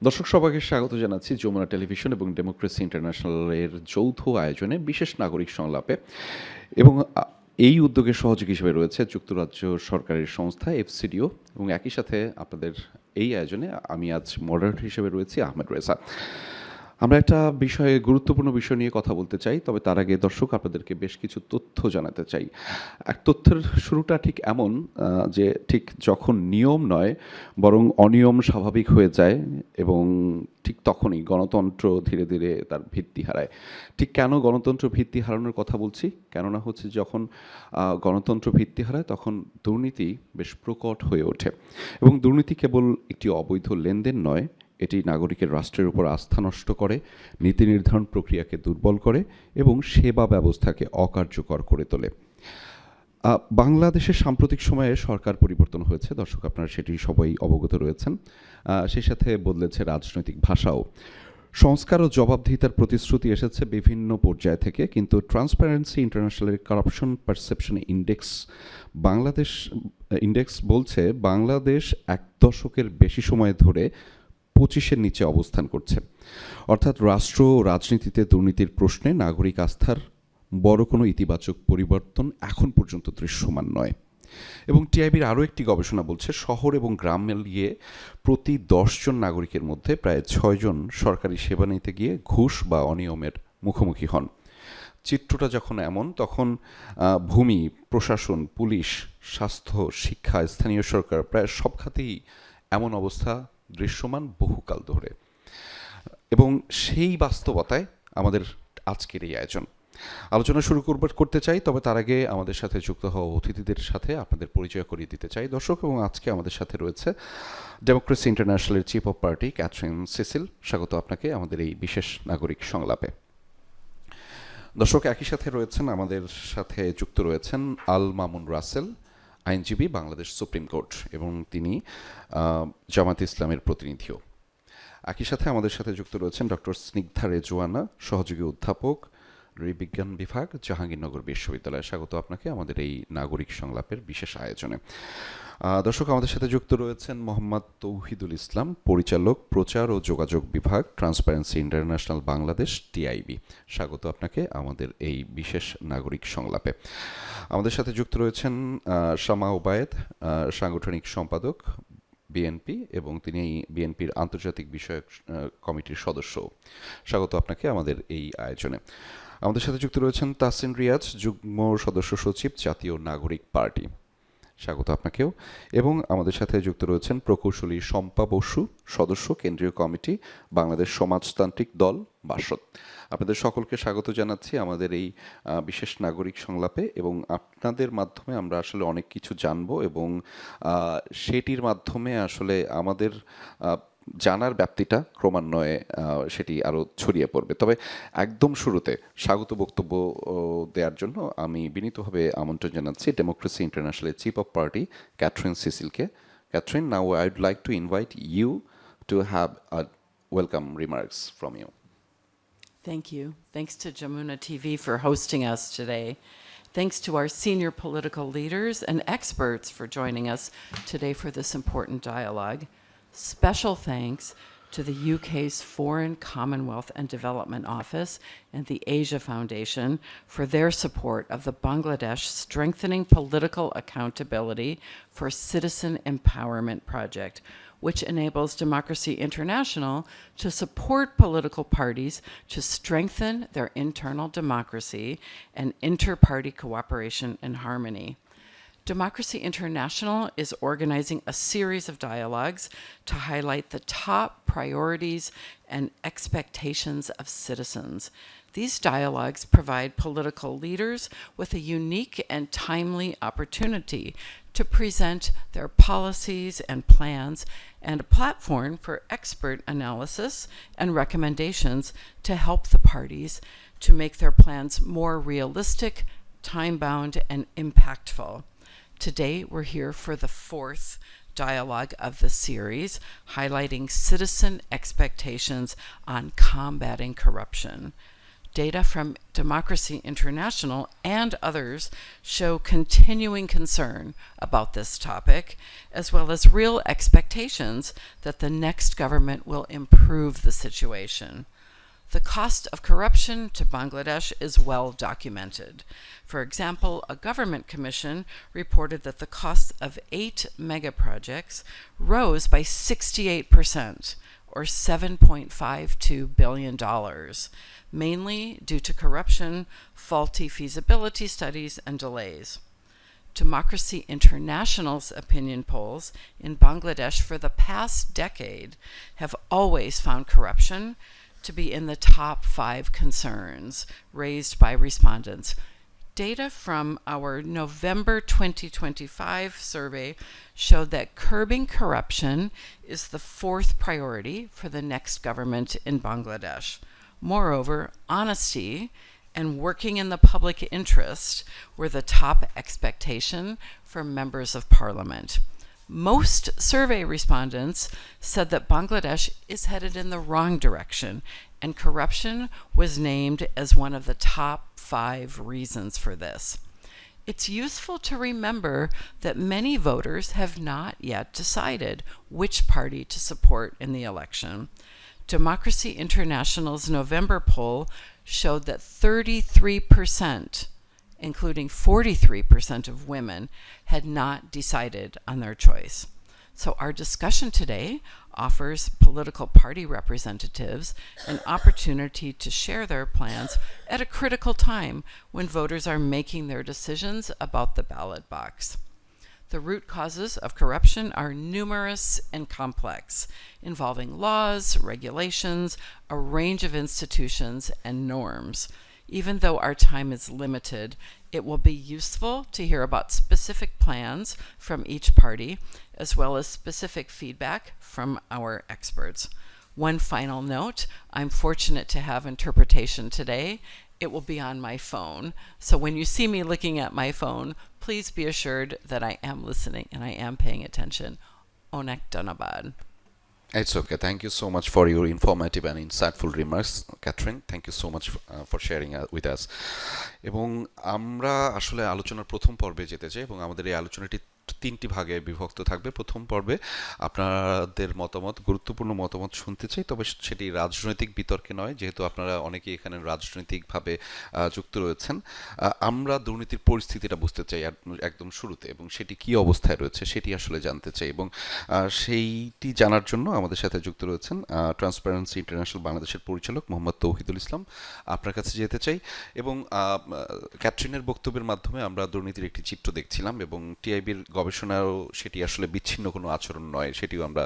দর্শক সবাইকে স্বাগত জানাচ্ছি যমুনা টেলিভিশন এবং ডেমোক্রেসি ইন্টারন্যাশনালের যৌথ আয়োজনে বিশেষ নাগরিক সংলাপে এবং এই উদ্যোগের সহযোগী হিসেবে রয়েছে যুক্তরাজ্য সরকারের সংস্থা এফসিডিও এবং একই সাথে আপনাদের এই আয়োজনে আমি আজ মডারেটর হিসেবে রয়েছি আহমেদ রেজা। আমরা একটা গুরুত্বপূর্ণ বিষয় নিয়ে কথা বলতে চাই, তবে তার আগে দর্শক আপনাদেরকে বেশ কিছু তথ্য জানাতে চাই। এক তথ্যের শুরুটা ঠিক এমন যে ঠিক যখন নিয়ম নয় বরং অনিয়ম স্বাভাবিক হয়ে যায় এবং ঠিক তখনই গণতন্ত্র ধীরে ধীরে তার ভিত্তি হারায়। ঠিক কেন গণতন্ত্র ভিত্তি হারানোর কথা বলছি? কেননা হচ্ছে যখন গণতন্ত্র ভিত্তি হারায় তখন দুর্নীতি বেশ প্রকট হয়ে ওঠে এবং দুর্নীতি কেবল একটি অবৈধ লেনদেন নয়, এটি নাগরিকের রাষ্ট্রের উপর আস্থা নষ্ট করে, নীতি নির্ধারণ প্রক্রিয়াকে দুর্বল করে এবং সেবা ব্যবস্থাকে অকার্যকর করে তোলে। বাংলাদেশের সাম্প্রতিক সময়ে সরকার পরিবর্তন হয়েছে, দর্শক আপনারা সেটি সবাই অবগত রয়েছেন। সেই সাথে বদলেছে রাজনৈতিক ভাষাও। সংস্কার ও জবাবদিহিতার প্রতিশ্রুতি এসেছে বিভিন্ন পর্যায় থেকে, কিন্তু ট্রান্সপারেন্সি ইন্টারন্যাশনালের কারাপশন পারসেপশন ইন্ডেক্স বলছে বাংলাদেশ এক দশকের বেশি সময় ধরে 25-এর নিচে অবস্থান করছে। অর্থাৎ রাষ্ট্র ও রাজনীতিতে দুর্নীতির প্রশ্নে নাগরিক আস্থার বড় কোনো ইতিবাচক পরিবর্তন এখন পর্যন্ত দৃশ্যমান নয়। এবং টিআইবির আরও একটি গবেষণা বলছে শহর এবং গ্রাম মিলিয়ে প্রতি 10 জন নাগরিকের মধ্যে প্রায় 6 জন সরকারি সেবা নিতে গিয়ে ঘুষ বা অনিয়মের মুখোমুখি হন। চিত্রটা যখন এমন, তখন ভূমি, প্রশাসন, পুলিশ, স্বাস্থ্য, শিক্ষা, স্থানীয় সরকার প্রায় সব খাতেই এমন অবস্থা দৃশ্যমান বহুকাল ধরে। এবং সেই বাস্তবতায় আমাদের আজকের এই আয়োজন। আলোচনা শুরু করতে চাই, তবে তার আগে আমাদের সাথে যুক্ত হওয়া অতিথিদের সাথে আপনাদের পরিচয় করিয়ে দিতে চাই দর্শক। এবং আজকে আমাদের সাথে রয়েছে ডেমোক্রেসি ইন্টারন্যাশনালের chief of party Catherine Cecil. স্বাগত আপনাকে আমাদের এই বিশেষ নাগরিক সংলাপে। দর্শক একই সাথে আমাদের সাথে যুক্ত রয়েছেন আল মামুন রাসেল, আইনজীবী, বাংলাদেশ সুপ্রিম কোর্ট, এবং তিনি জামাত ইসলামের প্রতিনিধিও। একই সাথে আমাদের সাথে যুক্ত রয়েছেন ডক্টর স্নিগ্ধা রেজওয়ানা, সহযোগী অধ্যাপক, নৃবিজ্ঞান বিভাগ, জাহাঙ্গীরনগর বিশ্ববিদ্যালয়। স্বাগত আপনাকে আমাদের এই নাগরিক সংলাপের বিশেষ আয়োজনে। দর্শক আমাদের সাথে যুক্ত রয়েছেন মোহাম্মদ তৌহিদুল ইসলাম, পরিচালক, প্রচার ও যোগাযোগ বিভাগ, ট্রান্সপারেন্সি ইন্টারন্যাশনাল বাংলাদেশ, টিআইবি। স্বাগত আপনাকে আমাদের এই বিশেষ নাগরিক সংলাপে। আমাদের সাথে যুক্ত রয়েছেন শামা ওবায়েদ, সাংগঠনিক সম্পাদক, বিএনপি, এবং তিনি বিএনপির আন্তর্জাতিক বিষয়ক কমিটির সদস্য। স্বাগত আপনাকে আমাদের এই আয়োজনে। আমাদের সাথে যুক্ত রয়েছেন তাসিন রিয়াজ, যুগ্ম সদস্য সচিব, জাতীয় নাগরিক পার্টি। স্বাগত আপনাকেও। এবং আমাদের সাথে যুক্ত রয়েছেন প্রকৌশলী শম্পা বসু, সদস্য, কেন্দ্রীয় কমিটি, বাংলাদেশ সমাজতান্ত্রিক দল, বাসদ। আপনাদের সকলকে স্বাগত জানাচ্ছি আমাদের এই বিশেষ নাগরিক সংলাপে। এবং আপনাদের মাধ্যমে আমরা আসলে অনেক কিছু জানব এবং সেটির মাধ্যমে আসলে আমাদের জানার ব্যাপ্তিটা ক্রমান্বয়ে সেটি আরও ছড়িয়ে পড়বে। তবে একদম শুরুতে স্বাগত বক্তব্য দেওয়ার জন্য আমি বিনীতভাবে আমন্ত্রণ জানাচ্ছি ডেমোক্রেসি ইন্টারন্যাশনালের চিফ অফ পার্টি ক্যাথরিন সিসিলকে। Catherine, now I would like to invite you to have a welcome remarks from you. Thank you. Thanks to Jamuna TV for hosting us today. Thanks to our senior political leaders and experts for joining us today for this important dialogue. Special thanks to the UK's Foreign, Commonwealth and Development Office and the Asia Foundation for their support of the Bangladesh Strengthening Political Accountability for Citizen Empowerment Project, which enables Democracy International to support political parties to strengthen their internal democracy and inter-party cooperation and harmony. Democracy International is organizing a series of dialogues to highlight the top priorities and expectations of citizens. These dialogues provide political leaders with a unique and timely opportunity to present their policies and plans and a platform for expert analysis and recommendations to help the parties to make their plans more realistic, time-bound, and impactful. Today, we're here for the fourth dialogue of the series, highlighting citizen expectations on combating corruption. Data from Democracy International and others show continuing concern about this topic, as well as real expectations that the next government will improve the situation. The cost of corruption to Bangladesh is well documented. For example, a government commission reported that the cost of 8 mega projects rose by 68%, or $7.52 billion, mainly due to corruption, faulty feasibility studies, and delays. Democracy International's opinion polls in Bangladesh for the past decade have always found corruption to be in the top 5 concerns raised by respondents. Data from our November 2025 survey showed that curbing corruption is the 4th priority for the next government in Bangladesh. Moreover, honesty and working in the public interest were the top expectation for members of parliament. Most survey respondents said that Bangladesh is headed in the wrong direction, and corruption was named as one of the top 5 reasons for this. It's useful to remember that many voters have not yet decided which party to support in the election. Democracy International's November poll showed that 33%, including 43% of women, had not decided on their choice. So our discussion today offers political party representatives an opportunity to share their plans at a critical time when voters are making their decisions about the ballot box. The root causes of corruption are numerous and complex, involving laws, regulations, a range of institutions, and norms. Even though our time is limited, it will be useful to hear about specific plans from each party, as well as specific feedback from our experts. One final note, I'm fortunate to have interpretation today. It will be on my phone. So when you see me looking at my phone, please be assured that I am listening and I am paying attention. Onek Dhanabad. It's okay. Thank you so much for your informative and insightful remarks, Catherine. Thank you so much for sharing with us. এবং আমরা আসলে আলোচনার প্রথম পর্বে যেতে চাই এবং আমাদের এই আলোচনাটি 3টি ভাগে বিভক্ত থাকবে। প্রথম পর্বে আপনাদের মতামত, গুরুত্বপূর্ণ মতামত শুনতে চাই, তবে সেটি রাজনৈতিক বিতর্কে নয়, যেহেতু আপনারা অনেকেই এখানে রাজনৈতিকভাবে যুক্ত রয়েছেন। আমরা দুর্নীতির পরিস্থিতিটা বুঝতে চাই একদম শুরুতে, এবং সেটি কি অবস্থায় রয়েছে সেটি আসলে জানতে চাই, এবং সেইটি জানার জন্য আমাদের সাথে যুক্ত রয়েছেন ট্রান্সপারেন্সি ইন্টারন্যাশনাল বাংলাদেশের পরিচালক মোহাম্মদ তৌহিদুল ইসলাম। আপনার কাছে যেতে চাই, এবং ক্যাটরিনের বক্তব্যের মাধ্যমে আমরা দুর্নীতির একটি চিত্র দেখছিলাম, এবং টিআইবির গবেষণাও সেটি আসলে বিচ্ছিন্ন কোনো আচরণ নয়, সেটিও আমরা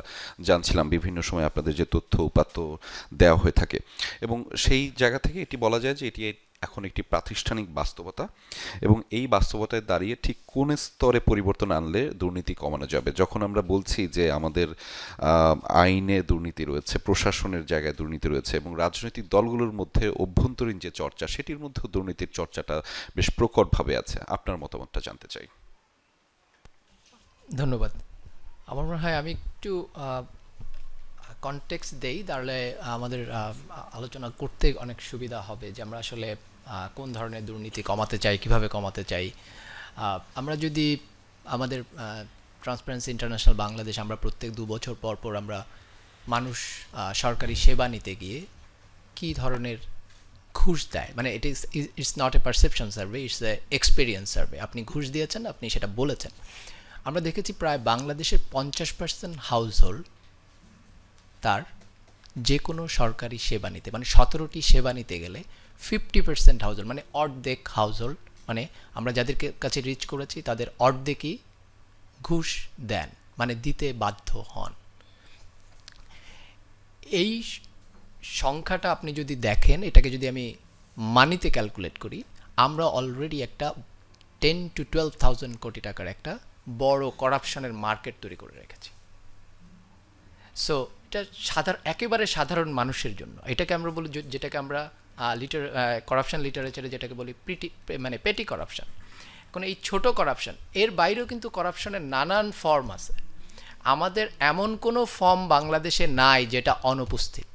জানছিলাম বিভিন্ন সময় আপনাদের যে তথ্য উপাত্ত দেওয়া হয়ে থাকে, এবং সেই জায়গা থেকে এটি বলা যায় যে এটি এখন একটি প্রাতিষ্ঠানিক বাস্তবতা, এবং এই বাস্তবতায় দাঁড়িয়ে ঠিক কোন স্তরে পরিবর্তন আনলে দুর্নীতি কমানো যাবে। যখন আমরা বলছি যে আমাদের আইনে দুর্নীতি রয়েছে, প্রশাসনের জায়গায় দুর্নীতি রয়েছে, এবং রাজনৈতিক দলগুলোর মধ্যে অভ্যন্তরীণ যে চর্চা, সেটির মধ্যেও দুর্নীতির চর্চাটা বেশ প্রকটভাবে আছে। আপনার মতামতটা জানতে চাই। ধন্যবাদ। আমার মনে হয় আমি একটু কনটেক্সট দেই, তাহলে আমাদের আলোচনা করতে অনেক সুবিধা হবে যে আমরা আসলে কোন ধরনের দুর্নীতি কমাতে চাই, কিভাবে কমাতে চাই। আমরা যদি আমাদের ট্রান্সপারেন্সি ইন্টারন্যাশনাল বাংলাদেশ, আমরা প্রত্যেক 2 বছর পর পর আমরা মানুষ সরকারি সেবা নিতে গিয়ে কি ধরনের ঘুষ দেয়, মানে it's not a perception survey, it's a experience survey. আপনি ঘুষ দিয়েছেন, আপনি সেটা বলেছেন। আমরা দেখেছি প্রায় বাংলাদেশের 50% হাউসহোল্ড তার যে কোনো সরকারি সেবা নিতে, মানে 17টি সেবা নিতে গেলে 50% হাউসহোল্ড, মানে অর্ধেক হাউসহোল্ড, মানে আমরা যাদের কাছে রিচ করেছি তাদের অর্ধেকই ঘুষ দেন, মানে দিতে বাধ্য হন। এই সংখ্যাটা আপনি যদি দেখেন, এটাকে যদি আমি মানিতে ক্যালকুলেট করি, আমরা অলরেডি একটা 10 to 12,000 কোটি টাকার একটা বড় করাপশনের মার্কেট তৈরি করে রেখেছি। সো এটা একেবারে সাধারণ মানুষের জন্য, এটাকে আমরা বলি, যেটাকে আমরা করাপশন লিটারেচারে যেটাকে বলি মানে পেটি করাপশন। এখন এই ছোট করাপশন, এর বাইরেও কিন্তু করাপশনের নানান ফর্ম আছে। আমাদের এমন কোনো ফর্ম বাংলাদেশে নাই যেটা অনুপস্থিত।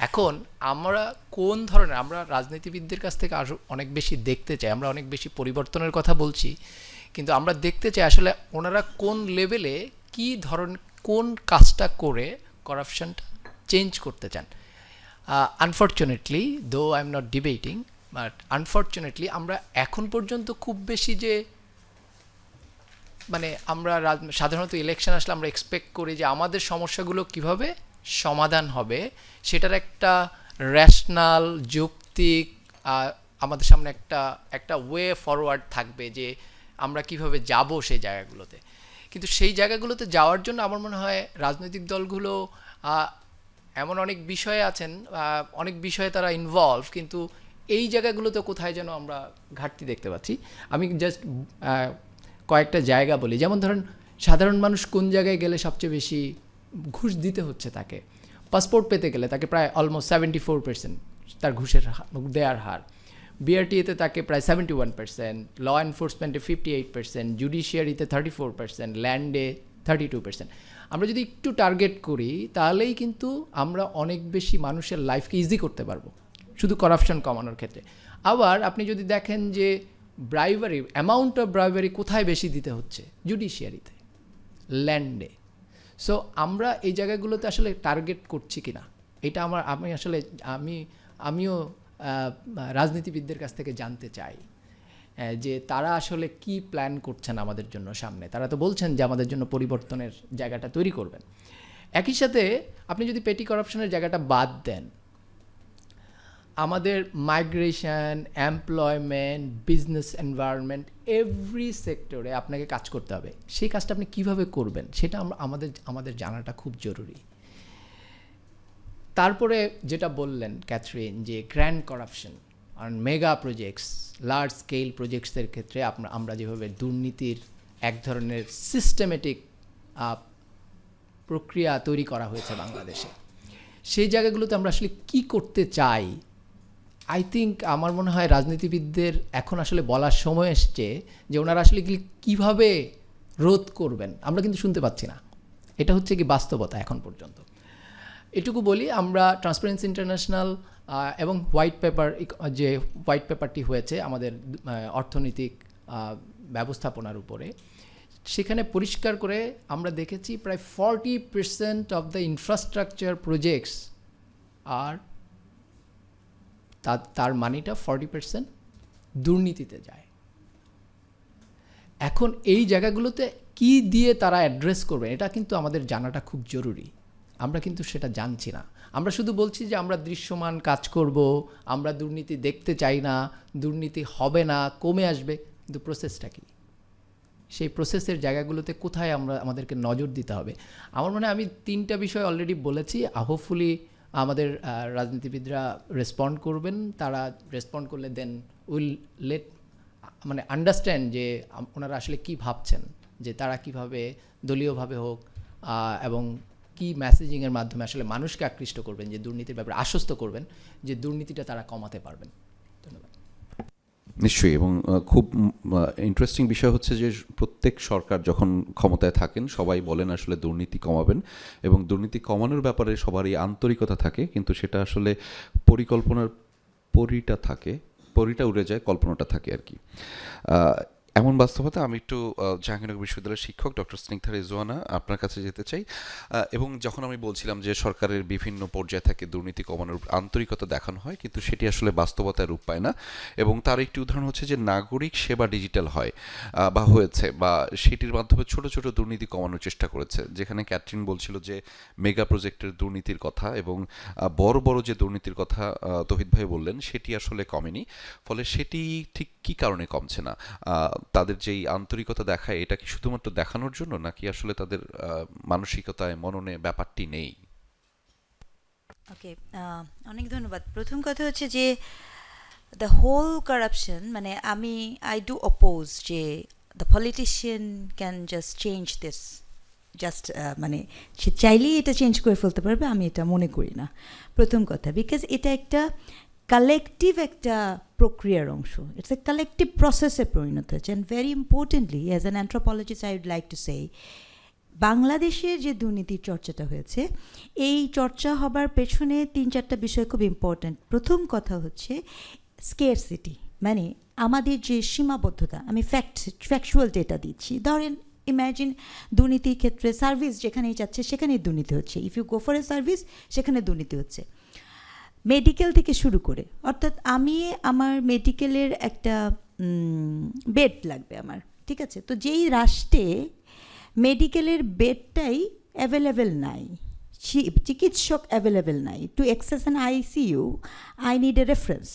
এখন আমরা কোন ধরনের, আমরা রাজনীতিবিদদের কাছ থেকে আরও অনেক বেশি দেখতে চাই, আমরা অনেক বেশি পরিবর্তনের কথা বলছি, কিন্তু আমরা দেখতে চাই আসলে ওনারা কোন লেভেলে কী কোন কাজটা করে করাপশনটা চেঞ্জ করতে চান। Unfortunately, though I am not debating, but unfortunately আমরা এখন পর্যন্ত খুব বেশি যে মানে আমরা সাধারণত ইলেকশন আসলে আমরা এক্সপেক্ট করি যে আমাদের সমস্যাগুলো কিভাবে সমাধান হবে সেটার একটা র্যাশনাল যৌক্তিক আমাদের সামনে একটা ওয়ে ফরওয়ার্ড থাকবে যে আমরা কিভাবে যাব সেই জায়গাগুলোতে। কিন্তু সেই জায়গাগুলোতে যাওয়ার জন্য আমার মনে হয় রাজনৈতিক দলগুলো এমন অনেক বিষয়ে আছেন, অনেক বিষয়ে তারা ইনভলভ, কিন্তু এই জায়গাগুলোতে কোথায় যেন আমরা ঘাটতি দেখতে পাচ্ছি। আমি জাস্ট কয়েকটা জায়গা বলি, যেমন ধরেন সাধারণ মানুষ কোন জায়গায় গেলে সবচেয়ে বেশি ঘুষ দিতে হচ্ছে তাকে। পাসপোর্ট পেতে গেলে তাকে প্রায় অলমোস্ট 74% তার ঘুষের দেওয়ার হার। বিআরটিএতে তাকে প্রায় 71%, ল এনফোর্সমেন্টে 58%, জুডিশিয়ারিতে 34%, ল্যান্ডে 32%। আমরা যদি একটু টার্গেট করি তাহলেই কিন্তু আমরা অনেক বেশি মানুষের লাইফকে ইজি করতে পারবো শুধু করাপশন কমানোর ক্ষেত্রে। আবার আপনি যদি দেখেন যে ব্রাইভারি, অ্যামাউন্ট অফ ব্রাইভারি কোথায় বেশি দিতে হচ্ছে, জুডিশিয়ারিতে, ল্যান্ডে। সো আমরা এই জায়গাগুলোতে আসলে টার্গেট করছি কি না, এটা আমিও রাজনীতিবিদদের কাছ থেকে জানতে চাই যে তারা আসলে কি প্ল্যান করছেন আমাদের জন্য সামনে। তারা তো বলছেন যে আমাদের জন্য পরিবর্তনের জায়গাটা তৈরি করবেন। একই সাথে আপনি যদি পেটি করাপশনের জায়গাটা বাদ দেন, আমাদের migration, employment, business environment, every সেক্টরে আপনাকে কাজ করতে হবে। সেই কাজটা আপনি কিভাবে করবেন সেটা আমাদের জানাটা খুব জরুরি। তারপরে যেটা বললেন ক্যাথরিন, যে গ্র্যান্ড করাপশন আর মেগা প্রজেক্টস, লার্জ স্কেল প্রজেক্টসের ক্ষেত্রে আমরা যেভাবে দুর্নীতির এক ধরনের সিস্টেমেটিক প্রক্রিয়া তৈরি করা হয়েছে বাংলাদেশে, সেই জায়গাগুলোতে আমরা আসলে কি করতে চাই, আই থিঙ্ক আমার মনে হয় রাজনীতিবিদদের এখন আসলে বলার সময় এসছে যে ওনারা আসলে কীভাবে রোধ করবেন। আমরা কিন্তু শুনতে পাচ্ছি না, এটা হচ্ছে কি বাস্তবতা এখন পর্যন্ত। এটুকু বলি, আমরা ট্রান্সপারেন্সি ইন্টারন্যাশনাল এবং যে হোয়াইট পেপারটি হয়েছে আমাদের অর্থনৈতিক ব্যবস্থাপনার উপরে, সেখানে পরিষ্কার করে আমরা দেখেছি প্রায় 40% অফ দ্য ইনফ্রাস্ট্রাকচার প্রজেক্টস আর তার মানিটা 40% দুর্নীতিতে যায়। এখন এই জায়গাগুলোতে কি দিয়ে তারা অ্যাড্রেস করবে এটা কিন্তু আমাদের জানাটা খুব জরুরি। আমরা কিন্তু সেটা জানছি না। আমরা শুধু বলছি যে আমরা দৃশ্যমান কাজ করব, আমরা দুর্নীতি দেখতে চাই না, দুর্নীতি হবে না, কমে আসবে, কিন্তু প্রসেসটা কি, সেই প্রসেসের জায়গাগুলোতে কোথায় আমাদেরকে নজর দিতে হবে। আমার মনে হয় আমি 3টা বিষয় অলরেডি বলেছি। হোপফুলি আমাদের রাজনীতিবিদরা রেসপন্ড করবেন। তারা রেসপন্ড করলে দেন উইল আন্ডারস্ট্যান্ড যে ওনারা আসলে কি ভাবছেন, যে তারা কিভাবে দলীয়ভাবে হোক এবং কি মেসেজিংয়ের মাধ্যমে আসলে মানুষকে আকৃষ্ট করবেন, যে দুর্নীতির ব্যাপারে আশ্বস্ত করবেন যে দুর্নীতিটা তারা কমাতে পারবেন। ধন্যবাদ। নিশ্চয়ই, এবং খুব ইন্টারেস্টিং বিষয় হচ্ছে যে প্রত্যেক সরকার যখন ক্ষমতায় থাকেন সবাই বলেন আসলে দুর্নীতি কমাবেন, এবং দুর্নীতি কমানোর ব্যাপারে সবারই আন্তরিকতা থাকে, কিন্তু সেটা আসলে পরিকল্পনার পরিটা উড়ে যায়, কল্পনাটা থাকে আর কি। এমন বাস্তবতা আমি একটু জাহাঙ্গীরনগর বিশ্ববিদ্যালয়ের শিক্ষক ডক্টর স্নিগ্ধা রিজওয়ানা আপনার কাছে যেতে চাই। এবং যখন আমি বলছিলাম যে সরকারের বিভিন্ন পর্যায় থেকে দুর্নীতি কমানোর আন্তরিকতা দেখানো হয়, কিন্তু সেটি আসলে বাস্তবতায় রূপ পায় না। এবং তার একটি উদাহরণ হচ্ছে যে নাগরিক সেবা ডিজিটাল হয় বা হয়েছে, বা সেটির মাধ্যমে ছোট ছোট দুর্নীতি কমানোর চেষ্টা করেছে। যেখানে ক্যাথরিন বলছিল যে মেগা প্রজেক্টের দুর্নীতির কথা, এবং বড় বড় যে দুর্নীতির কথা তৌহিদ ভাই বললেন সেটি আসলে কমেনি। ফলে সেটি ঠিক কী কারণে কমছে না? তাদের যেই আন্তরিকতা দেখায়, এটা কি শুধুমাত্র দেখানোর জন্য, নাকি আসলে তাদের মানসিকতায়, মননে ব্যাপারটি নেই? ওকে, অনেক ধন্যবাদ। প্রথম কথা হচ্ছে যে দ্য হোল কারাপশন, মানে আই ডু অপোজ যে the politician can just change this, মানে সে চাইলেই এটা চেঞ্জ করে ফেলতে পারবে, আমি এটা মনে করি না। প্রথম কথা, বিকজ এটা একটা কালেকটিভ একটা প্রক্রিয়ার অংশ, ইটস এ কালেকটিভ প্রসেসে পরিণত হচ্ছে। And very importantly, as an anthropologist I would like to say, বাংলাদেশে যে দুর্নীতির চর্চাটা হয়েছে, এই চর্চা হবার পেছনে 3-4টা বিষয় খুব ইম্পর্ট্যান্ট। প্রথম কথা হচ্ছে স্কেরসিটি, মানে আমাদের যে সীমাবদ্ধতা। আমি ফ্যাকচুয়াল ডেটা দিচ্ছি। ধরেন ইম্যাজিন দুর্নীতির ক্ষেত্রে সার্ভিস যেখানেই যাচ্ছে সেখানেই দুর্নীতি হচ্ছে। If you go for a service, সেখানে দুর্নীতি হচ্ছে। মেডিকেল থেকে শুরু করে, অর্থাৎ আমি আমার মেডিকেলের একটা বেড লাগবে আমার, ঠিক আছে? তো যেই রাষ্ট্রে মেডিকেলের বেডটাই অ্যাভেলেবেল নাই, চিকিৎসক অ্যাভেলেবেল নাই, to access an ICU I need a reference.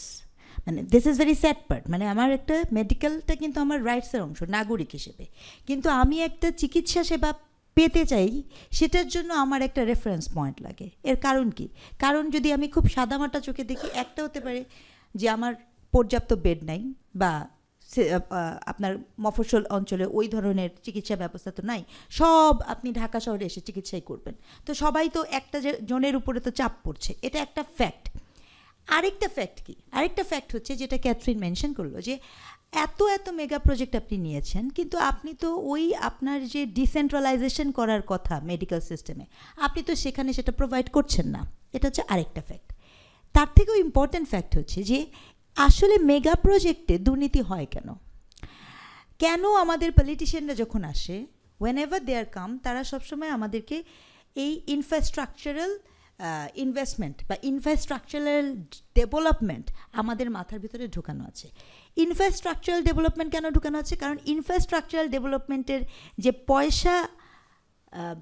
মানে this is very sad part. মানে আমার একটা মেডিকেলটা কিন্তু আমার রাইটসের অংশ নাগরিক হিসেবে, কিন্তু আমি একটা চিকিৎসা সেবা পেতে চাই, সেটার জন্য আমার একটা রেফারেন্স পয়েন্ট লাগে। এর কারণ কি? কারণ যদি আমি খুব সাদামাটা চোখে দেখি, একটা হতে পারে যে আমার পর্যাপ্ত বেড নাই, বা আপনার মফস্বল অঞ্চলে ওই ধরনের চিকিৎসা ব্যবস্থা তো নাই, সব আপনি ঢাকা শহরে এসে চিকিৎসাই করবেন, তো সবাই তো একটা জনের উপরে তো চাপ পড়ছে, এটা একটা ফ্যাক্ট। আরেকটা ফ্যাক্ট কি? আরেকটা ফ্যাক্ট হচ্ছে যেটা ক্যাথরিন মেনশন করলো, যে এত মেগা প্রজেক্ট আপনি নিয়েছেন, কিন্তু আপনি তো ওই আপনার যে ডিসেন্ট্রালাইজেশন করার কথা মেডিকেল সিস্টেমে, আপনি তো সেখানে সেটা প্রোভাইড করছেন না। এটা হচ্ছে আরেকটা ফ্যাক্ট। তার থেকেও ইম্পর্ট্যান্ট ফ্যাক্ট হচ্ছে যে আসলে মেগা প্রজেক্টে দুর্নীতি হয় কেন? কেন আমাদের পলিটিশিয়ানরা যখন আসে, ওয়েন এভার দে আর কাম, তারা সবসময় আমাদেরকে এই ইনফ্রাস্ট্রাকচারাল ইনভেস্টমেন্ট বা ইনফ্রাস্ট্রাকচারাল ডেভেলপমেন্ট আমাদের মাথার ভিতরে ঢোকানো আছে। ইনফ্রাস্ট্রাকচারাল ডেভেলপমেন্ট কেন ঢোকানো আছে? কারণ ইনফ্রাস্ট্রাকচারাল ডেভেলপমেন্টের যে পয়সা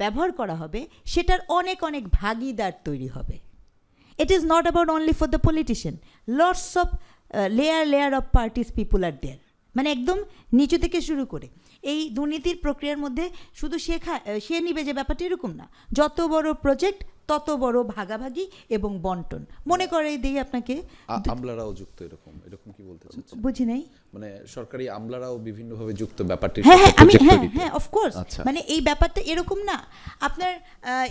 ব্যবহার করা হবে, সেটার অনেক ভাগিদার তৈরি হবে। It is not about only for the politician. Lots of layer of parties people are there. মানে একদম নিচু থেকে শুরু করে এই দুর্নীতির প্রক্রিয়ার মধ্যে শুধু সে নিবে যে ব্যাপারটা এরকম না। যত বড় প্রজেক্ট তত বড় ভাগাভাগি এবং বন্টন। মনে করে দিই আপনাকে, আমলারাও যুক্ত, এরকম কি বলতে চাচ্ছেন? বুঝি নাই। মানে সরকারি আমলারাও বিভিন্নভাবে যুক্ত ব্যাপারটি। হ্যাঁ অফকোর্স, মানে এই ব্যাপারটা এরকম না। আপনার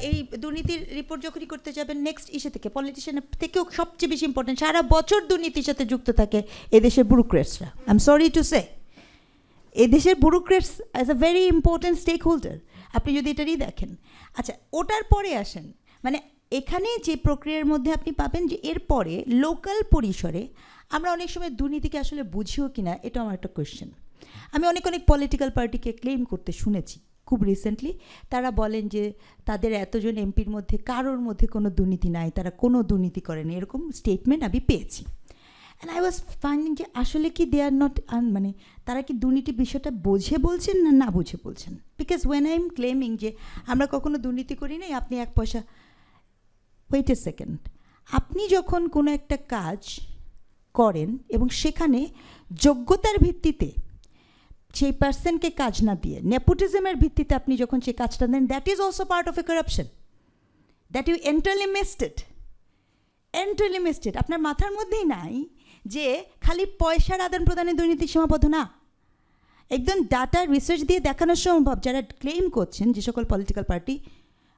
এই দুর্নীতির রিপোর্ট যখনই করতে যাবেন, নেক্সট ইস্যু থেকে পলিটিশিয়ানের থেকেও সবচেয়ে বেশি ইম্পর্টেন্ট, সারা বছর দুর্নীতির সাথে যুক্ত থাকে এদেশের ব্যুরোক্রেটসরা। I am sorry to say, এদেশের bureaucrats as a very important stakeholder, আপনি যদি এটারই দেখেন। আচ্ছা, ওটার পরে আসেন, মানে এখানে যে প্রক্রিয়ার মধ্যে আপনি পাবেন যে এরপরে লোকাল পরিসরে আমরা অনেক সময় দুর্নীতিকে আসলে বুঝিও কিনা, এটা আমার একটা কোয়েশ্চেন। আমি অনেক পলিটিক্যাল পার্টিকে ক্লেম করতে শুনেছি খুব রিসেন্টলি। তারা বলেন যে তাদের এতজন এমপির মধ্যে কারোর মধ্যে কোনো দুর্নীতি নাই, তারা কোনো দুর্নীতি করেনি, এরকম স্টেটমেন্ট আমি পেয়েছি। অ্যান্ড আই ওয়াজ ফাইন্ডিং যে আসলে কি দে আর নট, মানে তারা কি দুর্নীতি বিষয়টা বোঝে বলছেন না বুঝে বলছেন। Because when I am claiming যে আমরা কখনো দুর্নীতি করি নাই, আপনি 1 পয়সা, ওয়েট এ সেকেন্ড, আপনি যখন কোনো একটা কাজ করেন এবং সেখানে যোগ্যতার ভিত্তিতে সেই পার্সনকে কাজ না দিয়ে নেপোটিজমের ভিত্তিতে আপনি যখন সেই কাজটা দেন, that is also part of a corruption, that you entirely missed it. আপনার মাথার মধ্যেই নাই যে খালি পয়সার আদান প্রদানে দুর্নীতি সীমাবদ্ধ না। একদম ডাটা রিসার্চ দিয়ে দেখানো সম্ভব, যারা ক্লেম করছেন যে সকল পলিটিক্যাল পার্টি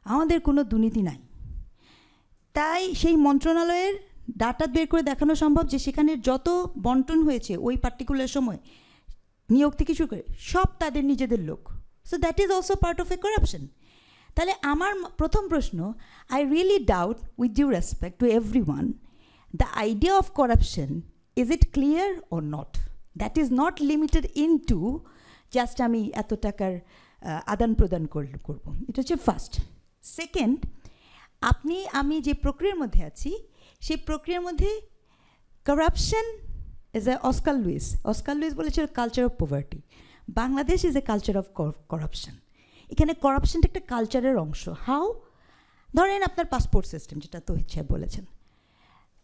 আমাদের কোনো দুর্নীতি নাই, তাই সেই মন্ত্রণালয়ের ডাটা বের করে দেখানো সম্ভব যে সেখানে যত বন্টন হয়েছে ওই পার্টিকুলার সময়, নিয়োগ থেকে শুরু করে সব তাদের নিজেদের লোক। So that is also part of a corruption. তাহলে আমার প্রথম প্রশ্ন, I really doubt with due respect to everyone, the idea of corruption, is it clear or not? That is not limited in to just আমি এত টাকার আদান প্রদান করব। এটা হচ্ছে ফার্স্ট। সেকেন্ড, আমি যে প্রক্রিয়ার মধ্যে আছি, সেই প্রক্রিয়ার মধ্যে corruption is a Oscar Lewis বলেছিল culture of poverty. Bangladesh is a culture of corruption. এখানে কারাপশনটা একটা কালচারের অংশ। হাউ? ধরেন আপনার পাসপোর্ট সিস্টেম, যেটা তো ইচ্ছা বলেছেন,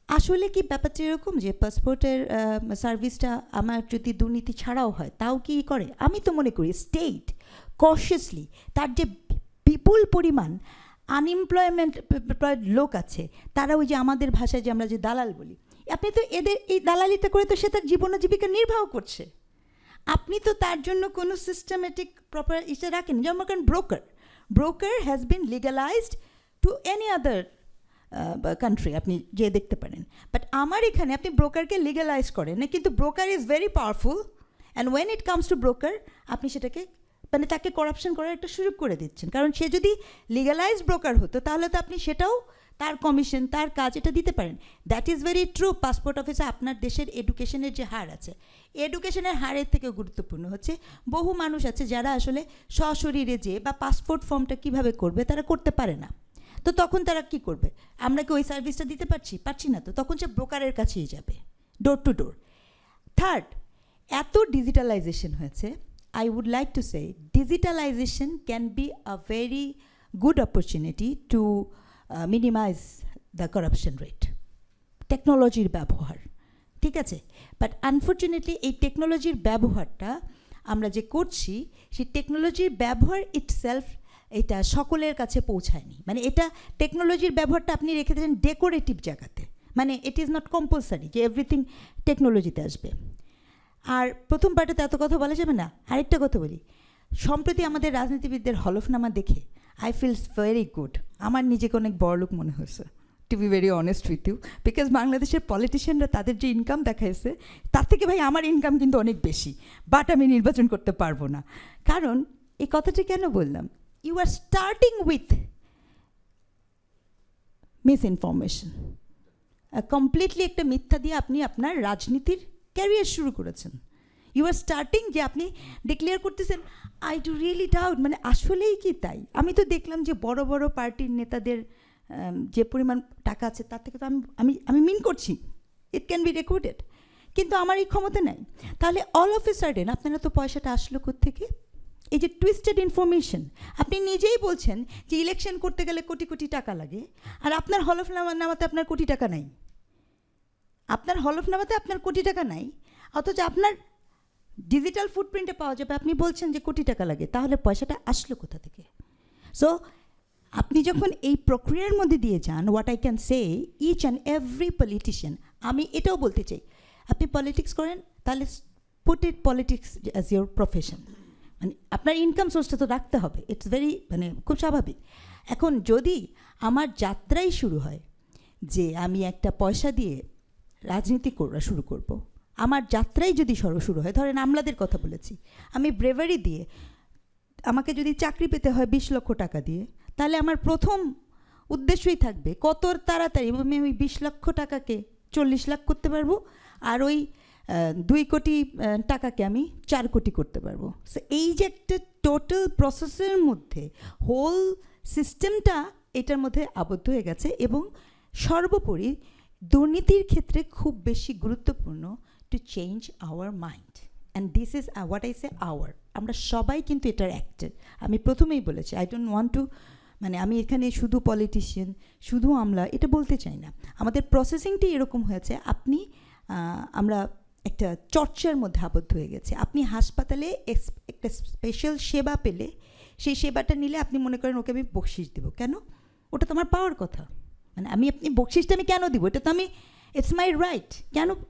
আসলে কি ব্যাপারটা এরকম যে পাসপোর্টের সার্ভিসটা আমার যদি দুর্নীতি ছাড়াও হয় তাও কি করে? আমি তো মনে করি স্টেট কশিয়াসলি তার যে বিপুল পরিমাণ আনএমপ্লয়েড লোক আছে, তারা ওই যে আমাদের ভাষায় যে আমরা যে দালাল বলি, আপনি তো এদের এই দালালিটা করে তো সে তার জীবন জীবিকা নির্বাহ করছে। আপনি তো তার জন্য কোনো সিস্টেমেটিক প্রপার ইসে রাখেন। যেমন কারণ broker has been legalised to any other country, আপনি যে দেখতে পারেন। বাট আমার এখানে আপনি ব্রোকারকে লিগালাইজ করেন না, কিন্তু broker is very powerful, and when it comes to broker আপনি সেটাকে মানে তাকে করাপশন করার একটা সুযোগ করে দিচ্ছেন। কারণ সে যদি লিগালাইজ ব্রোকার হতো তাহলে তো আপনি সেটাও তার কমিশন, তার কাজ এটা দিতে পারেন। That is very true. Passport অফিসে আপনার দেশের এডুকেশনের যে হার আছে, এডুকেশনের হারের থেকেও গুরুত্বপূর্ণ হচ্ছে বহু মানুষ আছে যারা আসলে সশরীরে যে বা পাসপোর্ট ফর্মটা কিভাবে করবে তারা করতে পারে না। তো তখন তারা কি করবে? আমরা কি ওই সার্ভিসটা দিতে পারছি না, তো তখন সে ব্রোকারের কাছেই যাবে, ডোর টু ডোর। থার্ড, এত ডিজিটালাইজেশন হয়েছে, I would like to say digitalization can be a very good opportunity to minimize the corruption rate. টেকনোলজির ব্যবহার, ঠিক আছে, বাট আনফর্চুনেটলি এই টেকনোলজির ব্যবহারটা আমরা যে করছি সেই টেকনোলজির ব্যবহার ইটসেলফ এটা সকলের কাছে পৌঁছায়নি। মানে এটা টেকনোলজির ব্যবহারটা আপনি রেখে দিয়েছেন ডেকোরেটিভ জায়গাতে, মানে ইট ইজ নট কম্পালসারি যে এভরিথিং টেকনোলজিতে আসবে। আর প্রথম পার্টে এত কথা বলা যাবে না। আরেকটা কথা বলি, সম্প্রতি আমাদের রাজনীতিবিদদের হলফনামা দেখে আই ফিলস ভেরি গুড। আমার নিজেকে অনেক বড়লোক মনে হয়েছে, to be very honest with you, because বাংলাদেশের পলিটিশিয়ানরা তাদের যে ইনকাম দেখাইছে তার থেকে ভাই আমার ইনকাম কিন্তু অনেক বেশি, বাট আমি নির্বাচন করতে পারবো না। কারণ এই কথাটা কেন বললাম, you are starting with misinformation, completely একটা মিথ্যা দিয়ে আপনি আপনার রাজনীতির ক্যারিয়ার শুরু করেছেন। ইউ আর স্টার্টিং যে আপনি ডিক্লেয়ার করতেছেন, আই ডু রিয়েলি ডাউট, মানে আসলেই কি তাই? আমি তো দেখলাম যে বড় বড় পার্টির নেতাদের যে পরিমাণ টাকা আছে তার থেকে তো আমি মিন করছি, ইট ক্যান বি রেকর্ডেড, কিন্তু আমার এই ক্ষমতা নাই। তাহলে অল অফ এ সাডেন আপনারা তো পয়সাটা আসলো কোত্থেকে? এই যে টুইস্টেড ইনফরমেশন, আপনি নিজেই বলছেন যে ইলেকশন করতে গেলে কোটি কোটি টাকা লাগে, আর আপনার হলফনামাতে আপনার কোটি টাকা নাই, আপনার হলফনামাতে আপনার কোটি টাকা নাই, অথচ আপনার ডিজিটাল ফুটপ্রিন্টে পাওয়া যাবে আপনি বলছেন যে কোটি টাকা লাগে। তাহলে পয়সাটা আসলো কোথা থেকে? সো আপনি যখন এই প্রক্রিয়ার মধ্যে দিয়ে যান, what I can say, each and every politician, আমি এটাও বলতে চাই, আপনি পলিটিক্স করেন তাহলে put it politics as your profession, মানে আপনার ইনকাম সোর্সটা তো রাখতে হবে, ইটস ভেরি মানে খুব স্বাভাবিক। এখন যদি আমার যাত্রাই শুরু হয় যে আমি একটা পয়সা দিয়ে রাজনীতি করা শুরু করব, আমার যাত্রাই যদি শুরু হয়, ধরেন আমলাদের কথা বলেছি, আমি ব্রেভারি দিয়ে আমাকে যদি চাকরি পেতে হয় 20 লক্ষ টাকা দিয়ে, তাহলে আমার প্রথম উদ্দেশ্যই থাকবে কত তাড়াতাড়ি আমি ওই 20 লক্ষ টাকাকে 40 লাখ করতে পারবো, আর ওই 2 কোটি টাকাকে আমি 4 কোটি করতে পারবো। সো এই যে একটা টোটাল প্রসেসের মধ্যে হোল সিস্টেমটা এটার মধ্যে আবদ্ধ হয়ে গেছে, এবং সর্বোপরি দুর্নীতির ক্ষেত্রে খুব বেশি গুরুত্বপূর্ণ to change our mind, and this is what I say our. আমরা সবাই কিন্তু এটার অ্যাক্টেড। আমি প্রথমেই বলেছি আই ডোন্ট ওয়ান্ট টু, মানে আমি এখানে শুধু পলিটিশিয়ান, শুধু আমলা এটা বলতে চাই না। আমাদের প্রসেসিংটি এরকম হয়েছে, আমরা একটা চর্চার মধ্যে আবদ্ধ হয়ে গেছে। আপনি হাসপাতালে একটা স্পেশাল সেবা পেলে সেই সেবাটা নিলে আপনি মনে করেন ওকে আমি বকশিস দেবো। কেন? ওটা তো আমার পাওয়ার কথা, মানে আপনি বকশিসটা আমি কেন দিব? এটা তো আমি, ইটস মাই রাইট,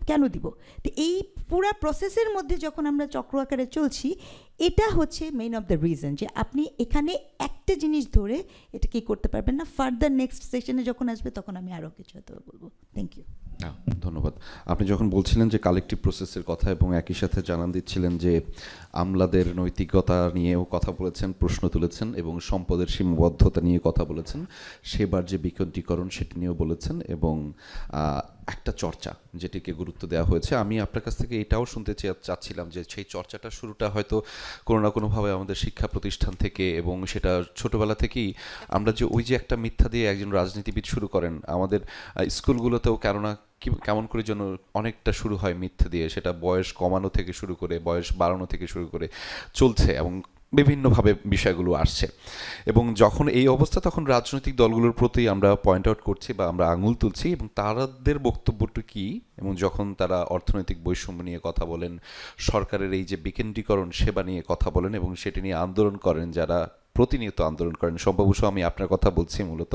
কেন দিব? তো এই পুরা প্রসেসের মধ্যে যখন আমরা চক্র আকারে চলছি, এটা হচ্ছে মেইন অফ দ্য রিজন যে আপনি এখানে একটা জিনিস ধরে এটা কি করতে পারবেন না। ফার্দার নেক্সট সেশনে যখন আসবে তখন আমি আরও কিছু হয়তো বলবো। Thank you. ধন্যবাদ। আপনি যখন বলছিলেন যে কালেকটিভ প্রসেসের কথা এবং একই সাথে জানান দিচ্ছিলেন যে আমলাদের নৈতিকতা নিয়েও কথা বলেছেন, প্রশ্ন তুলেছেন, এবং সম্পদের সীমাবদ্ধতা নিয়ে কথা বলেছেন, সেবার যে বিকেন্দ্রীকরণ সেটি নিয়েও বলেছেন, এবং একটা চর্চা যেটিকে গুরুত্ব দেওয়া হয়েছে। আমি আপনার কাছ থেকে এটাও শুনতে চাচ্ছিলাম যে সেই চর্চাটা শুরুটা হয়তো কোনো না কোনোভাবে আমাদের শিক্ষা প্রতিষ্ঠান থেকে, এবং সেটা ছোটোবেলা থেকেই আমরা যে ওই যে একটা মিথ্যা দিয়ে একজন রাজনীতিবিদ শুরু করেন, আমাদের স্কুলগুলোতেও কেননা কেমন করে যেন অনেকটা শুরু হয় মিথ্যা দিয়ে, সেটা বয়স কমানো থেকে শুরু করে বয়স বাড়ানো থেকে শুরু করে চলছে, এবং বিভিন্নভাবে বিষয়গুলো আসছে। এবং যখন এই অবস্থা, তখন রাজনৈতিক দলগুলোর প্রতি আমরা পয়েন্ট আউট করছি বা আমরা আঙুল তুলছি, এবং তাদের বক্তব্যটা কী, এবং যখন তারা অর্থনৈতিক বৈষম্য নিয়ে কথা বলেন, সরকারের এই যে বিকেন্দ্রীকরণ সেবা নিয়ে কথা বলেন, এবং সেটি নিয়ে আন্দোলন করেন, যারা প্রতিনিয়ত আন্দোলন করেন, সম্ভবত আমি আপনার কথা বলছি মূলত,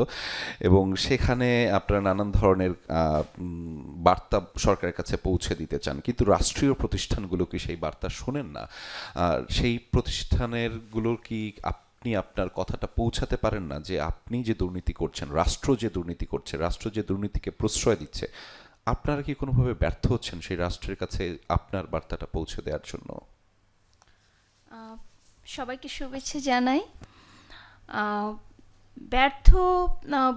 এবং সেখানে আপনারা নানান ধরনের বার্তা সরকারের কাছে পৌঁছে দিতে চান, কিন্তু রাষ্ট্রীয় প্রতিষ্ঠানগুলো কি সেই বার্তা শোনেন না? সেই প্রতিষ্ঠানেরগুলোর কি আপনি আপনার কথাটা পৌঁছাতে পারেন না যে আপনি যে দুর্নীতি করছেন, রাষ্ট্র যে দুর্নীতি করছে, রাষ্ট্র যে দুর্নীতিকে প্রশ্রয় দিচ্ছে, আপনারা কি কোনোভাবে ব্যর্থ হচ্ছেন সেই রাষ্ট্রের কাছে আপনার বার্তাটা পৌঁছে দেওয়ার জন্য? সবাইকে শুভেচ্ছা জানাই। ব্যর্থ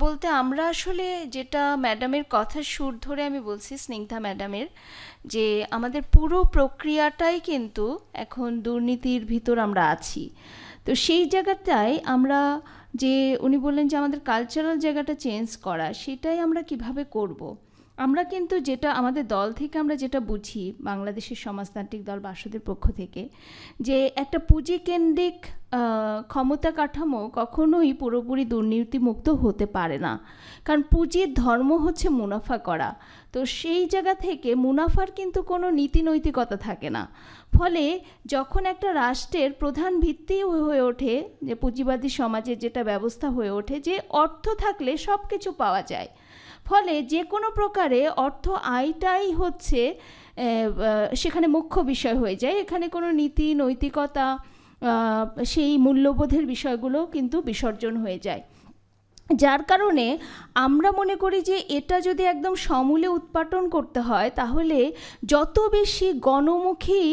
বলতে আমরা আসলে যেটা ম্যাডামের কথার সুর ধরে আমি বলছি, স্নিগ্ধা ম্যাডামের, যে আমাদের পুরো প্রক্রিয়াটাই কিন্তু এখন দুর্নীতির ভিতর আমরা আছি। তো সেই জায়গাটায় আমরা, যে উনি বললেন যে আমাদের কালচারাল জায়গাটা চেঞ্জ করা, সেটাই আমরা কিভাবে করব। আমরা কিন্তু যেটা আমাদের দল থেকে আমরা যেটা বুঝি, বাংলাদেশের সমাজতান্ত্রিক দল বাসদের পক্ষ থেকে, যে একটা পুঁজিকেন্দ্রিক ক্ষমতা কাঠামো কখনোই পুরোপুরি দুর্নীতিমুক্ত হতে পারে না, কারণ পুঁজির ধর্ম হচ্ছে মুনাফা করা। তো সেই জায়গা থেকে মুনাফার কিন্তু কোনো নীতি নৈতিকতা থাকে না। ফলে যখন একটা রাষ্ট্রের প্রধান ভিত্তি হয়ে ওঠে, যে পুঁজিবাদী সমাজের যেটা ব্যবস্থা হয়ে ওঠে, যে অর্থ থাকলে সব কিছু পাওয়া যায়, ফলে যে কোনো প্রকারে অর্থ আয়টাই হচ্ছে সেখানে মুখ্য বিষয় হয়ে যায়। এখানে কোনো নীতি নৈতিকতা, সেই মূল্যবোধের বিষয়গুলো কিন্তু বিসর্জন হয়ে যায়। যার কারণে আমরা মনে করি যে এটা যদি একদম সমূলে উৎপাটন করতে হয়, তাহলে যত বেশি গণমুখী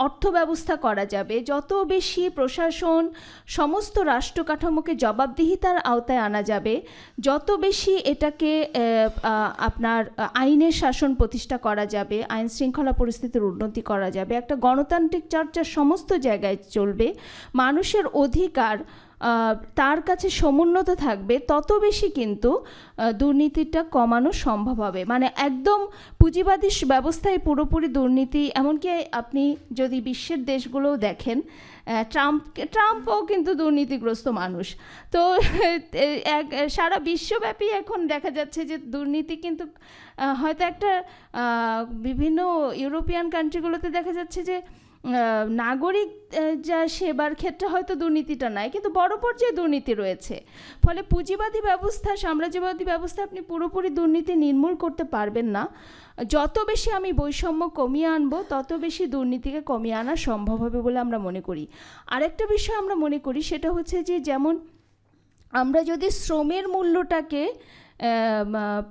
অর্থ ব্যবস্থা করা যাবে, যত বেশি প্রশাসন সমস্ত রাষ্ট্র কাঠামোকে জবাবদিহিতার আওতায় আনা যাবে, যত বেশি এটাকে আপনার আইনের শাসন প্রতিষ্ঠা করা যাবে, আইন শৃঙ্খলা পরিস্থিতির উন্নতি করা যাবে, একটা গণতান্ত্রিক চর্চা সমস্ত জায়গায় চলবে, মানুষের অধিকার তার কাছে সমুন্নত থাকবে, তত বেশি কিন্তু দুর্নীতিটা কমানো সম্ভব হবে। মানে একদম পুঁজিবাদী ব্যবস্থায় পুরোপুরি দুর্নীতি, এমনকি আপনি যদি বিশ্বের দেশগুলোও দেখেন, ট্রাম্পও কিন্তু দুর্নীতিগ্রস্ত মানুষ। তো সারা বিশ্বব্যাপী এখন দেখা যাচ্ছে যে দুর্নীতি কিন্তু হয়তো একটা বিভিন্ন ইউরোপিয়ান কান্ট্রিগুলোতে দেখা যাচ্ছে যে নাগরিক যা সেবার ক্ষেত্রে হয়তো দুর্নীতিটা নাই, কিন্তু বড় পর্যায়ে দুর্নীতি রয়েছে। ফলে পুঁজিবাদী ব্যবস্থা, সাম্রাজ্যবাদী ব্যবস্থা আপনি পুরোপুরি দুর্নীতি নির্মূল করতে পারবেন না। যত বেশি আমি বৈষম্য কমিয়ে আনবো, তত বেশি দুর্নীতিকে কমিয়ে আনা সম্ভব হবে বলে আমরা মনে করি। আরেকটা বিষয় আমরা মনে করি, সেটা হচ্ছে যে যেমন আমরা যদি শ্রমের মূল্যটাকে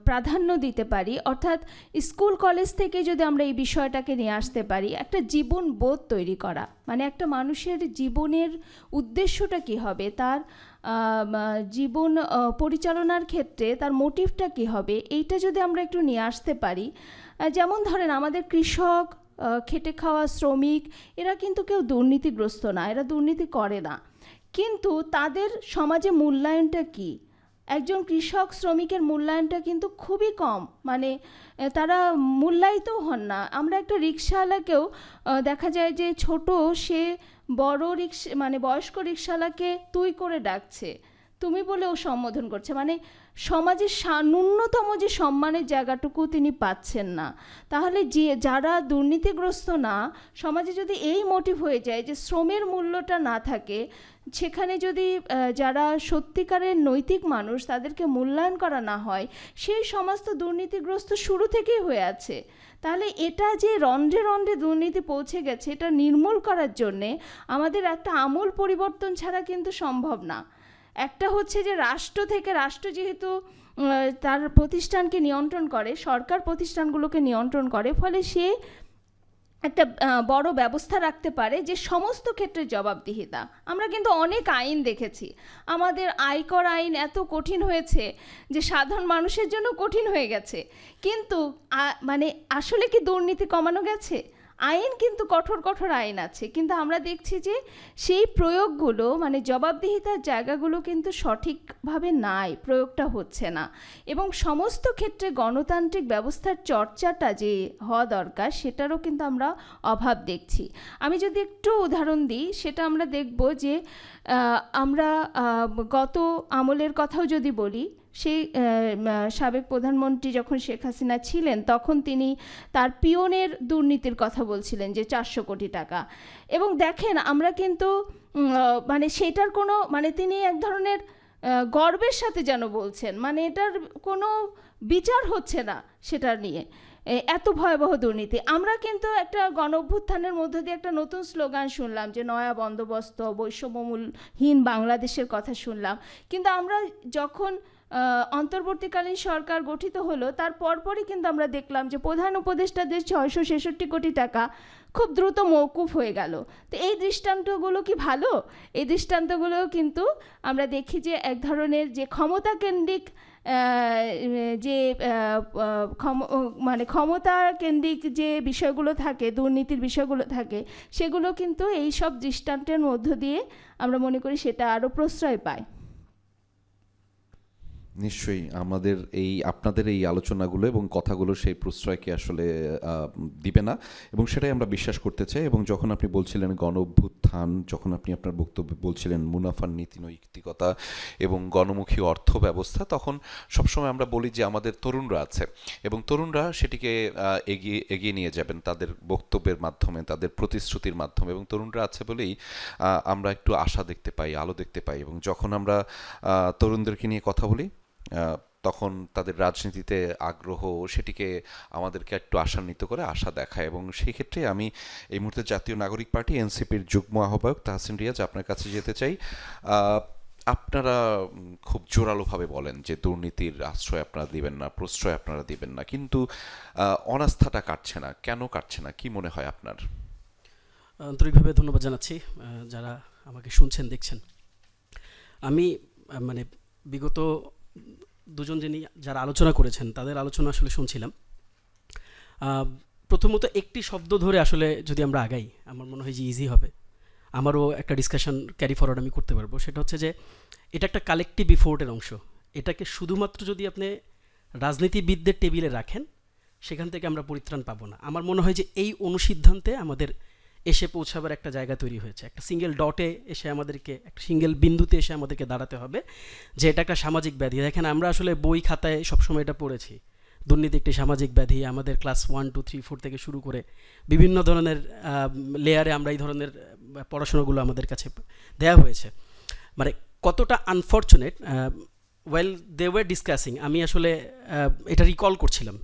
প্রাধান্য দিতে পারি, অর্থাৎ স্কুল কলেজ থেকে যদি আমরা এই বিষয়টাকে নিয়ে আসতে পারি, একটা জীবন বোধ তৈরি করা, মানে একটা মানুষের জীবনের উদ্দেশ্যটা কী হবে, তার জীবন পরিচালনার ক্ষেত্রে তার মোটিভটা কী হবে, এইটা যদি আমরা একটু নিয়ে আসতে পারি। যেমন ধরেন আমাদের কৃষক, খেটে খাওয়া শ্রমিক, এরা কিন্তু কেউ দুর্নীতিগ্রস্ত না, এরা দুর্নীতি করে না, কিন্তু তাদের সমাজে মূল্যায়নটা কী? একজন কৃষক শ্রমিকের মূল্যায়নটা কিন্তু খুবই কম, মানে তারা মূল্যায়িতও হন না। আমরা একটা রিক্সাওয়ালাকেও দেখা যায় যে ছোট, সে বড় মানে বয়স্ক রিক্সাওয়ালাকে তুই করে ডাকছে, তুমি বলে ও সম্বোধন করছে, মানে সমাজের ন্যূনতম যে সম্মানের জায়গাটুকু তিনি পাচ্ছেন না। তাহলে যে যারা দুর্নীতিগ্রস্ত না, সমাজে যদি এই মোটিভ হয়ে যায় যে শ্রমের মূল্যটা না থাকে, সেখানে যদি যারা সত্যিকারের নৈতিক মানুষ তাদেরকে মূল্যায়ন করা না হয়, সেই সমাজ তো দুর্নীতিগ্রস্ত শুরু থেকেই হয়ে আছে। তাহলে এটা যে রন্ধ্রে রন্ধ্রে দুর্নীতি পৌঁছে গেছে, এটা নির্মূল করার জন্যে আমাদের একটা আমূল পরিবর্তন ছাড়া কিন্তু সম্ভব না। একটা হচ্ছে যে রাষ্ট্র যেহেতু তার প্রতিষ্ঠানকে নিয়ন্ত্রণ করে, সরকার প্রতিষ্ঠানগুলোকে নিয়ন্ত্রণ করে, ফলে সে একটা বড় ব্যবস্থা রাখতে পারে যে সমস্ত ক্ষেত্রে জবাবদিহিতা। আমরা কিন্তু অনেক আইন দেখেছি, আমাদের আয়কর আইন এত কঠিন হয়েছে যে সাধারণ মানুষের জন্য কঠিন হয়ে গেছে, কিন্তু মানে আসলে কি দুর্নীতি কমানো গেছে? আইন কিন্তু কঠোর কঠোর আইন আছে, কিন্তু আমরা দেখছি যে সেই প্রয়োগগুলো, মানে জবাবদিহিতার জায়গাগুলো কিন্তু সঠিকভাবে নাই, প্রয়োগটা হচ্ছে না। এবং সমস্ত ক্ষেত্রে গণতান্ত্রিক ব্যবস্থার চর্চাটা যে হওয়া দরকার, সেটারও কিন্তু আমরা অভাব দেখছি। আমি যদি একটু উদাহরণ দিই, সেটা আমরা দেখব যে আমরা গত আমলের কথাও যদি বলি, সেই সাবেক প্রধানমন্ত্রী যখন শেখ হাসিনা ছিলেন, তখন তিনি তার পিয়নের দুর্নীতির কথা বলছিলেন যে 400 কোটি টাকা। এবং দেখেন আমরা কিন্তু মানে সেটার কোনো, মানে তিনি এক ধরনের গর্বের সাথে যেন বলছেন, মানে এটার কোনো বিচার হচ্ছে না সেটা নিয়ে, এত ভয়াবহ দুর্নীতি। আমরা কিন্তু একটা গণ অভ্যুত্থানের মধ্য দিয়ে একটা নতুন স্লোগান শুনলাম যে নয়া বন্দোবস্ত, বৈষম্যমূলহীন বাংলাদেশের কথা শুনলাম, কিন্তু আমরা যখন অন্তর্বর্তীকালীন সরকার গঠিত হলো তার পরপরই কিন্তু আমরা দেখলাম যে প্রধান উপদেষ্টাদের 666 কোটি টাকা খুব দ্রুত মওকুফ হয়ে গেল। তো এই দৃষ্টান্তগুলো কি ভালো? এই দৃষ্টান্তগুলো কিন্তু আমরা দেখি যে এক ধরনের যে ক্ষমতাকেন্দ্রিক যে মানে ক্ষমতা কেন্দ্রিক যে বিষয়গুলো থাকে, দুর্নীতির বিষয়গুলো থাকে, সেগুলো কিন্তু এই সব দৃষ্টান্তের মধ্য দিয়ে আমরা মনে করি সেটা আরও প্রশ্রয় পায়। নিশ্চয়ই আমাদের আপনাদের এই আলোচনাগুলো এবং কথাগুলো সেই প্রশ্রয়কে আসলে দিবে না, এবং সেটাই আমরা বিশ্বাস করতে চাই। এবং যখন আপনি বলছিলেন গণ অভ্যুত্থান, যখন আপনি আপনার বক্তব্যে বলছিলেন মুনাফার নীতি নৈতিকতা এবং গণমুখী অর্থ ব্যবস্থা, তখন সবসময় আমরা বলি যে আমাদের তরুণরা আছে এবং তরুণরা সেটিকে এগিয়ে নিয়ে যাবেন তাদের বক্তব্যের মাধ্যমে, তাদের প্রতিশ্রুতির মাধ্যমে, এবং তরুণরা আছে বলেই আমরা একটু আশা দেখতে পাই, আলো দেখতে পাই। এবং যখন আমরা তরুণদেরকে নিয়ে কথা বলি তখন তাদের রাজনীতিতে আগ্রহ সেটিকে আমাদেরকে একটু আশান্বিত করে, আশা দেখায়। এবং সেই ক্ষেত্রে আমি এই মুহূর্তে জাতীয় নাগরিক পার্টি এনসিপির যুগ্ম আহ্বায়ক তাহসিন রিয়াজ আপনার কাছে যেতে চাই। আপনারা খুব জোরালোভাবে বলেন যে দুর্নীতির আশ্রয় আপনারা দিবেন না, প্রশ্রয় আপনারা দিবেন না, কিন্তু অনাস্থাটা কাটছে না। কেন কাটছে না, কি মনে হয় আপনার? আন্তরিকভাবে ধন্যবাদ জানাচ্ছি যারা আমাকে শুনছেন, দেখছেন। আমি মানে বিগত দুজন যিনি যারা আলোচনা করেছেন তাদের আলোচনা আসলে শুনছিলাম। প্রথমত একটি শব্দ ধরে আসলে যদি আমরা আগাই, আমার মনে হয় যে ইজি হবে, আমারও একটা ডিসকাশন ক্যারি ফরওয়ার্ড আমি করতে পারবো। সেটা হচ্ছে যে এটা একটা কালেকটিভ এফোর্টের অংশ। এটাকে শুধুমাত্র যদি আপনি রাজনীতিবিদদের টেবিলে রাখেন, সেখান থেকে আমরা পরিত্রাণ পাবো না। আমার মনে হয় যে এই অনুসিদ্ধান্তে আমাদের এসে পৌঁছাবার একটা জায়গা তৈরি হয়েছে। একটা সিঙ্গেল ডটে এসে আমাদেরকে, একটা সিঙ্গেল বিন্দুতে এসে আমাদেরকে দাঁড়াতে হবে যে এটা একটা সামাজিক ব্যাধি। দেখেন, আমরা আসলে বই খাতায় সবসময় এটা পড়েছি, দুর্নীতি একটি সামাজিক ব্যাধি। আমাদের ক্লাস 1, 2, 3, 4 থেকে শুরু করে বিভিন্ন ধরনের লেয়ারে আমরা এই ধরনের পড়াশোনাগুলো আমাদের কাছে দেয়া হয়েছে। মানে কতটা unfortunate, well they were discussing, আমি আসলে এটা রিকল করছিলাম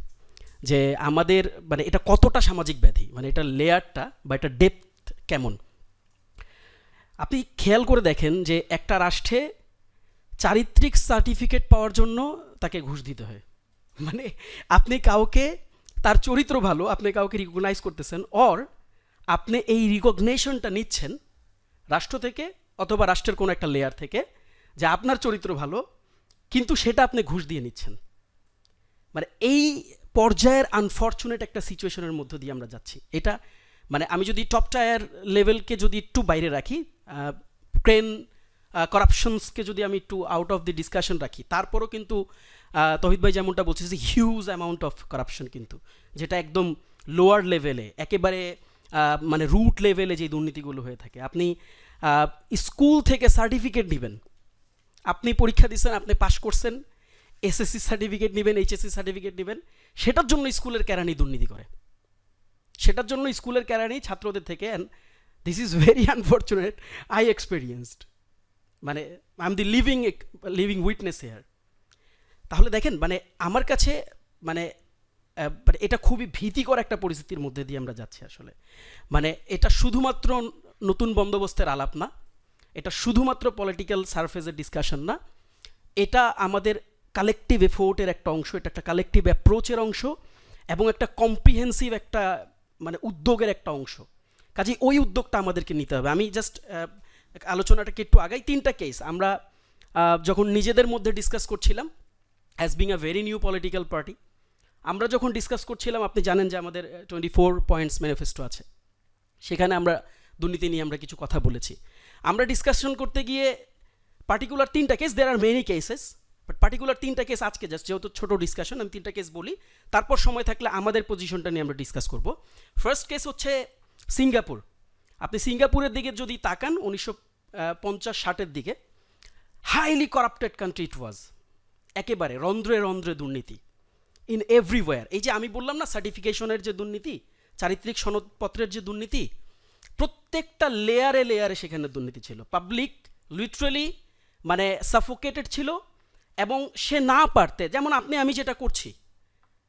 যে আমাদের মানে এটা কতটা সামাজিক ব্যাধি, মানে এটা লেয়ারটা বা এটা ডেপথ কেমন। আপনি খেয়াল করে দেখেন যে একটা রাষ্ট্রে চারিত্রিক সার্টিফিকেট পাওয়ার জন্য তাকে ঘুষ দিতে হয়। মানে আপনি কাউকে, তার চরিত্র ভালো, আপনি কাউকে রিকগনাইজ করতেছেন, অর আপনি এই রিকগনিশনটা নিচ্ছেন রাষ্ট্র থেকে অথবা রাষ্ট্রের কোনো একটা লেয়ার থেকে যে আপনার চরিত্র ভালো, কিন্তু সেটা আপনি ঘুষ দিয়ে নিচ্ছেন। মানে এই পর্যায়ের আনফর্চুনেট একটা সিচুয়েশনের মধ্য দিয়ে আমরা যাচ্ছি। এটা মানে আমি যদি টপ টায়ার লেভেলকে যদি একটু বাইরে রাখি, ক্রেন করাপশনসকে যদি আমি একটু আউট অফ দি ডিসকাশন রাখি, তারপরও কিন্তু তহিদ ভাই যেমনটা বলছে যে হিউজ অ্যামাউন্ট অফ করাপশন, কিন্তু যেটা একদম লোয়ার লেভেলে, একেবারে মানে রুট লেভেলে যে দুর্নীতিগুলো হয়ে থাকে। আপনি স্কুল থেকে সার্টিফিকেট নেবেন, আপনি পরীক্ষা দিচ্ছেন, আপনি পাশ করছেন, এসএসসি সার্টিফিকেট নেবেন, এইচএসসি সার্টিফিকেট নেবেন, সেটার জন্য স্কুলের কেরানি দুর্নীতি করে, সেটার জন্য স্কুলের কেরানি ছাত্রদের থেকে, and this is very unfortunate, I experienced, মানে I am the living witness here. তাহলে দেখেন, মানে আমার কাছে মানে এটা খুবই ভীতিকর একটা পরিস্থিতির মধ্যে দিয়ে আমরা যাচ্ছি আসলে। মানে এটা শুধুমাত্র নতুন বন্দোবস্তের আলাপ না, এটা শুধুমাত্র পলিটিক্যাল সারফেসের ডিসকাশন না, এটা আমাদের কালেকটিভ এফোর্টের একটা অংশ, এটা একটা কালেকটিভ অ্যাপ্রোচের অংশ এবং একটা কম্প্রিহেন্সিভ একটা মানে উদ্যোগের একটা অংশ। কাজেই ওই উদ্যোগটা আমাদেরকে নিতে হবে। আমি জাস্ট আলোচনাটাকে একটু আগাই। 3টা কেস আমরা যখন নিজেদের মধ্যে ডিসকাস করছিলাম, as being a very new political party, আমরা যখন ডিসকাস করছিলাম, আপনি জানেন যে আমাদের 24 পয়েন্টস ম্যানিফেস্টো আছে, সেখানে আমরা দুর্নীতি নিয়ে আমরা কিছু কথা বলেছি। আমরা ডিসকাশন করতে গিয়ে পার্টিকুলার 3টা case, there are many cases, but particular 3টা কেস আজকে জাস্ট যেহেতু ছোটো ডিসকাশন, আমি 3টা কেস বলি, তারপর সময় থাকলে আমাদের পজিশনটা নিয়ে আমরা ডিসকাস করব। ফার্স্ট কেস হচ্ছে সিঙ্গাপুর। আপনি সিঙ্গাপুরের দিকে যদি তাকান, 1950-60-এর দিকে, হাইলি করাপ্টেড কান্ট্রি ইট ওয়াজ, একেবারে রন্ধ্রে রন্ধ্রে দুর্নীতি ইন এভরিওয়্যার। এই যে আমি বললাম না, সার্টিফিকেশনের যে দুর্নীতি, চারিত্রিক সনদপত্রের যে দুর্নীতি, প্রত্যেকটা লেয়ারে লেয়ারে সেখানে দুর্নীতি ছিল। পাবলিক লিটারালি মানে সাফোকেটেড ছিল, এবং সে না পারতে, যেমন আমি যেটা করছি,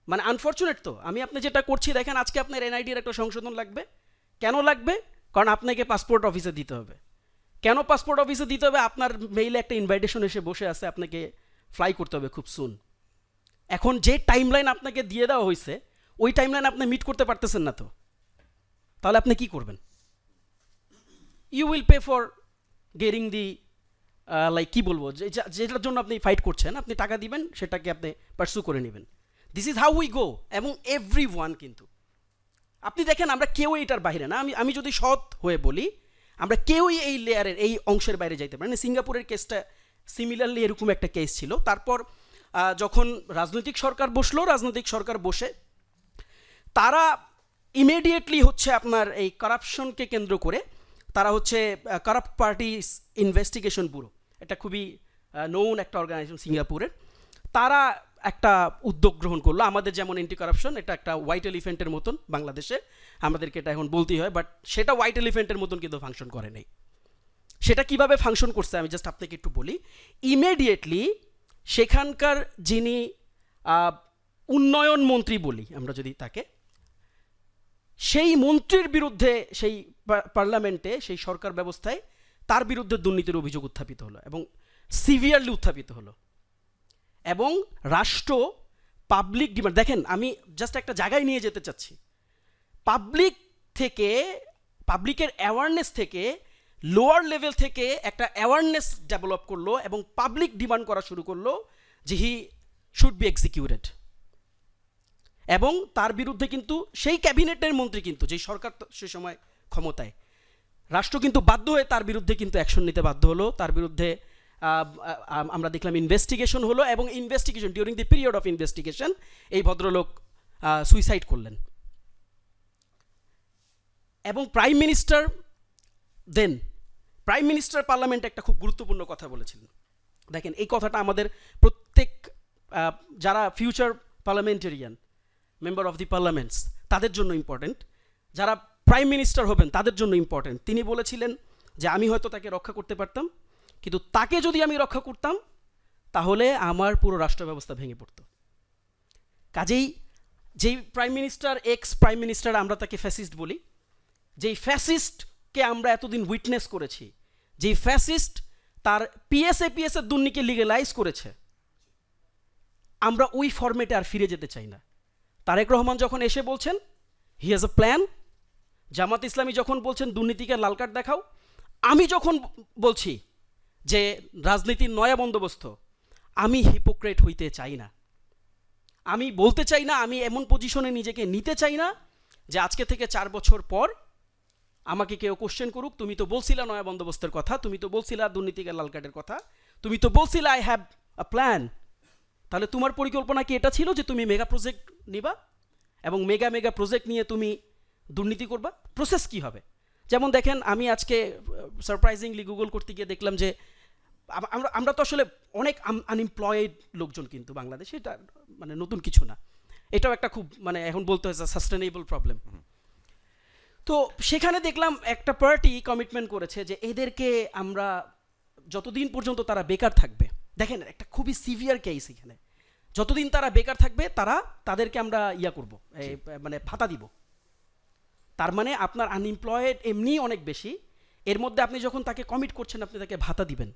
মানে আনফর্চুনেট তো, আপনি যেটা করছি, দেখেন আজকে আপনার এনআইডির একটা সংশোধন লাগবে। কেন লাগবে? কারণ আপনাকে পাসপোর্ট অফিসে দিতে হবে। কেন পাসপোর্ট অফিসে দিতে হবে? আপনার মেইলে একটা ইনভাইটেশন এসে বসে আছে আপনাকে ফ্লাই করতে হবে খুব সুন। এখন যে টাইমলাইন আপনাকে দিয়ে দেওয়া হয়েছে ওই টাইমলাইন আপনি মিট করতে পারতেছেন না তো, তাহলে আপনি কি করবেন? You will pay for getting the like কী বলবো, যেটার জন্য আপনি ফাইট করছেন আপনি টাকা দিবেন, সেটাকে আপনি পার্সু করে নেবেন। This is how we go. এবং এভরি ওয়ান কিন্তু আপনি দেখেন আমরা কেউ এটার বাইরে না। আমি যদি সৎ হয়ে বলি আমরা কেউই এই লেয়ারের এই অংশের বাইরে যাইতে পারি না। সিঙ্গাপুরের কেসটা সিমিলারলি এরকম একটা কেস ছিল। তারপর যখন রাজনৈতিক সরকার বসে তারা ইমিডিয়েটলি হচ্ছে আপনার এই কারাপশনকে কেন্দ্র করে তারা হচ্ছে কারাপ্ট পার্টিস ইনভেস্টিগেশন ব্যুরো, এটা খুবই নোন একটা অর্গানাইজেশন সিঙ্গাপুরের, তারা একটা উদ্যোগ গ্রহণ করলো। আমাদের যেমন এন্টি কারাপশন এটা একটা হোয়াইট এলিফেন্টের মতন বাংলাদেশে, আমাদেরকে এটা এখন বলতেই হয়, বাট সেটা হোয়াইট এলিফেন্টের মতন কিন্তু ফাংশন করে নাই। সেটা কিভাবে ফাংশন করছে আমি জাস্ট আপনাকে একটু বলি। ইমিডিয়েটলি সেখানকার যিনি উন্নয়ন মন্ত্রী বলি আমরা যদি তাকে, সেই মন্ত্রীর বিরুদ্ধে সেই পার্লামেন্টে সেই সরকার ব্যবস্থায় তার বিরুদ্ধে দুর্নীতির অভিযোগ উত্থাপিত হলো এবং সিভিয়ারলি উত্থাপিত হলো। এবং রাষ্ট্র পাবলিক ডিমান্ড, দেখেন আমি জাস্ট একটা জায়গায় নিয়ে যেতে চাচ্ছি, পাবলিকের অ্যাওয়ারনেস থেকে লোয়ার লেভেল থেকে একটা অ্যাওয়ারনেস ডেভেলপ করলো এবং পাবলিক ডিমান্ড করা শুরু করলো যে হি শুড বি এক্সিকিউটেড। এবং তার বিরুদ্ধে কিন্তু সেই ক্যাবিনেটের মন্ত্রী কিন্তু যেই সরকার সে সময় ক্ষমতায়, রাষ্ট্র কিন্তু বাধ্য হয়ে তার বিরুদ্ধে কিন্তু অ্যাকশন নিতে বাধ্য হলো। তার বিরুদ্ধে আমরা দেখলাম ইনভেস্টিগেশন হলো এবং investigation during the period of investigation এই ভদ্রলোক সুইসাইড করলেন। এবং প্রাইম মিনিস্টার পার্লামেন্টে একটা খুব গুরুত্বপূর্ণ কথা বলেছিলেন। দেখেন এই কথাটা আমাদের প্রত্যেক যারা future parliamentarian member of the parliaments তাদের জন্য ইম্পর্টেন্ট, যারা প্রাইম মিনিস্টার হবেন তাদের জন্য ইম্পর্টেন্ট। তিনি বলেছিলেন যে আমি হয়তো তাকে রক্ষা করতে পারতাম, কিন্তু তাকে যদি আমি রক্ষা করতাম তাহলে আমার পুরো রাষ্ট্র ব্যবস্থা ভেঙে পড়ত। কাজেই যেই এক্স প্রাইম মিনিস্টার আমরা তাকে ফ্যাসিস্ট বলি, যেই ফ্যাসিস্টকে আমরা এতদিন উইটনেস করেছি, যেই ফ্যাসিস্ট তার পিএসএ দুর্নীতিকে লিগ্যালাইজ করেছে, আমরা ওই ফরম্যাটে আর ফিরে যেতে চাই না। তারেক রহমান যখন এসে বলছেন he has a plan, Jamaat Islami যখন বলছেন দুর্নীতিকে লাল কার্ড দেখাও, আমি যখন বলছি যে রাজনীতির নয়া বন্দোবস্ত, আমি হিপোক্রেট হইতে চাই না। আমি বলতে চাই না, আমি এমন পজিশনে নিজেকে নিতে চাই না যে আজকে থেকে 4 বছর পর আমাকে কেউ কোশ্চেন করুক, তুমি তো বলছিলা নয়া বন্দোবস্তের কথা, তুমি তো বলছিলা দুর্নীতিকে লাল কার্ডের কথা, তুমি তো বলছিলা আই হ্যাভ আ প্ল্যান। তাহলে তোমার পরিকল্পনা কি এটা ছিল যে তুমি মেগা প্রজেক্ট নিবা এবং মেগা প্রজেক্ট নিয়ে তুমি দুর্নীতি করবা? প্রসেস কি হবে? যেমন দেখেন আমি আজকে সারপ্রাইজিংলি গুগল করতে গিয়ে দেখলাম যে আমরা তো আসলে অনেক আনএমপ্লয়েড লোকজন কিন্তু বাংলাদেশে, এটা মানে নতুন কিছু না, এটাও একটা খুব মানে এখন বলতে হয়েছে সাস্টেনেবল প্রবলেম। তো সেখানে দেখলাম একটা পার্টি কমিটমেন্ট করেছে যে এদেরকে আমরা যতদিন পর্যন্ত তারা বেকার থাকবে, দেখেন একটা খুবই সিভিয়ার কেস এখানে, যতদিন তারা বেকার থাকবে তাদেরকে আমরা করব, মানে ভাতা দিব। তার মানে আপনার আনএমপ্লয়েড এমনি অনেক বেশি, এর মধ্যে আপনি যখন তাকে কমিট করছেন আপনি তাকে ভাতা দিবেন,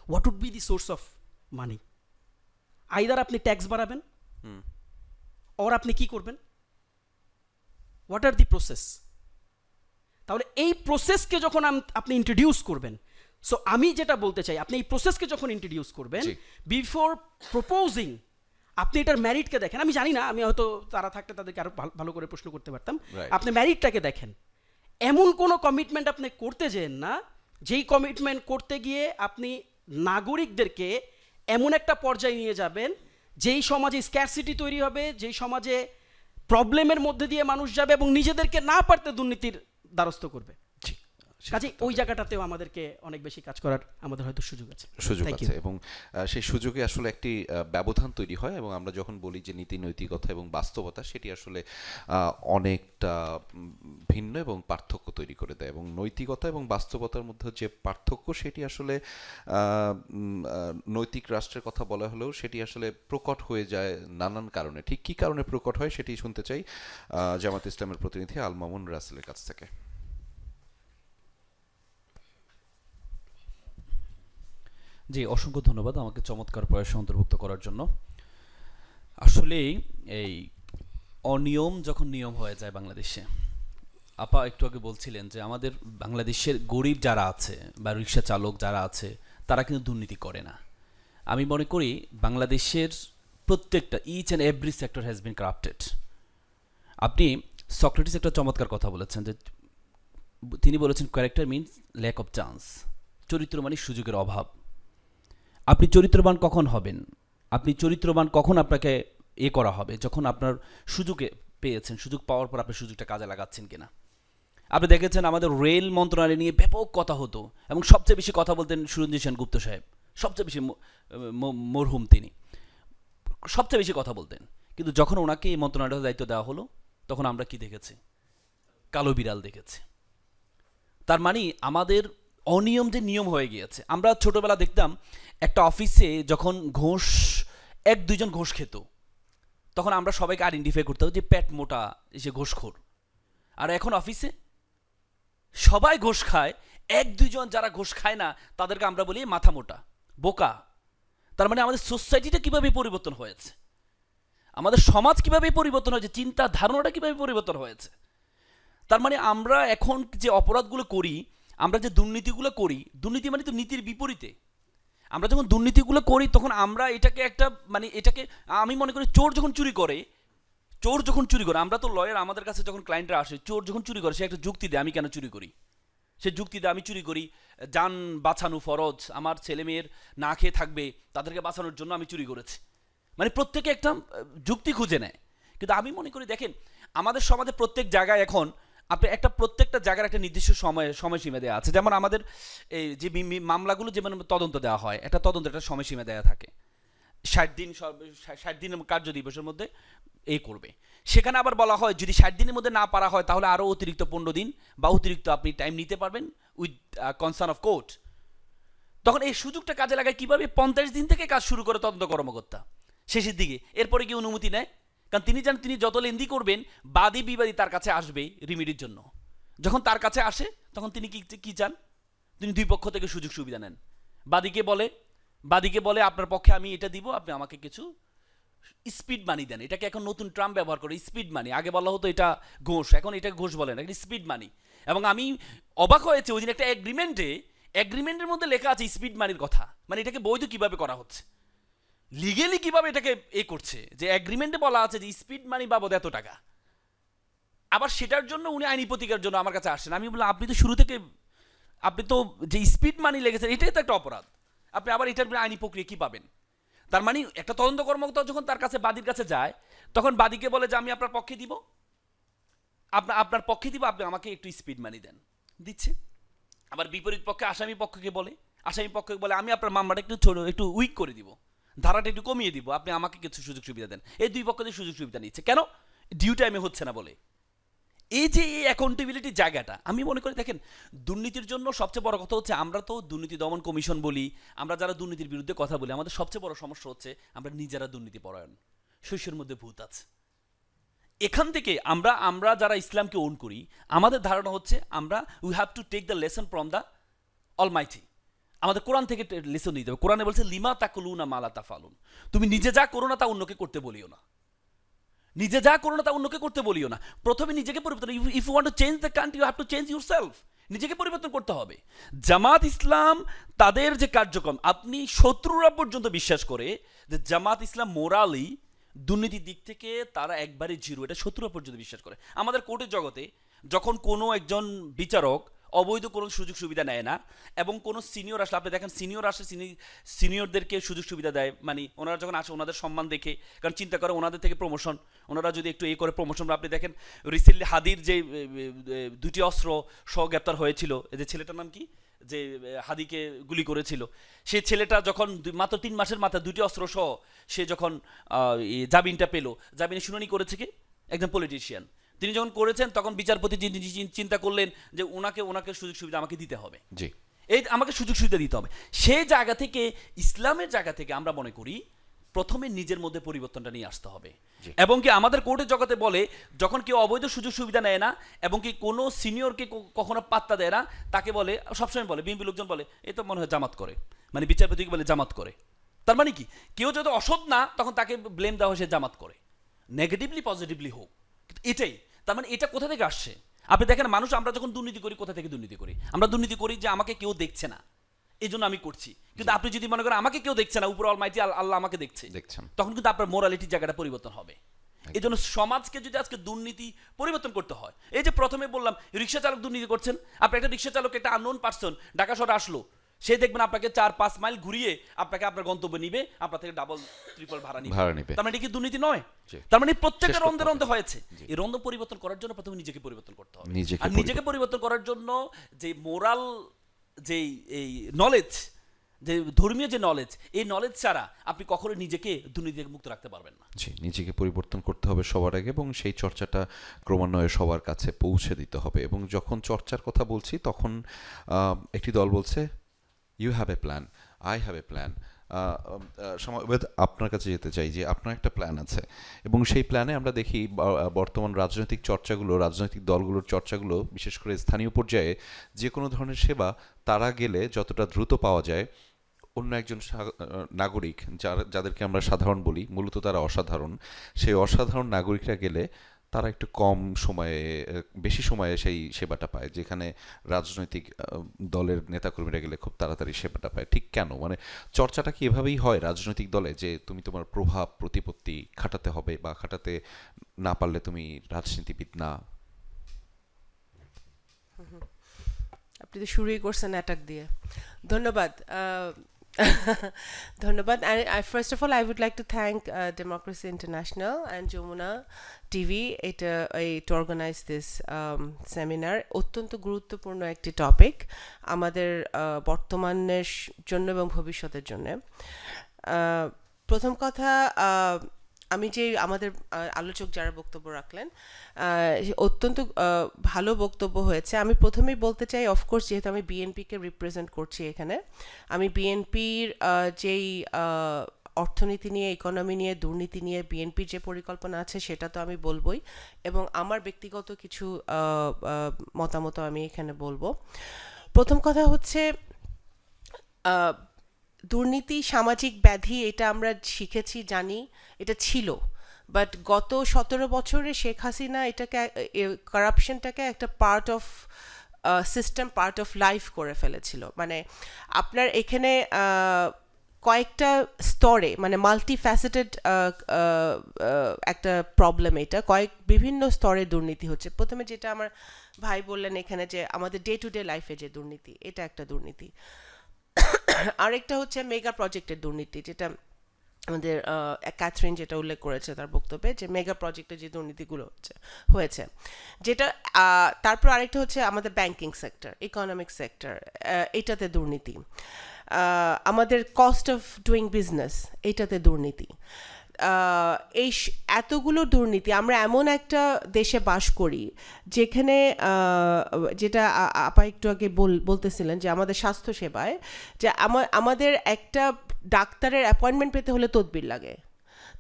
what would be the source of money? Either আপনি ট্যাক্স বাড়াবেন অর আপনি কি করবেন? What are the process? তাহলে এই প্রসেসকে যখন আপনি ইন্ট্রোডিউস করবেন, সো আমি যেটা বলতে চাই, আপনি এই প্রসেসকে যখন ইন্ট্রোডিউস করবেন, বিফোর প্রপোজিং আপনি এটার ম্যারিটকে দেখেন। আমি জানি না, আমি হয়তো তারা থাকতে তাদেরকে আরো ভালো করে প্রশ্ন করতে পারতাম। আপনি ম্যারিটটাকে দেখেন, এমন কোনো কমিটমেন্ট আপনি করতে যেন না যেই কমিটমেন্ট করতে গিয়ে আপনি নাগরিকদেরকে এমন একটা পর্যায়ে নিয়ে যাবেন যেই সমাজে স্ক্যারসিটি তৈরি হবে, যেই সমাজে প্রবলেমের মধ্যে দিয়ে মানুষ যাবে এবং নিজেদেরকে না পারতে দুর্নীতির দ্বারস্থ করবে। কাজে ওই জায়গাটাতেও আমাদেরকে অনেক বেশি কাজ করার আমাদের হয়তো সুযোগ আছে এবং সেই সুযোগে আসলে একটি ব্যবধান তৈরি হয়। এবং আমরা যখন বলি যে নীতি নৈতিকতা এবং বাস্তবতা, সেটি আসলে অনেকটা ভিন্ন এবং পার্থক্য তৈরি করে দেয়। এবং নৈতিকতা এবং বাস্তবতার মধ্যে যে পার্থক্য, সেটি আসলে নৈতিক রাষ্ট্রের কথা বলা হলেও সেটি আসলে প্রকট হয়ে যায় নানান কারণে। ঠিক কী কারণে প্রকট হয় সেটি শুনতে চাই জামাত ইসলামের প্রতিনিধি আল মামুন রাসেলের কাছ থেকে। জি, অসংখ্য ধন্যবাদ আমাকে চমৎকার প্রয়াসে অন্তর্ভুক্ত করার জন্য। আসলেই এই অনিয়ম যখন নিয়ম হয়ে যায় বাংলাদেশে, আপা একটু আগে বলছিলেন যে আমাদের বাংলাদেশের গরিব যারা আছে বা রিক্সা চালক যারা আছে তারা কিন্তু দুর্নীতি করে না। আমি মনে করি বাংলাদেশের প্রত্যেকটা each and every sector has been corrupted. আপনি সক্রেটিস একটা চমৎকার কথা বলেছেন যে তিনি বলেছেন character means lack of chance, চরিত্র মানে সুযোগের অভাব। আপনি চরিত্রবান কখন হবেন, আপনি চরিত্রবান কখন আপনাকে করা হবে, যখন আপনার সুযোগে পেয়েছেন, সুযোগ পাওয়ার পর আপনি সুযোগটা কাজে লাগাচ্ছেন কিনা। আপনি দেখেছেন আমাদের রেল মন্ত্রণালয় নিয়ে ব্যাপক কথা হতো এবং সবচেয়ে বেশি কথা বলতেন সুরঞ্জিত সেনগুপ্ত সাহেব, সবচেয়ে বেশি মরহুম তিনি সবচেয়ে বেশি কথা বলতেন। কিন্তু যখন ওনাকে এই মন্ত্রণালয়ের দায়িত্ব দেওয়া হলো তখন আমরা কি দেখেছি, কালো বিড়াল দেখেছি। তার মানে আমাদের অনিয়ম যে নিয়ম হয়ে গিয়েছে। আমরা ছোটবেলা দেখতাম একটা অফিসে যখন ঘোষ 1-2 জন ঘোষ খেত তখন আমরা সবাইকে আইডেন্টিফাই করতাম যে পেট মোটা এসে ঘোষখোর। আর এখন অফিসে সবাই ঘোষ খায়, 1-2 জন যারা ঘোষ খায় না তাদেরকে আমরা বলি মাথা মোটা, বোকা। তার মানে আমাদের সোসাইটিটা কিভাবে পরিবর্তন হয়েছে, আমাদের সমাজ কিভাবে পরিবর্তন হয়েছে, চিন্তা ধারণাটা কিভাবে পরিবর্তন হয়েছে। তার মানে আমরা এখন যে অপরাধগুলো করি, আমরা যে দুর্নীতিগুলো করি, দুর্নীতি মানে তো নীতির বিপরীতে। আমরা যখন দুর্নীতিগুলো করি তখন আমরা এটাকে একটা মানে এটাকে আমি মনে করি চোর যখন চুরি করে, আমরা তো লয়ার, আমাদের কাছে যখন ক্লায়েন্টরা আসে চোর যখন চুরি করে সে একটা যুক্তি দেয় আমি কেন চুরি করি। সে যুক্তি দেয় আমি চুরি করি, যান বাঁচানো ফরজ, আমার ছেলে মেয়ের না খেয়ে থাকবে তাদেরকে বাঁচানোর জন্য আমি চুরি করেছি। মানে প্রত্যেকে একটা যুক্তি খুঁজে নেয়। কিন্তু আমি মনে করি দেখেন আমাদের সমাজে প্রত্যেক জায়গায় এখন আপনি একটা প্রত্যেকটা জায়গার একটা নির্দিষ্ট সময়সীমা দেওয়া আছে। যেমন আমাদের এই যে মামলাগুলো যেমন তদন্ত দেওয়া হয়, একটা তদন্তের একটা সময়সীমা দেওয়া থাকে, 60 দিনের কার্য দিবসের মধ্যে করবে। সেখানে আবার বলা হয় যদি 60 দিনের মধ্যে না পারা হয় তাহলে আরও অতিরিক্ত 15 দিন বা অতিরিক্ত আপনি টাইম নিতে পারবেন উইথ কনসার্ন অফ কোর্ট। তখন এই সুযোগটা কাজে লাগায় কীভাবে 50 দিন থেকে কাজ শুরু করে তদন্ত কর্মকর্তা শেষের দিকে, এরপরে কি অনুমতি নেয়। কারণ তিনি জানেন তিনি যত লেন্দি করবেন বাদী বিবাদী তার কাছে আসবে রিমিডির জন্য। যখন তার কাছে আসে তখন তিনি কি চান, তিনি 2 পক্ষ থেকে সুযোগ সুবিধা নেন। বাদীকে বলে আপনার পক্ষে আমি এটা দিব, আপনি আমাকে কিছু স্পিড মানি দেন। এটাকে এখন নতুন ট্রাম ব্যবহার করে স্পিড মানি। আগে বলা হতো এটা ঘোষ, এখন এটা ঘোষ বলে না, এটা স্পিড মানি। এবং আমি অবাক হয়েছে ওই দিন একটা এগ্রিমেন্টের মধ্যে লেখা আছে স্পিড মানির কথা। মানে এটাকে বৈধ কিভাবে করা হচ্ছে, লিগেলি কিভাবে এটাকে করছে, যে এগ্রিমেন্টে বলা আছে যে স্পিড মানি বাবদ এত টাকা। আবার সেটার জন্য উনি আইনি প্রতিকার জন্য আমার কাছে আসেন। আমি বললাম আপনি তো শুরু থেকে আপনি তো যে স্পিড মানি লেগেছেন এটাই তো একটা অপরাধ, আপনি আবার এটার আইনি প্রক্রিয়া কী পাবেন। তার মানে একটা তদন্ত কর্মকর্তা যখন তার কাছে বাদীর কাছে যায় তখন বাদীকে বলে যে আমি আপনার পক্ষে দিব, আপনার পক্ষে দিব, আপনি আমাকে একটু স্পিড মানি দেন, দিচ্ছে। আবার বিপরীত পক্ষে আসামি পক্ষকে বলে আমি আপনার মামলাটা একটু উইক করে দিব, ধারাটা একটু কমিয়ে দিব, আপনি আমাকে কিছু সুযোগ সুবিধা দেন। এই 2 পক্ষ থেকে সুযোগ সুবিধা নিচ্ছে কেন, ডিউ টাইমে হচ্ছে না বলে। এই যে এই অ্যাকাউন্টেবিলিটির জায়গাটা আমি মনে করি দেখেন দুর্নীতির জন্য সবচেয়ে বড় কথা হচ্ছে আমরা তো দুর্নীতি দমন কমিশন বলি, আমরা যারা দুর্নীতির বিরুদ্ধে কথা বলি আমাদের সবচেয়ে বড় সমস্যা হচ্ছে আমরা নিজেরা দুর্নীতি পরায়ণ, শস্যের মধ্যে ভূত আছে। এখান থেকে আমরা যারা ইসলামকে ওন করি আমাদের ধারণা হচ্ছে আমরা we have to take the lesson from the Almighty. আমাদের কোরআন থেকে লেসন নিতে হবে। কোরআনে বলছে লিমা তাকুলুনা মালা তাফালুন, তুমি নিজে যা করো না তা অন্যকে করতে বলিও না, নিজে যা করো না তা অন্যকে করতে বলিও না। প্রথমে নিজেকে পরিবর্তন, if you want to change the country you have to change yourself. নিজেকে পরিবর্তন করতে হবে। জামাত ইসলাম তাদের যে কার্যক্রম, আপনি শত্রুরা পর্যন্ত বিশ্বাস করে যে জামাত ইসলাম মোরালি দুর্নীতির দিক থেকে তারা একবারে জিরো, এটা শত্রুরা পর্যন্ত বিশ্বাস করে। আমাদের কোর্টের জগতে যখন কোনো একজন বিচারক অবৈধ কোনো সুযোগ সুবিধা নেয় না এবং কোনো সিনিয়র আসলে আপনি দেখেন সিনিয়রদেরকে সুযোগ সুবিধা দেয়, মানে ওনারা যখন আসে ওনাদের সম্মান দেখে, কারণ চিন্তা করে ওনাদের থেকে প্রমোশন, ওনারা যদি একটু করে প্রমোশন। আপনি দেখেন রিসেন্টলি হাদির যে 2টি অস্ত্র সহ গ্রেপ্তার হয়েছিল, এই যে ছেলেটার নাম কি যে হাদিকে গুলি করেছিল, সেই ছেলেটা যখন মাত্র 3 মাসের মাথায় 2টি অস্ত্র সহ সে যখন জামিনটা পেল, জামিনে শুনানি করেছে কি একজন পলিটিশিয়ান। তিনি যখন করেছেন তখন বিচারপতি চিন্তা করলেন যে ওনাকে সুযোগ সুবিধা আমাকে দিতে হবে, জি আমাকে সুযোগ সুবিধা দিতে হবে। সেই জায়গা থেকে ইসলামের জায়গা থেকে আমরা মনে করি প্রথমে নিজের মধ্যে পরিবর্তনটা নিয়ে আসতে হবে। এবং কি আমাদের কোর্টের জগতে বলে যখন কেউ অবৈধ সুযোগ সুবিধা নেয় না এবং কি কোনো সিনিয়রকে কখনো পাত্তা দেয় না, তাকে বলে সবসময় বলে বিএনপি লোকজন বলে এ তো মনে হয় জামাত করে, মানে বিচারপতিকে বলে জামাত করে। তার মানে কি, কেউ যদি অসৎ না তখন তাকে ব্লেম দেওয়া হয় সে জামাত করে, নেগেটিভলি পজিটিভলি হোক। কিন্তু এটাই, তার মানে এটা কোথা থেকে আসছে? আপনি দেখেন মানুষ, আমরা যখন দুর্নীতি করি, কোথা থেকে দুর্নীতি করি? আমরা দুর্নীতি করি যে আমাকে কেউ দেখছে না, এই জন্য আমি করছি। কিন্তু আপনি যদি মনে করেন আমাকে কেউ দেখছে না, উপর অলমাইটি আল্লাহ আমাকে দেখছেন, তখন কিন্তু আপনার মোরালিটির জায়গাটা পরিবর্তন হবে। এই জন্য সমাজকে যদি আজকে দুর্নীতি পরিবর্তন করতে হয়, এই যে প্রথমে বললাম রিক্সা চালক দুর্নীতি করছেন, আপনি একটা রিক্সা চালক, একটা আননোন পার্সন ঢাকা শহরে আসলো, সে দেখবেন আপনাকে 4-5 মাইল ঘুরিয়ে আপনাকে আপনার গন্তব্যে নিবে, আপনার থেকে ডাবল ট্রিপল ভাড়া নিবে। তার মানে এটা কি দুর্নীতি নয়? তার মানে প্রত্যেকটা রন্ধে রন্ধে হয়েছে। এই রন্ধ পরিবর্তন করার জন্য প্রথমে নিজেকে পরিবর্তন করতে হবে। আর নিজেকে পরিবর্তন করার জন্য যে মোরাল, যে এই নলেজ, যে ধর্মীয় যে নলেজ, এই নলেজ ছাড়া আপনি কখনো নিজেকে দুর্নীতি থেকে মুক্ত রাখতে পারবেন না। জি, নিজেকে পরিবর্তন করতে হবে সবার আগে, এবং সেই চর্চাটা ক্রমান্বয়ে সবার কাছে পৌঁছে দিতে হবে। এবং যখন চর্চার কথা বলছি তখন একটি দল বলছে you have a plan, I have a plan. আপনার কাছে যেতে চাই যে আপনার একটা প্ল্যান আছে, এবং সেই প্ল্যানে আমরা দেখি বর্তমান রাজনৈতিক চর্চাগুলো, রাজনৈতিক দলগুলোর চর্চাগুলো, বিশেষ করে স্থানীয় পর্যায়ে যে কোনো ধরনের সেবা তারা গেলে যতটা দ্রুত পাওয়া যায়, অন্য একজন নাগরিক, যাদেরকে আমরা সাধারণ বলি, মূলত তারা অসাধারণ, সেই অসাধারণ নাগরিকরা গেলে তারা একটু কম সময়ে, বেশি সময়ে সেই সেবাটা পায়, যেখানে রাজনৈতিক দলের নেতাকর্মীরা গেলে খুব তাড়াতাড়ি সেবাটা পায়। ঠিক কেন? মানে চর্চাটা কি এভাবেই হয় রাজনৈতিক দলে, যে তুমি তোমার প্রভাব প্রতিপত্তি খাটাতে হবে, বা খাটাতে না পারলে তুমি রাজনীতিবিদ না? আপনি তো শুরুই করছেন অ্যাটাক দিয়ে। ধন্যবাদ। ধন্যবাদ। And first of all, I would like to thank Democracy International and Jamuna TV to organize this seminar. অত্যন্ত গুরুত্বপূর্ণ একটি টপিক আমাদের বর্তমানের জন্য এবং ভবিষ্যতের জন্য। প্রথম কথা, আমি যে আমাদের আলোচক যারা বক্তব্য রাখলেন, অত্যন্ত ভালো বক্তব্য হয়েছে। আমি প্রথমেই বলতে চাই, অফকোর্স যেহেতু আমি বিএনপিকে রিপ্রেজেন্ট করছি এখানে, আমি বিএনপির যেই অর্থনীতি নিয়ে, ইকোনমি নিয়ে, দুর্নীতি নিয়ে বিএনপির যে পরিকল্পনা আছে সেটা তো আমি বলবই, এবং আমার ব্যক্তিগত কিছু মতামত আমি এখানে বলবো। প্রথম কথা হচ্ছে, দুর্নীতি সামাজিক ব্যাধি, এটা আমরা শিখেছি, জানি, এটা ছিল, বাট গত 17 বছরে শেখ হাসিনা এটাকে, কারাপশনটাকে একটা part of system, part of life করে ফেলেছিল। মানে আপনার এখানে কয়েকটা স্তরে, মানে মাল্টিফ্যাসেটেড একটা প্রবলেম, এটা বিভিন্ন স্তরে দুর্নীতি হচ্ছে। প্রথমে যেটা আমার ভাই বললেন এখানে, যে আমাদের ডে টু ডে লাইফে যে দুর্নীতি, এটা একটা দুর্নীতি। আরেকটা হচ্ছে মেগা প্রজেক্টের দুর্নীতি, যেটা আমাদের ক্যাথরিন যেটা উল্লেখ করেছে তার বক্তব্যে, যে মেগা প্রজেক্টে যে দুর্নীতিগুলো হয়েছে, যেটা। তারপর আরেকটা হচ্ছে আমাদের ব্যাংকিং সেক্টর, ইকোনমিক সেক্টর, এটাতে দুর্নীতি। আমাদের কস্ট অফ ডুইং বিজনেস, এইটাতে দুর্নীতি। এই এতগুলো দুর্নীতি, আমরা এমন একটা দেশে বাস করি যেখানে, যেটা আপা একটু আগে বলতেছিলেন, যে আমাদের স্বাস্থ্যসেবায়, যে আমাদের একটা ডাক্তারের অ্যাপয়েন্টমেন্ট পেতে হলে তদবির লাগে।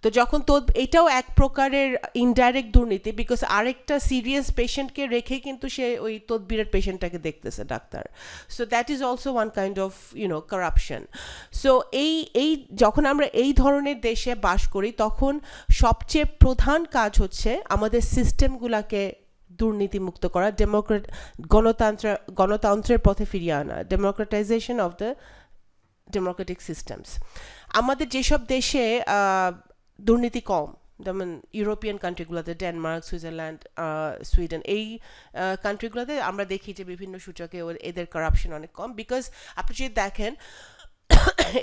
তো যখন এটাও এক প্রকারের ইনডাইরেক্ট দুর্নীতি, বিকজ আরেকটা সিরিয়াস পেশেন্টকে রেখে কিন্তু সে ওই তদবিরের পেশেন্টটাকে দেখতেছে doctor. So that is also one kind of corruption. So এই যখন আমরা এই ধরনের দেশে বাস করি, তখন সবচেয়ে প্রধান কাজ হচ্ছে আমাদের সিস্টেমগুলোকে দুর্নীতিমুক্ত করা, গণতন্ত্রের পথে ফিরিয়ে আনা, democratisation of the Democratic systems. আমাদের যেসব দেশে দুর্নীতি কম, যেমন ইউরোপিয়ান কান্ট্রিগুলোতে, ডেনমার্ক, সুইজারল্যান্ড, সুইডেন, এই কান্ট্রিগুলোতে আমরা দেখি যে বিভিন্ন সূচকে এদের কারাপশন অনেক কম, বিকজ আপনি যদি দেখেন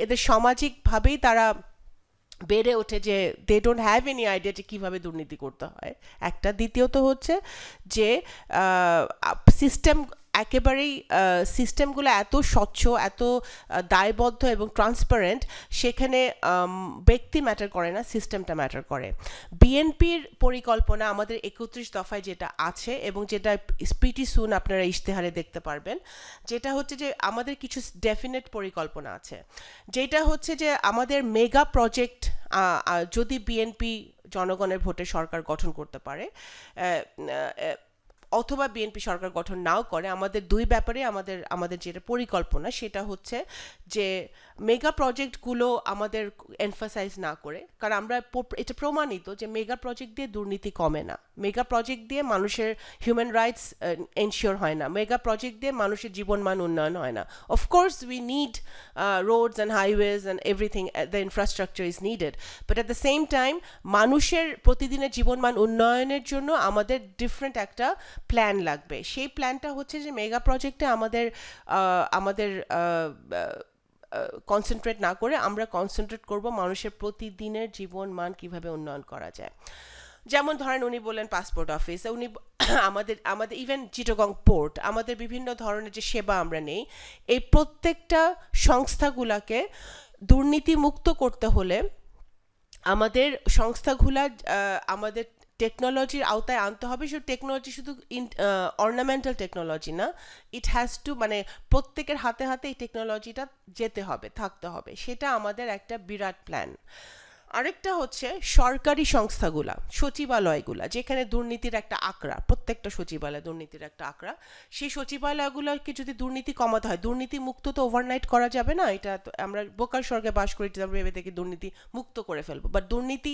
এদের সামাজিকভাবেই তারা বেড়ে ওঠে, যে they don't have any idea যে কীভাবে দুর্নীতি করতে হয়, একটা। দ্বিতীয়ত হচ্ছে যে সিস্টেম, একেবারেই সিস্টেমগুলো এত স্বচ্ছ, এত দায়বদ্ধ এবং ট্রান্সপারেন্ট, সেখানে ব্যক্তি ম্যাটার করে না, সিস্টেমটা ম্যাটার করে। বিএনপির পরিকল্পনা আমাদের 31 দফায় যেটা আছে, এবং যেটা প্রিটি সুন আপনারা ইশতেহারে দেখতে পারবেন, যেটা হচ্ছে যে আমাদের কিছু ডেফিনেট পরিকল্পনা আছে, যেটা হচ্ছে যে আমাদের মেগা প্রজেক্ট, যদি বিএনপি জনগণের ভোটে সরকার গঠন করতে পারে, অথবা বিএনপি সরকার গঠন নাও করে, আমাদের দুই ব্যাপারে আমাদের যেটা পরিকল্পনা সেটা হচ্ছে যে মেগা প্রজেক্টগুলো আমাদের এমফাসাইজ না করে, কারণ আমরা এটা প্রমাণিত যে মেগা প্রজেক্ট দিয়ে দুর্নীতি কমে না, মেগা প্রজেক্ট দিয়ে মানুষের হিউম্যান রাইটস এনশিওর হয় না, মেগা প্রজেক্ট দিয়ে মানুষের জীবনমান উন্নয়ন হয় না। Of course we need roads and highways and everything, the infrastructure is needed, but at the same time মানুষের প্রতিদিনের জীবনমান উন্নয়নের জন্য আমাদের ডিফারেন্ট একটা প্ল্যান লাগবে। সেই প্ল্যানটা হচ্ছে যে মেগা প্রজেক্টে আমাদের কনসেন্ট্রেট না করে আমরা কনসেন্ট্রেট করব মানুষের প্রতিদিনের জীবনমান কিভাবে উন্নয়ন করা যায়। যেমন ধরেন উনি বললেন পাসপোর্ট অফিস, উনি আমাদের ইভেন চিটাগং পোর্ট, আমাদের বিভিন্ন ধরনের যে সেবা আমরা নেই, এই প্রত্যেকটা সংস্থাগুলোকে দুর্নীতি মুক্ত করতে হলে আমাদের সংস্থাগুলা আমাদের টেকনোলজির আওতায় আনতে হবে। সে টেকনোলজি শুধু অর্নামেন্টাল টেকনোলজি না, ইট হ্যাজ টু মানে প্রত্যেকের হাতে হাতে এই টেকনোলজিটা যেতে হবে, থাকতে হবে, সেটা আমাদের একটা বিরাট প্ল্যান। আরেকটা হচ্ছে সরকারি সংস্থাগুলা, সচিবালয়গুলা, যেখানে দুর্নীতির একটা আঁকড়া, প্রত্যেকটা সচিবালয় দুর্নীতির একটা আঁকড়া, সেই সচিবালয়গুলোকে যদি দুর্নীতি কমাতে হয়, দুর্নীতি মুক্ত তো ওভারনাইট করা যাবে না, এটা আমরা বোকার স্বর্গে বাস করি, আমরা ভেবে থেকে দুর্নীতি মুক্ত করে ফেলবো, বাট দুর্নীতি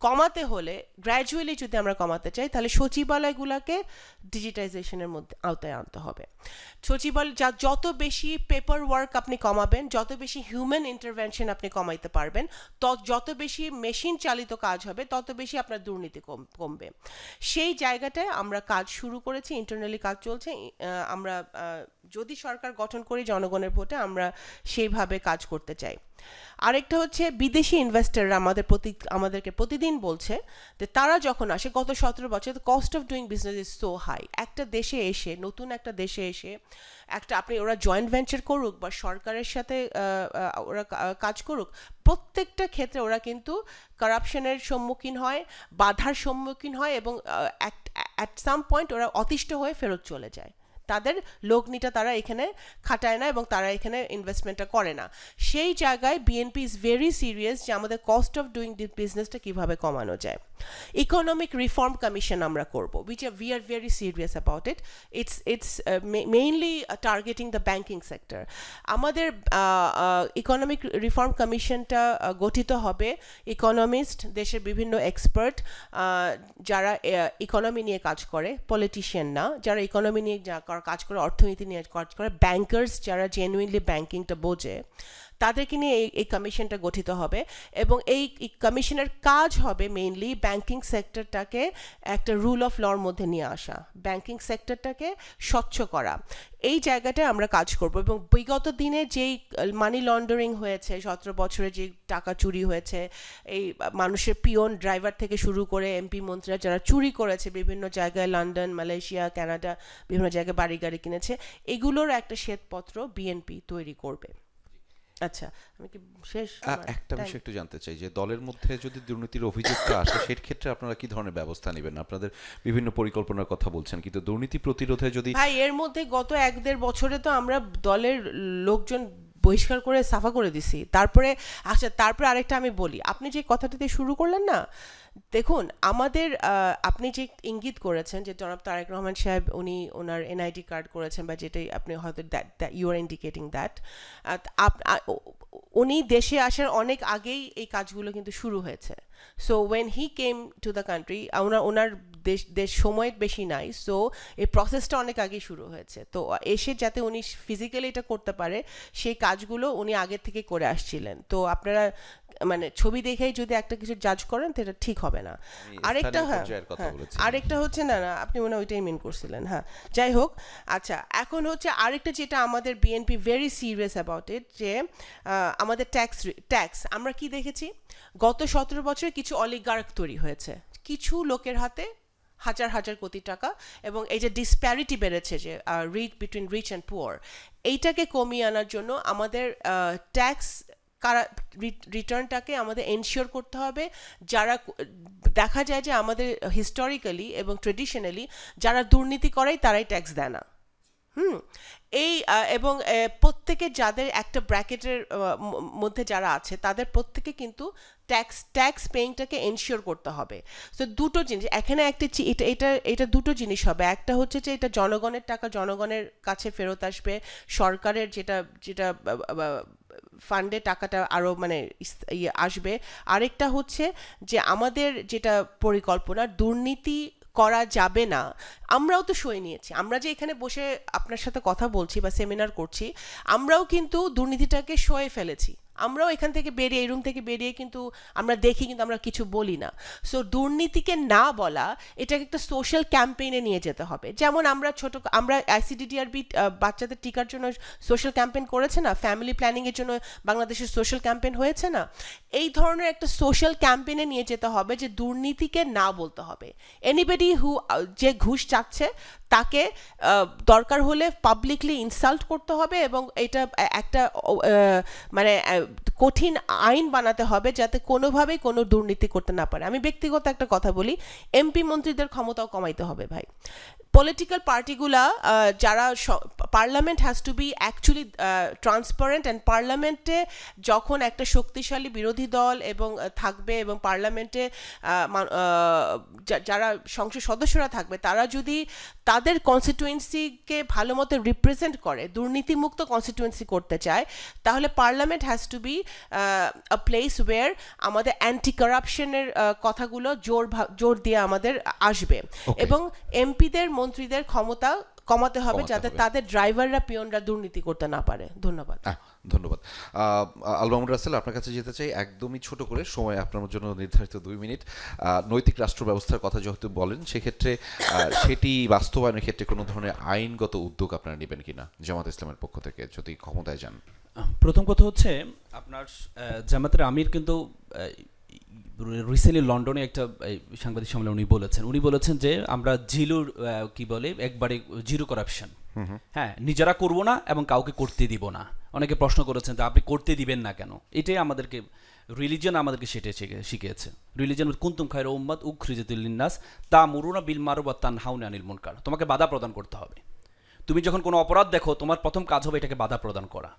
কমাতে হলে গ্র্যাজুয়ালি যদি আমরা কমাতে চাই তাহলে সচিবালয়গুলোকে ডিজিটাইজেশনের মধ্যে আওতায় আনতে হবে। সচিবালয় যত বেশি পেপার ওয়ার্ক আপনি কমাবেন, যত বেশি হিউম্যান ইন্টারভেনশন আপনি কমাইতে পারবেন, যত বেশি মেশিন চালিত কাজ হবে, তত বেশি আপনার দুর্নীতি কমবে। সেই জায়গাটায় আমরা কাজ শুরু করেছি, ইন্টারনালি কাজ চলছে। আমরা যদি সরকার গঠন করি জনগণের ভোটে, আমরা সেইভাবে কাজ করতে চাই। আরেকটা হচ্ছে বিদেশি ইনভেস্টররা আমাদেরকে প্রতিদিন বলছে যে তারা যখন আসে, গত 17 বছর cost of doing business is so high. একটা দেশে এসে, নতুন একটা দেশে এসে ওরা জয়েন্ট ভেঞ্চার করুক বা সরকারের সাথে ওরা কাজ করুক, প্রত্যেকটা ক্ষেত্রে ওরা কিন্তু কারাপশনের সম্মুখীন হয়, বাধার সম্মুখীন হয়, এবং অ্যাট সাম পয়েন্ট ওরা অতিষ্ঠ হয়ে ফেরত চলে যায়। তাদের লগ্নিটা তারা এখানে খাটায় না এবং তারা এখানে ইনভেস্টমেন্টটা করে না। সেই জায়গায় বিএনপি ইজ ভেরি সিরিয়াস যে আমাদের কস্ট অফ ডুইং বিজনেসটা কীভাবে কমানো যায়। ইকোনমিক রিফর্ম কমিশন আমরা করব, we are very serious about it. It's mainly targeting the banking sector. আমাদের ইকোনমিক রিফর্ম কমিশনটা গঠিত হবে ইকোনমিস্ট, দেশের বিভিন্ন এক্সপার্ট যারা ইকোনমি নিয়ে কাজ করে, পলিটিশিয়ান না, যারা ইকোনমি নিয়ে কাজ করে, অর্থনীতি নিয়ে কাজ করে, ব্যাংকার্স যারা জেনুইনলি ব্যাংকিংটা বোঝে, তাদেরকে নিয়ে এই কমিশনটা গঠিত হবে। এবং এই কমিশনের কাজ হবে মেইনলি ব্যাংকিং সেক্টরটাকে একটা রুল অফ লর মধ্যে নিয়ে আসা, ব্যাংকিং সেক্টরটাকে স্বচ্ছ করা, এই জায়গাটায় আমরা কাজ করব। এবং বিগত দিনে যেই মানি লন্ডারিং হয়েছে, 17 বছরে যে টাকা চুরি হয়েছে, এই মানুষের পিয়ন ড্রাইভার থেকে শুরু করে এমপি মন্ত্রীরা যারা চুরি করেছে বিভিন্ন জায়গায়, লন্ডন, মালয়েশিয়া, কানাডা, বিভিন্ন জায়গায় বাড়ি গাড়ি কিনেছে, এগুলোর একটা শ্বেতপত্র বিএনপি তৈরি করবে। আচ্ছা, আমি কি শেষ? একটা বিষয় একটু জানতে চাই যে দলের মধ্যে যদি দুর্নীতির অভিযোগটা আসে, সেই ক্ষেত্রে আপনারা কি ধরনের ব্যবস্থা নেবেন? আপনাদের বিভিন্ন পরিকল্পনার কথা বলছেন, কিন্তু দুর্নীতি প্রতিরোধে যদি ভাই, এর মধ্যে গত 1-1.5 বছরে তো আমরা দলের লোকজন বহিষ্কার করে সাফা করে দিছি। তারপরে আরেকটা আমি বলি, আপনি যে কথাটাতে শুরু করলেন না, দেখুন আমাদের আপনি যে ইঙ্গিত করেছেন যে জনাব তারেক রহমান সাহেব উনি ওনার এনআইডি কার্ড করেছেন, বা যেটাই আপনি হয়তো ইউ আর ইন্ডিকেটিং দ্যাট, উনি দেশে আসার অনেক আগেই এই কাজগুলো কিন্তু শুরু হয়েছে। So when he came to the country, ওনার দেশ সময় বেশি নাই, সো এই প্রসেসটা অনেক আগেই শুরু হয়েছে। তো এসে যাতে উনি ফিজিক্যালি এটা করতে পারে, সেই কাজগুলো উনি আগে থেকে করে আসছিলেন। তো আপনারা মানে ছবি দেখেই যদি একটা কিছু জাজ করেন তো এটা ঠিক হবে না। আরেকটা হচ্ছে না, আপনি মনে হয় ওইটাই মিন করছিলেন। হ্যাঁ, যাই হোক। আচ্ছা, এখন হচ্ছে আরেকটা যেটা আমাদের BNP very serious about it, যে আমাদের ট্যাক্স আমরা কি দেখেছি, গত 17 বছরে কিছু অলিগার্ক তৈরি হয়েছে, কিছু লোকের হাতে হাজার হাজার কোটি টাকা, এবং এই যে ডিসপ্যারিটি বেড়েছে, যে বিটুইন রিচ অ্যান্ড পুয়ার, এইটাকে কমিয়ে আনার জন্য আমাদের ট্যাক্স রিটার্নটাকে আমাদের এনশিওর করতে হবে। যারা দেখা যায় যে আমাদের হিস্টোরিক্যালি এবং ট্রেডিশনালি যারা দুর্নীতি করে তারাই ট্যাক্স দেয় না, এই এবং প্রত্যেকে যাদের একটা ব্র্যাকেটের মধ্যে যারা আছে তাদের প্রত্যেকে কিন্তু ট্যাক্স পেইংটাকে এনশিওর করতে হবে। সো দুটো জিনিস এখানে একটা এটা দুটো জিনিস হবে। একটা হচ্ছে যে এটা জনগণের টাকা জনগণের কাছে ফেরত আসবে, সরকারের যেটা ফান্ডে টাকাটা আরও মানে আসবে। আরেকটা হচ্ছে যে আমাদের যেটা পরিকল্পনা, দুর্নীতি করা যাবে না। আমরাও তো সই নিয়েছি, আমরা যে এখানে বসে আপনার সাথে কথা বলছি বা সেমিনার করছি, আমরাও কিন্তু দুর্নীতিটাকে সয়ে ফেলেছি। আমরাও এখান থেকে বেরিয়ে, এই রুম থেকে বেরিয়ে কিন্তু আমরা দেখি, কিন্তু আমরা কিছু বলি না। সো দুর্নীতিকে না বলা, এটাকে একটা সোশ্যাল ক্যাম্পেইনে নিয়ে যেতে হবে। যেমন আমরা আইসিডিডিআরবি বাচ্চাদের টিকার জন্য সোশ্যাল ক্যাম্পেইন করেছে না, ফ্যামিলি প্ল্যানিংয়ের জন্য বাংলাদেশের সোশ্যাল ক্যাম্পেইন হয়েছে না, এই ধরনের একটা সোশ্যাল ক্যাম্পেইনে নিয়ে যেতে হবে যে দুর্নীতিকে না বলতে হবে। এনিবডি যে ঘুষ চাচ্ছে তাকে দরকার হলে পাবলিকলি ইনসাল্ট করতে হবে, এবং এটা একটা মানে কঠিন আইন বানাতে হবে যাতে কোনোভাবেই কোনো দুর্নীতি করতে না পারে। আমি ব্যক্তিগত একটা কথা বলি, এমপি মন্ত্রীদের ক্ষমতাও কমাইতে হবে ভাই। পলিটিক্যাল পার্টিগুলা যারা parliament has to be actually transparent, and পার্লামেন্টে যখন একটা শক্তিশালী বিরোধী দল এবং থাকবে, এবং পার্লামেন্টে যারা সংসদ সদস্যরা থাকবে, তারা যদি তাদের কনস্টিটুয়েন্সিকে ভালো মতো রিপ্রেজেন্ট করে, দুর্নীতিমুক্ত কনস্টিটুয়েন্সি করতে চায়, তাহলে parliament has to be a place where আমাদের অ্যান্টি কারাপশনের কথাগুলো জোর দিয়ে আমাদের আসবে। এবং এমপিদের মন্ত্রীদের ক্ষমতা কমাতে হবে যাতে তাদের ড্রাইভাররা পিয়নরা দুর্নীতি করতে না পারে। ধন্যবাদ। ধন্যবাদ। আল মামুন রাসেল, আপনার কাছে যেতে চাই একদমই ছোট করে, সময় আপনার জন্য নির্ধারিত 2 মিনিট। নৈতিক রাষ্ট্র ব্যবস্থার কথা যেহেতু বলেন, সেক্ষেত্রে সেটি বাস্তবায়নের ক্ষেত্রে কোনো ধরনের আইনগত উদ্যোগ আপনারা নেবেন কিনা জামাত ইসলামের পক্ষ থেকে যদি ক্ষমতায় যান? প্রথম কথা হচ্ছে আপনার জামাতের আমির কিন্তু রিসেন্টলি লন্ডনে একটা সাংবাদিক সম্মেলনে উনি বলেছেন যে আমরা একবারে জিরো কারাপশন, হ্যাঁ, নিজেরা করব না এবং কাউকে করতে দিব না। অনেকে প্রশ্ন করেছেন যে আপনি করতে দিবেন না কেন? এটাই আমাদেরকে রিলিজিয়ন আমাদেরকে সেটা শিখিয়েছে। রিলিজিয়ন কুনতুম খায়রা উম্মাত উখরিজাতুল লিন্নাস তা'মুরুনা বিল মারুফ ওয়া তানহাউনা আনিল মুনকার। তোমাকে বাধা প্রদান করতে হবে। তুমি যখন কোনো অপরাধ দেখো, তোমার প্রথম কাজ হবে এটাকে বাধা প্রদান করা।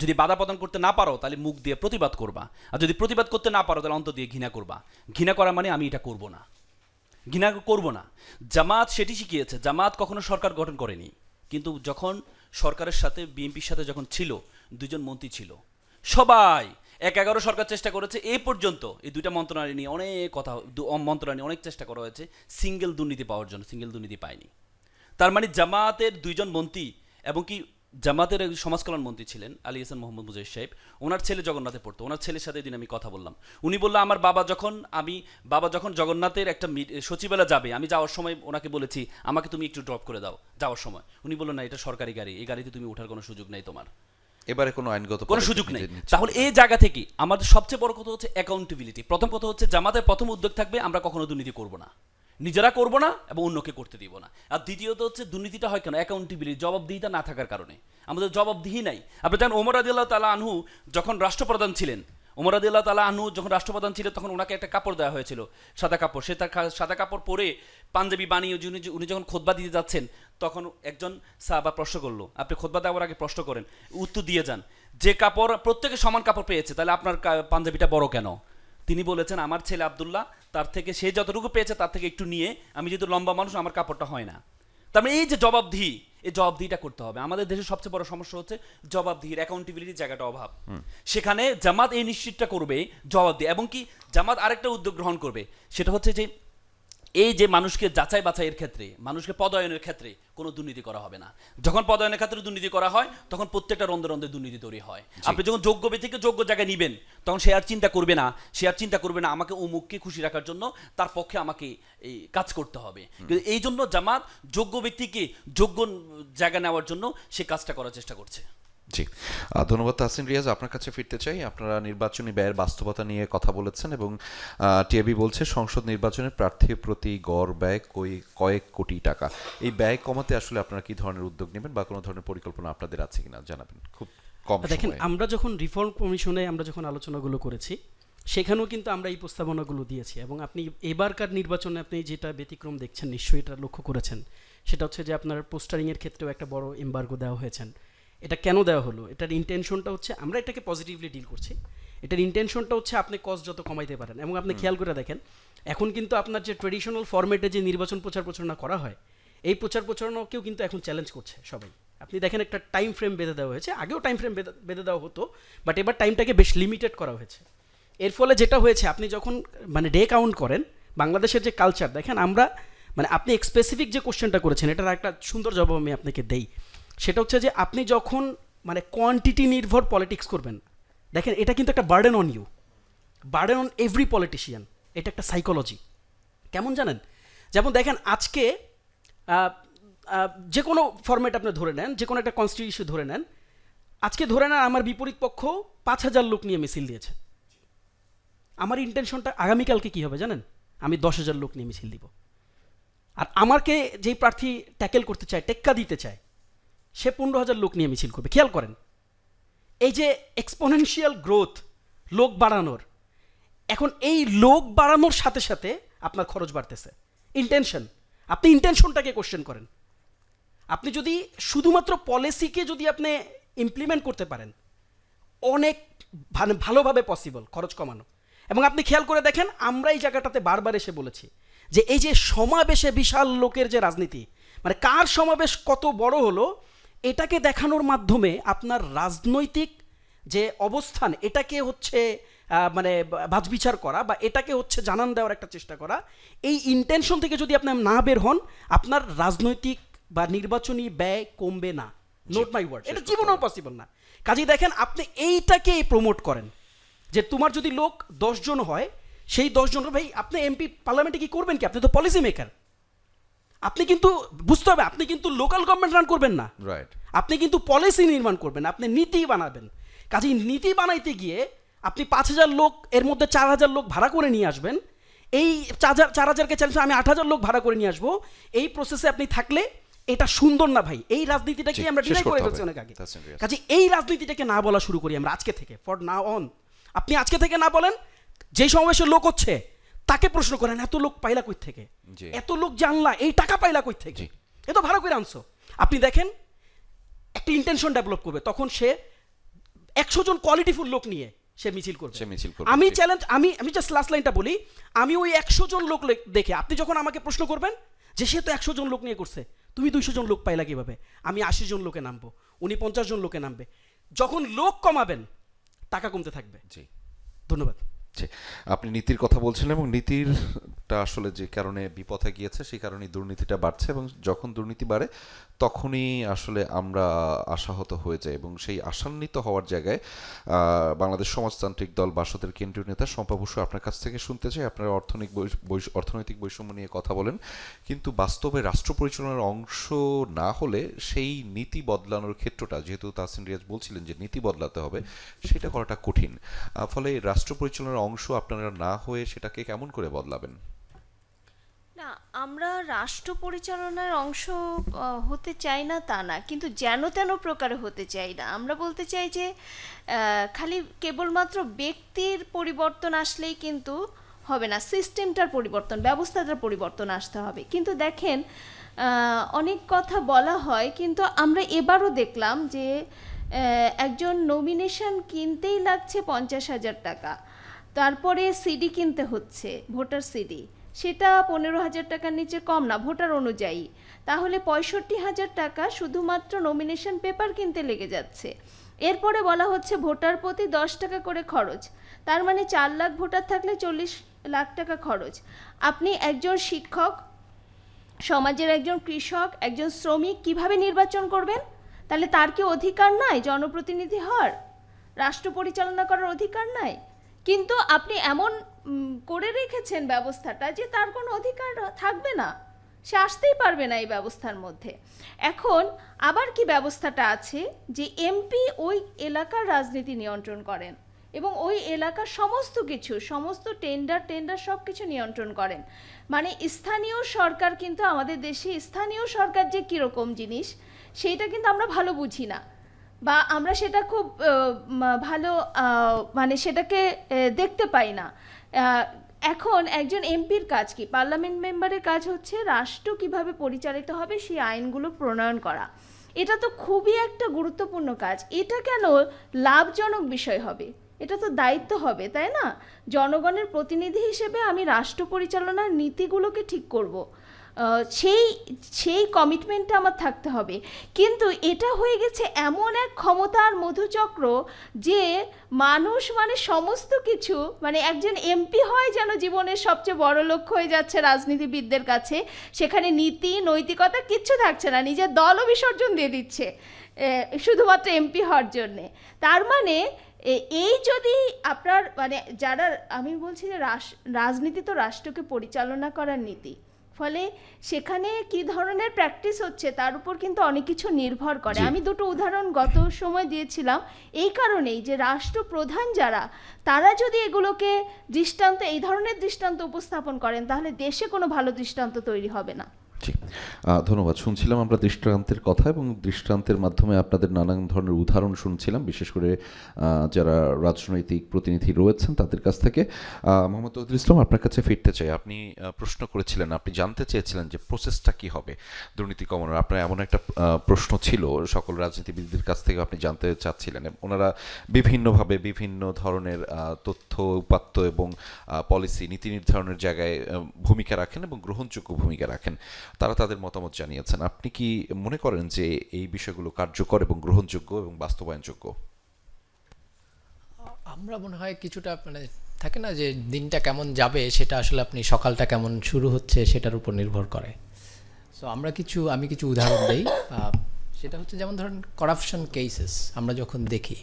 যদি বাধা প্রদান করতে না পারো তাহলে মুখ দিয়ে প্রতিবাদ করবা, আর যদি প্রতিবাদ করতে না পারো তাহলে অন্তর দিয়ে ঘৃণা করবা। ঘৃণা করা মানে আমি এটা করব না, ঘৃণা করব না। জামাত সেটি শিখিয়েছে। জামাত কখনো সরকার গঠন করেনি, কিন্তু যখন সরকারের সাথে বিএনপির সাথে যখন ছিল, 2 জন মন্ত্রী ছিল, সবাই 11 সরকার চেষ্টা করেছে। এই পর্যন্ত এই 2টা মন্ত্রণালয় নিয়ে অনেক চেষ্টা করা হয়েছে সিঙ্গেল দুর্নীতি পাওয়ার জন্য, সিঙ্গেল দুর্নীতি পায়নি। তার মানে জামাতের 2 জন মন্ত্রী, এবং কি জামাতের সমাজ কল্যাণ মন্ত্রী ছিলেন আলী হাসান মোহাম্মদ মুজাহিদ সাহেব, ওনার ছেলে জগন্নাথে পড়তো। ওনার ছেলের সাথে দিন আমি কথা বললাম, উনি বললো আমার বাবা যখন জগন্নাথের একটা সচিবালয় যাবে, আমি যাওয়ার সময় ওনাকে বলেছি আমাকে তুমি একটু ড্রপ করে দাও যাওয়ার সময়। উনি বললো না, এটা সরকারি গাড়ি, এই গাড়িতে তুমি ওঠার কোনো সুযোগ নেই, তোমার এবারে কোনো আইনগত কোনো সুযোগ নেই। তাহলে এই জায়গা থেকে আমাদের সবচেয়ে বড় কথা হচ্ছে অ্যাকাউন্টেবিলিটি। প্রথম কথা হচ্ছে জামাতের প্রথম উদ্যোগ থাকবে আমরা কখনো দুর্নীতি করব না, নিজেরা করব না এবং অন্যকে করতে দিব না। আর দ্বিতীয়ত হচ্ছে দুর্নীতিটা হয় কেন? অ্যাকাউন্টেবিলিটি, জবাবদিহিতা না থাকার কারণে। আমাদের জবাবদিহি নাই। আপনি জানেন ওমর রাদিয়াল্লাহু তাআলা আনহু যখন রাষ্ট্রপ্রধান ছিলেন, তখন ওনাকে একটা কাপড় দেওয়া হয়েছিল, সাদা কাপড়। সে তার সাদা কাপড় পরে পাঞ্জাবি বানিয়ে উনি যখন খুতবা দিতে যাচ্ছেন, তখন একজন সাহাবা প্রশ্ন করলো, আপনি খুতবা দেওয়ার আগে প্রশ্ন করেন, উত্তর দিয়ে যান, যে কাপড় প্রত্যেকে সমান কাপড় পেয়েছে, তাহলে আপনার পাঞ্জাবিটা বড় কেন? তিনি বলেছেন আমার ছেলে আব্দুল্লাহ, তার থেকে সে যতটুকু পেয়েছে তার থেকে একটু নিয়ে, আমি যেহেতু লম্বা মানুষ আমার কাপড়টা হয় না। তার মানে এই যে জবাবদিহি, এই জবাবদিহিটা করতে হবে। আমাদের দেশের সবচেয়ে বড় সমস্যা হচ্ছে জবাবদিহির, অ্যাকাউন্টেবিলিটির জায়গাটা অভাব। সেখানে জামাত এই নিশ্চিতটা করবে জবাবদিহি, এবং কি জামাত আরেকটা উদ্যোগ গ্রহণ করবে, সেটা হচ্ছে যে এই যে মানুষকে যাচাই বাছাইয়ের ক্ষেত্রে, মানুষকে পদায়নের ক্ষেত্রে কোনো দুর্নীতি করা হবে না। যখন পদায়নের ক্ষেত্রে দুর্নীতি করা হয়, তখন প্রত্যেকটা রন্ধে রন্ধে দুর্নীতি তৈরি হয়। আপনি যখন যোগ্য ব্যক্তিকে যোগ্য জায়গায় নিবেন, তখন সে আর চিন্তা করবে না আমাকে অমুককে খুশি রাখার জন্য তার পক্ষে আমাকে এই কাজ করতে হবে। কিন্তু এই জন্য জামাত যোগ্য ব্যক্তিকে যোগ্য জায়গা নেওয়ার জন্য সে কাজটা করার চেষ্টা করছে। জি, ধন্যবাদ। তাহসিন রিয়াজ, আপনার কাছে ফিরতে চাই। আপনারা নির্বাচনী ব্যয়ের বাস্তবতা নিয়ে কথা বলেছেন, এবং টিআইবি বলছে সংসদ নির্বাচনের প্রার্থীর প্রতি গড় ব্যয় কয়েক কোটি টাকা। এই ব্যয় কমাতে আসলে আপনারা কি ধরনের উদ্যোগ নেবেন বা কোনো ধরনের পরিকল্পনা আপনাদের আছে কিনা জানাবেন, খুব কম। দেখেন, আমরা যখন রিফর্ম কমিশনে আমরা যখন আলোচনাগুলো করেছি, সেখানেও কিন্তু আমরা এই প্রস্তাবনাগুলো দিয়েছি। এবং আপনি এবারকার নির্বাচনে আপনি যেটা ব্যতিক্রম দেখছেন, নিশ্চয়ই এটা লক্ষ্য করেছেন, সেটা হচ্ছে যে আপনার পোস্টারিংয়ের ক্ষেত্রেও একটা বড় এমবার্গো দেওয়া হয়েছেন। এটা কেন দেওয়া হলো? এটার ইন্টেনশনটা হচ্ছে, আমরা এটাকে পজিটিভলি ডিল করছি, এটার ইন্টেনশনটা হচ্ছে আপনি কস্ট যত কমাইতে পারেন। এবং আপনি খেয়াল করে দেখেন, এখন কিন্তু আপনার যে ট্রেডিশনাল ফরম্যাটে যে নির্বাচন প্রচার প্রচারণা করা হয়, এই প্রচার প্রচারণাকেও কিন্তু এখন চ্যালেঞ্জ করছে সবাই। আপনি দেখেন একটা টাইম ফ্রেম বেঁধে দেওয়া হয়েছে, আগেও টাইম ফ্রেম বেঁধে দেওয়া হতো, বাট এবার টাইমটাকে বেশ লিমিটেড করা হয়েছে। এর ফলে যেটা হয়েছে, আপনি যখন মানে ডে কাউন্ট করেন, বাংলাদেশের যে কালচার দেখেন, আমরা মানে আপনি স্পেসিফিক যে কোশ্চেনটা করেছেন, এটার একটা সুন্দর জবাব আমি আপনাকে দেই। সেটা হচ্ছে যে আপনি যখন মানে কোয়ান্টিটি নির্ভর পলিটিক্স করবেন, দেখেন এটা কিন্তু একটা burden on you, burden on every politician. এটা একটা সাইকোলজি। কেমন জানেন? যেমন দেখেন আজকে যে কোনো ফরম্যাট আপনি ধরে নেন, যে কোনো একটা কনস্টিটিউশন ধরে নেন, আজকে ধরে নেন আমার বিপরীত পক্ষ 5,000 লোক নিয়ে মিছিল দিয়েছে। আমার ইন্টেনশনটা আগামীকালকে কী হবে জানেন? আমি 10,000 লোক নিয়ে মিছিল দিব। আর আমাকে যেই প্রার্থী ট্যাকেল করতে চায়, টেক্কা দিতে চায়, সে 15,000 লোক নিয়ে মিছিল করবে। খেয়াল করেন এই যে এক্সপোনেনশিয়াল গ্রোথ, লোক বাড়ানোর, এখন এই লোক বাড়ানোর সাথে সাথে আপনার খরচ বাড়তেছে। ইন্টেনশন, আপনি ইন্টেনশনটাকে কোশ্চেন করেন। আপনি যদি শুধুমাত্র পলিসিকে যদি আপনি ইমপ্লিমেন্ট করতে পারেন, অনেক ভালোভাবে পসিবল খরচ কমানো। এবং আপনি খেয়াল করে দেখেন, আমরা এই জায়গাটাতে বারবার এসে বলেছি যে এই যে সমাবেশে বিশাল লোকের যে রাজনীতি, মানে কার সমাবেশ কত বড় হলো, এটাকে দেখানোর মাধ্যমে আপনার রাজনৈতিক যে অবস্থান, এটাকে হচ্ছে মানে বাছবিচার করা বা এটাকে হচ্ছে জানান দেওয়ার একটা চেষ্টা করা। এই ইন্টেনশন থেকে যদি আপনি না বের হন, আপনার রাজনৈতিক বা নির্বাচনী ব্যয় কমবে না। নোট মাই ওয়ার্ড, এটা জীবনেও পসিবল না। কাজেই দেখেন, আপনি এইটাকে প্রমোট করেন যে তোমার যদি লোক 10 জন হয়, সেই 10 জন, ভাই আপনি এমপি পার্লামেন্টে কি করবেন কি? আপনি তো পলিসি মেকার। আপনি কিন্তু বুঝতে হবে, আপনি কিন্তু লোকাল গভর্নমেন্ট রান করবেন না, রাইট। আপনি কিন্তু পলিসি নির্মাণ করবেন, আপনি নীতি বানাবেন। কাজেই নীতি বানাইতে গিয়ে আপনি 5,000 লোক, এর মধ্যে 4,000 লোক ভাড়া করে নিয়ে আসবেন। এই 4,000কে চ্যালেঞ্জ আমি 8,000 লোক ভাড়া করে নিয়ে আসবো। এই প্রসেসে আপনি থাকলে এটা সুন্দর না ভাই। এই রাজনীতিটাকে আমরা ডিনাই করে ফেলছি অনেক আগে। কাজে এই রাজনীতিটাকে না বলা শুরু করি আমরা আজকে থেকে, ফর নাও অন। আপনি আজকে থেকে না বলেন, যেই সমাবেশের লোক হচ্ছে তাকে প্রশ্ন করেন, এত লোক পাইলা কই থেকে, এত লোক জানলা, এই টাকা পাইলা কই থেকে, এ তো ভাড়া করে আনছো। আপনি দেখেন একটা ইন্টেনশন ডেভেলপ করবে, তখন সে 100 জন কোয়ালিটিফুল লোক নিয়ে সে মিছিল করবে। আমি চ্যালেঞ্জ, আমি জাস্ট লাস্ট লাইনটা বলি, আমি ওই 100 জন লোক দেখে আপনি যখন আমাকে প্রশ্ন করবেন যে সে তো 100 জন লোক নিয়ে করছে, তুমি 200 জন লোক পাইলা কিভাবে, আমি 80 জন লোকে নামবো, উনি 50 জন লোকে নামবে। যখন লোক কমাবেন, টাকা কমতে থাকবে। জি, ধন্যবাদ। আপনি নীতির কথা বলছেন, এবং নীতিরটা আসলে যে কারণে বিপথে গিয়েছে সেই কারণেই দুর্নীতিটা বাড়ছে, এবং যখন দুর্নীতি বাড়ে তখনই আসলে আমরা আশাহত হয়ে যাই। এবং সেই আশান্বিত হওয়ার জায়গায় বাংলাদেশ সমাজতান্ত্রিক দল বাসদের কেন্দ্রীয় নেতা শম্পা বসু, আপনার কাছ থেকে শুনতে চাই। আপনারা অর্থনৈতিক বৈষম্য নিয়ে কথা বলেন, কিন্তু বাস্তবে রাষ্ট্র পরিচালনার অংশ না হলে সেই নীতি বদলানোর ক্ষেত্রটা, যেহেতু তাহসিন রিয়াজ বলছিলেন যে নীতি বদলাতে হবে, সেটা করাটা কঠিন। ফলে রাষ্ট্র পরিচালনার অংশ আপনারা না হয়ে সেটাকে কেমন করে বদলাবেন? না, আমরা রাষ্ট্র পরিচালনার অংশ হতে চাই না তা না, কিন্তু যেন তেন প্রকারে হতে চাই না। আমরা বলতে চাই যে খালি কেবলমাত্র ব্যক্তির পরিবর্তন আসলেই কিন্তু হবে না, সিস্টেমটার পরিবর্তন, ব্যবস্থাটার পরিবর্তন আসতে হবে। কিন্তু দেখেন, অনেক কথা বলা হয়, কিন্তু আমরা এবারও দেখলাম যে একজন নমিনেশন কিনতেই লাগছে 50,000 টাকা, তারপরে সিডি কিনতে হচ্ছে, ভোটার সিডি, সেটা 15,000 টাকার নিচে কম না ভোটার অনুযায়ী। তাহলে 65,000 টাকা শুধুমাত্র নমিনেশন পেপার কিনতে লেগে যাচ্ছে। এরপরে বলা হচ্ছে ভোটার প্রতি 10 টাকা করে খরচ, তার মানে 4 লাখ ভোটার থাকলে 40 লাখ টাকা খরচ। আপনি একজন শিক্ষক, সমাজের একজন কৃষক, একজন শ্রমিক কিভাবে নির্বাচন করবেন? তাহলে তার কি অধিকার নাই জনপ্রতিনিধি হওয়ার, রাষ্ট্র পরিচালনা করার অধিকার নাই? কিন্তু আপনি এমন করে রেখেছেন ব্যবস্থাটা যে তার কোনো অধিকার থাকবে না, সে আসতেই পারবে না এই ব্যবস্থার মধ্যে। এখন আবার কি ব্যবস্থাটা আছে যে এমপি ওই এলাকার রাজনীতি নিয়ন্ত্রণ করেন এবং ওই এলাকার সমস্ত কিছু, সমস্ত টেন্ডার সব কিছু নিয়ন্ত্রণ করেন। মানে স্থানীয় সরকার, কিন্তু আমাদের দেশে স্থানীয় সরকার যে কীরকম জিনিস সেইটা কিন্তু আমরা ভালো বুঝি না। বা আমরা সেটা খুব ভালো মানে সেটাকে দেখতে পাই না। এখন একজন এমপির কাজ কি, পার্লামেন্ট মেম্বারের কাজ হচ্ছে রাষ্ট্র কিভাবে পরিচালিত হবে সেই আইনগুলো প্রণয়ন করা। এটা তো খুবই একটা গুরুত্বপূর্ণ কাজ। এটা কেন লাভজনক বিষয় হবে? এটা তো দায়িত্ব হবে, তাই না? জনগণের প্রতিনিধি হিসেবে আমি রাষ্ট্র পরিচালনার নীতিগুলোকে ঠিক করব, সেই কমিটমেন্টটা আমার থাকতে হবে। কিন্তু এটা হয়ে গেছে এমন এক ক্ষমতার মধুচক্র যে মানুষ মানে সমস্ত কিছু, মানে একজন এমপি হয় যেন জীবনের সবচেয়ে বড় লক্ষ্য হয়ে যাচ্ছে রাজনীতিবিদদের কাছে। সেখানে নীতি নৈতিকতা কিচ্ছু থাকছে না, নিজের দলও বিসর্জন দিয়ে দিচ্ছে শুধুমাত্র এমপি হওয়ার জন্যে। তার মানে এই যদি আপনার মানে যারা, আমি বলছি যে রাজনীতি তো রাষ্ট্রকে পরিচালনা করার নীতি, ফলে সেখানে কি ধরনের প্র্যাকটিস হচ্ছে তার উপর কিন্তু অনেক কিছু নির্ভর করে। আমি দুটো উদাহরণ গত সময় দিয়েছিলাম এই কারণেই যে রাষ্ট্রপ্রধান যারা, তারা যদি এগুলোকে দৃষ্টান্ত, এই ধরনের দৃষ্টান্ত উপস্থাপন করেন তাহলে দেশে কোনো ভালো দৃষ্টান্ত তৈরি হবে না। জি, ধন্যবাদ। শুনছিলাম আমরা দৃষ্টান্তের কথা এবং দৃষ্টান্তের মাধ্যমে আপনাদের নানান ধরনের উদাহরণ শুনছিলাম, বিশেষ করে যারা রাজনৈতিক প্রতিনিধি রয়েছেন তাদের কাছ থেকে। মোহাম্মদ তৌহিদুল ইসলাম, আপনার কাছে ফিরতে চাই। আপনি প্রশ্ন করেছিলেন, আপনি জানতে চেয়েছিলেন যে প্রসেসটা কি হবে দুর্নীতি কমানোর। আপনার এমন একটা প্রশ্ন ছিল, সকল রাজনীতিবিদদের কাছ থেকে আপনি জানতে চাচ্ছিলেন। ওনারা বিভিন্নভাবে বিভিন্ন ধরনের তথ্য উপাত্ত এবং পলিসি নীতি নির্ধারণের জায়গায় ভূমিকা রাখেন এবং গ্রহণযোগ্য ভূমিকা রাখেন। তারা তাদের মতামত জানিয়েছেন। আপনি কি মনে করেন যে এই বিষয়গুলো কার্যকর এবং গ্রহণযোগ্য এবং বাস্তবায়নযোগ্য? আমরা মনে হয় কিছুটা মানে থাকে না যে দিনটা কেমন যাবে সেটা আসলে আপনি সকালটা কেমন শুরু হচ্ছে সেটার উপর নির্ভর করে। সো আমি কিছু উদাহরণ দিই। সেটা হচ্ছে যেমন ধরেন করাপশন কেসেস আমরা যখন দেখি,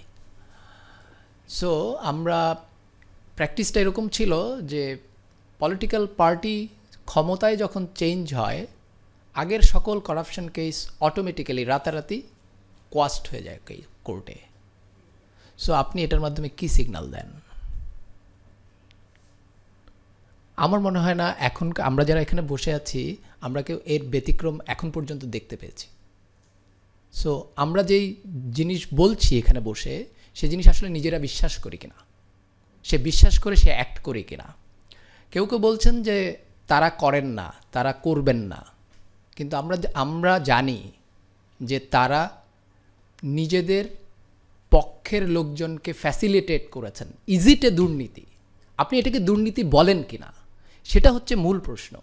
সো আমরা প্র্যাকটিসটা এরকম ছিল যে পলিটিক্যাল পার্টি ক্ষমতায় যখন চেঞ্জ হয়, আগের সকল করাপশন কেস অটোমেটিক্যালি রাতারাতি কোয়াস্ট হয়ে যায় কোর্টে। সো আপনি এটার মাধ্যমে কি সিগন্যাল দেন? আমার মনে হয় না এখন আমরা যারা এখানে বসে আছি আমরা কেউ এর ব্যতিক্রম এখন পর্যন্ত দেখতে পেয়েছি। সো আমরা যেই জিনিস বলছি এখানে বসে, সে জিনিস আসলে নিজেরা বিশ্বাস করি কিনা, সে বিশ্বাস করে সে অ্যাক্ট করি কিনা। কেউ কেউ বলছেন যে তারা করেন না, তারা করবেন না, কিন্তু আমরা জানি যে তারা নিজেদের পক্ষের লোকজনকে ফ্যাসিলিটেট করেছেন। ইজিটে দুর্নীতি, আপনি এটাকে দুর্নীতি বলেন কিনা সেটা হচ্ছে মূল প্রশ্ন।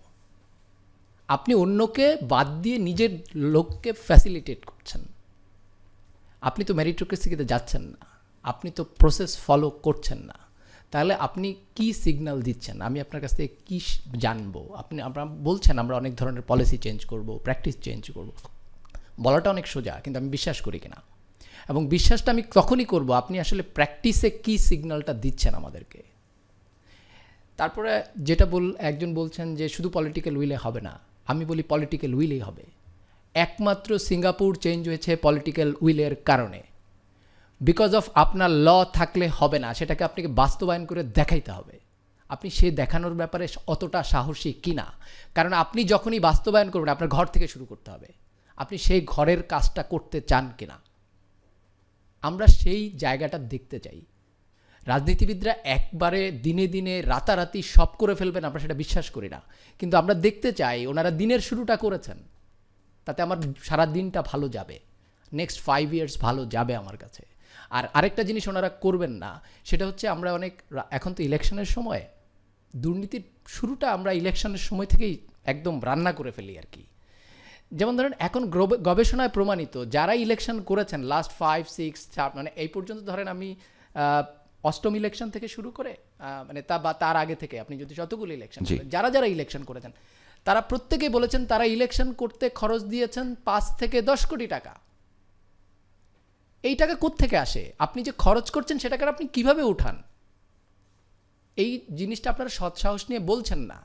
আপনি অন্যকে বাদ দিয়ে নিজের লোককে ফ্যাসিলিটেট করছেন। আপনি তো মেরিটোক্রেসিতে যাচ্ছেন না, আপনি তো প্রসেস ফলো করছেন না। তাহলে আপনি কি সিগন্যাল দিচ্ছেন? আমি আপনার কাছ থেকে কী জানবো? আপনারা বলছেন আমরা অনেক ধরনের পলিসি চেঞ্জ করব, প্র্যাকটিস চেঞ্জ করব। বলাটা অনেক সোজা, কিন্তু আমি বিশ্বাস করি কিনা। এবং বিশ্বাসটা আমি তখনই করব আপনি আসলে প্র্যাকটিসে কি সিগন্যালটা দিচ্ছেন আমাদেরকে। তারপরে যেটা একজন বলছেন যে শুধু পলিটিক্যাল উইলে হবে না, আমি বলি পলিটিক্যাল উইলেই হবে। একমাত্র সিঙ্গাপুর চেঞ্জ হয়েছে পলিটিক্যাল উইলের কারণে। বিকজ অফ আপনার ল থাকলে হবে না, সেটাকে আপনাকে বাস্তবায়ন করে দেখাইতে হবে। আপনি সে দেখানোর ব্যাপারে অতটা সাহসী কিনা, কারণ আপনি যখনই বাস্তবায়ন করবেন আপনার ঘর থেকে শুরু করতে হবে। আপনি সেই ঘরের কাজটা করতে চান কিনা, আমরা সেই জায়গাটা দেখতে চাই। রাজনীতিবিদরা একবারে দিনে দিনে রাতারাতি সব করে ফেলবেন আমরা সেটা বিশ্বাস করি না, কিন্তু আমরা দেখতে চাই ওনারা দিনের শুরুটা করেছেন, তাতে আমার সারা দিনটা ভালো যাবে, নেক্সট 5 ইয়ার্স ভালো যাবে আমার কাছে। আর আরেকটা জিনিস ওনারা করবেন না, সেটা হচ্ছে আমরা এখন তো ইলেকশনের সময়, দুর্নীতির শুরুটা আমরা ইলেকশনের সময় থেকেই একদম রান্না করে ফেলি আর কি। যেমন ধরেন এখন গবেষণায় প্রমাণিত যারা ইলেকশন করেছেন লাস্ট 5, 6, 7 মানে এই পর্যন্ত ধরেন আমি 8ম ইলেকশন থেকে শুরু করে মানে তার আগে থেকে আপনি যদি যতগুলো ইলেকশন যারা ইলেকশন করেছেন তারা প্রত্যেকেই বলেছেন তারা ইলেকশন করতে খরচ দিয়েছেন 5 থেকে 10 কোটি টাকা। এই টাকা কোত্থেকে আসে? আপনি যে খরচ করছেন সেটাকে আপনি কিভাবে উঠান? এই জিনিসটা আপনারা সৎসাহস নিয়ে বলছেন না।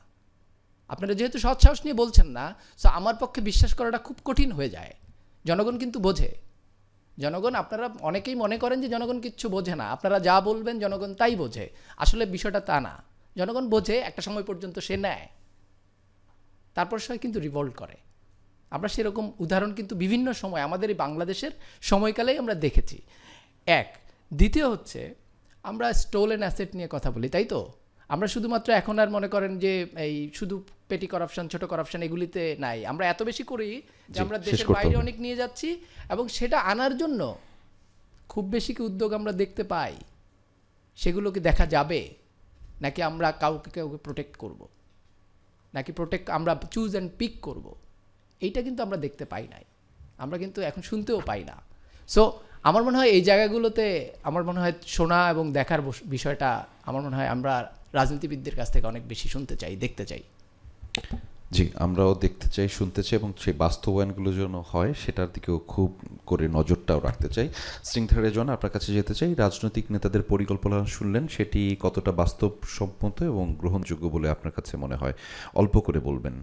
আপনারা যেহেতু সৎসাহস নিয়ে বলছেন না, সো আমার পক্ষে বিশ্বাস করাটা খুব কঠিন হয়ে যায়। জনগণ কিন্তু বোঝে। জনগণ, আপনারা অনেকেই মনে করেন যে জনগণ কিচ্ছু বোঝে না, আপনারা যা বলবেন জনগণ তাই বোঝে। আসলে বিষয়টা তা না। জনগণ বোঝে, একটা সময় পর্যন্ত সে নেয়, তারপর সে কিন্তু রিভল্ট করে। আমরা সেরকম উদাহরণ কিন্তু বিভিন্ন সময় আমাদের এই বাংলাদেশের সময়কালেই আমরা দেখেছি। এক, দ্বিতীয় হচ্ছে আমরা স্টোলেন অ্যাসেট নিয়ে কথা বলি, তাই তো? আমরা শুধুমাত্র এখন আর মনে করেন যে এই শুধু পেটি করাপশন, ছোট করাপশন এগুলিতে নাই, আমরা এত বেশি করি যে জি, আমরা শেষ দেশের করতে বাইরে হবে। অনেক নিয়ে যাচ্ছি, এবং সেটা আনার জন্য খুব বেশি কি উদ্যোগ আমরা দেখতে পাই? সেগুলো কি দেখা যাবে, নাকি আমরা কাউকে প্রোটেক্ট করব, নাকি আমরা চুজ অ্যান্ড পিক করব? এইটা কিন্তু আমরা দেখতে পাই নাই, আমরা কিন্তু এখন শুনতেও পাই না। সো আমার মনে হয় এই জায়গাগুলোতে আমার মনে হয় শোনা এবং দেখার বিষয়টা আমার মনে হয় আমরা রাজনীতিবিদদের কাছ থেকে অনেক বেশি শুনতে চাই, দেখতে চাই। জি, আমরাও দেখতে চাই, শুনতে চাই, এবং সেই বাস্তবায়নগুলো যেন হয় সেটার দিকেও খুব করে নজরটাও রাখতে চাই। স্নিগ্ধা রেজওয়ানা, আপনার কাছে যেতে চাই, রাজনৈতিক নেতাদের পরিকল্পনা শুনলেন, সেটি কতটা বাস্তবসম্মত এবং গ্রহণযোগ্য বলে আপনার কাছে মনে হয়? অল্প করে বলবেন।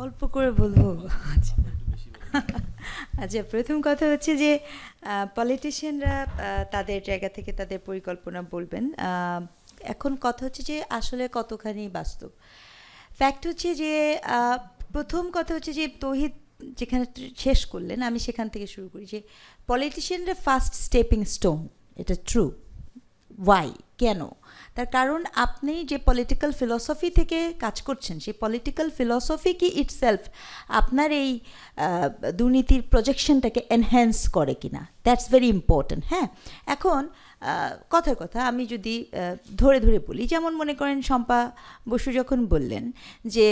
অল্প করে বলবো। আচ্ছা আচ্ছা, প্রথম কথা হচ্ছে যে পলিটিশিয়ানরা তাদের জায়গা থেকে তাদের পরিকল্পনা বলবেন। এখন কথা হচ্ছে যে আসলে কতখানি বাস্তব। ফ্যাক্ট হচ্ছে যে প্রথম কথা হচ্ছে যে তৌহিদ যেখানে শেষ করলেন আমি সেখান থেকে শুরু করি, যে পলিটিশিয়ানরা ফার্স্ট স্টেপিং স্টোন, এটা ট্রু। ওয়াই, কেন? তার কারণ আপনি যে পলিটিক্যাল ফিলসফি থেকে কাজ করছেন, সেই পলিটিক্যাল ফিলসফি কি ইটসেলফ আপনার এই দুর্নীতির প্রজেকশনটাকে এনহ্যান্স করে কিনা, দ্যাটস ভেরি ইম্পর্ট্যান্ট। হ্যাঁ, এখন কথার কথা আমি যদি ধরে ধরে বলি, যেমন মনে করেন শম্পা বসু যখন বললেন যে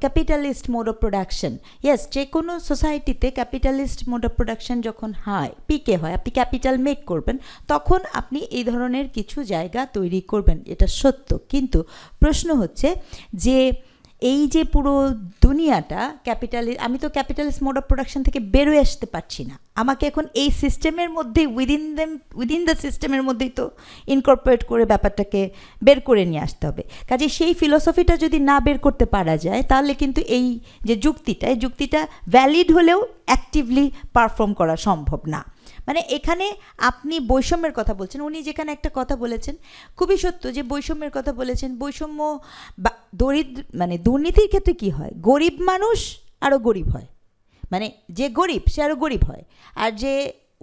capitalist mode of production, yes, যে কোনো সোসাইটিতে ক্যাপিটালিস্ট মোড অফ প্রোডাকশন যখন হয়, পিকে হয়, আপনি ক্যাপিটাল মেক করবেন, তখন আপনি এই ধরনের কিছু জায়গা তৈরি করবেন, এটা সত্য। কিন্তু প্রশ্ন হচ্ছে যে এই যে পুরো দুনিয়াটা আমি তো ক্যাপিটালিস্ট মোড অফ প্রোডাকশন থেকে বেরোয় আসতে পারছি না, আমাকে এখন এই সিস্টেমের মধ্যে উইদিন দ্য সিস্টেমের মধ্যেই তো ইনকর্পোরেট করে ব্যাপারটাকে বের করে নিয়ে আসতে হবে। কাজে সেই ফিলসফিটা যদি না বের করতে পারা যায়, তাহলে কিন্তু এই যে যুক্তিটা ভ্যালিড হলেও অ্যাক্টিভলি পারফর্ম করা সম্ভব না। মানে এখানে আপনি বৈষম্যের কথা বলছেন, উনি যেখানে একটা কথা বলেছেন খুবই সত্য, যে বৈষম্যের কথা বলেছেন, বৈষম্য মানে দুর্নীতির ক্ষেত্রে কি হয়, গরিব মানুষ আরও গরিব হয়, মানে যে গরিব সে আরও গরিব হয়, আর যে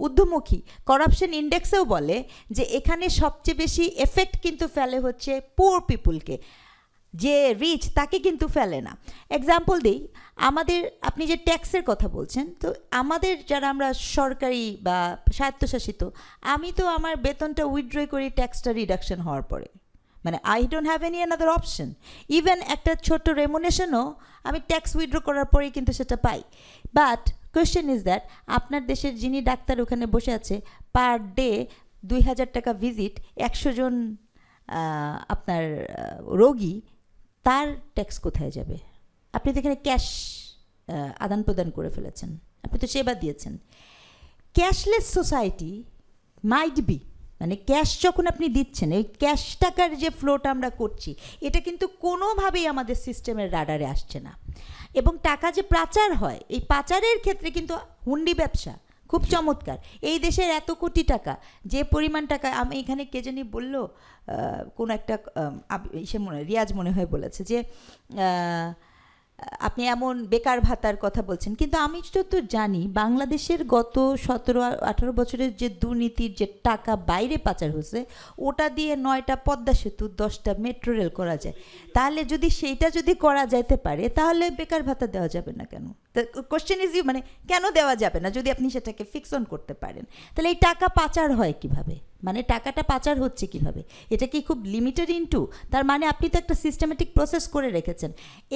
ঊর্ধ্বমুখী করাপশন ইন্ডেক্সেও বলে যে এখানে সবচেয়ে বেশি এফেক্ট কিন্তু ফেলে হচ্ছে পুয়ার পিপুলকে, যে রিচ তাকে কিন্তু ফেলে না। এক্সাম্পল দিই, আমাদের আপনি যে ট্যাক্সের কথা বলছেন, তো আমাদের যারা আমরা সরকারি বা স্বায়ত্তশাসিত, আমি তো আমার বেতনটা উইথড্র করি ট্যাক্সটা রিডাকশন হওয়ার পরে, মানে I don't have any another option. Even একটা ছোট্ট রেমুনেশনও আমি ট্যাক্স উইথড্র করার পরেই কিন্তু সেটা পাই। বাট কোয়েশ্চেন ইজ দ্যাট আপনার দেশের যিনি ডাক্তার ওখানে বসে আছে, পার ডে 2000 টাকা ভিজিট, 100 জন আপনার রোগী, তার ট্যাক্স কোথায় যাবে? আপনি তো এখানে ক্যাশ আদান প্রদান করে ফেলেছেন, আপনি তো সেবা দিয়েছেন। ক্যাশলেস সোসাইটি মাইট বি, মানে ক্যাশ যখন আপনি দিচ্ছেন, এই ক্যাশ টাকার যে ফ্লোটা আমরা করছি, এটা কিন্তু কোনোভাবেই আমাদের সিস্টেমের রাডারে আসছে না। এবং টাকা যে পাচার হয়, এই পাচারের ক্ষেত্রে কিন্তু হুন্ডি ব্যবসা খুব চমৎকার। এই দেশের এত কোটি টাকা, যে পরিমাণ টাকা, আমি এখানে কে জানি বললো, কোনো একটা রিয়াজ মনে হয় বলেছে যে আপনি এমন বেকার ভাতার কথা বলছেন, কিন্তু আমি তো জানি বাংলাদেশের গত 17-18 বছরের যে দুর্নীতির যে টাকা বাইরে পাচার হয়েছে, ওটা দিয়ে 9টা পদ্মা সেতু, 10টা মেট্রো রেল করা যায়। তাহলে যদি সেইটা যদি করা যেতে পারে, তাহলে বেকার ভাতা দেওয়া যাবে না কেন? কোশ্চেন ইজ মানে কেন দেওয়া যাবে না যদি আপনি সেটাকে ফিক্স অন করতে পারেন? তাহলে এই টাকা পাচার হয় কিভাবে, মানে টাকাটা পাচার হচ্ছে কিভাবে? এটা কি খুব লিমিটেড ইনটু? তার মানে আপনি তো একটা সিস্টেমেটিক প্রসেস করে রেখেছেন।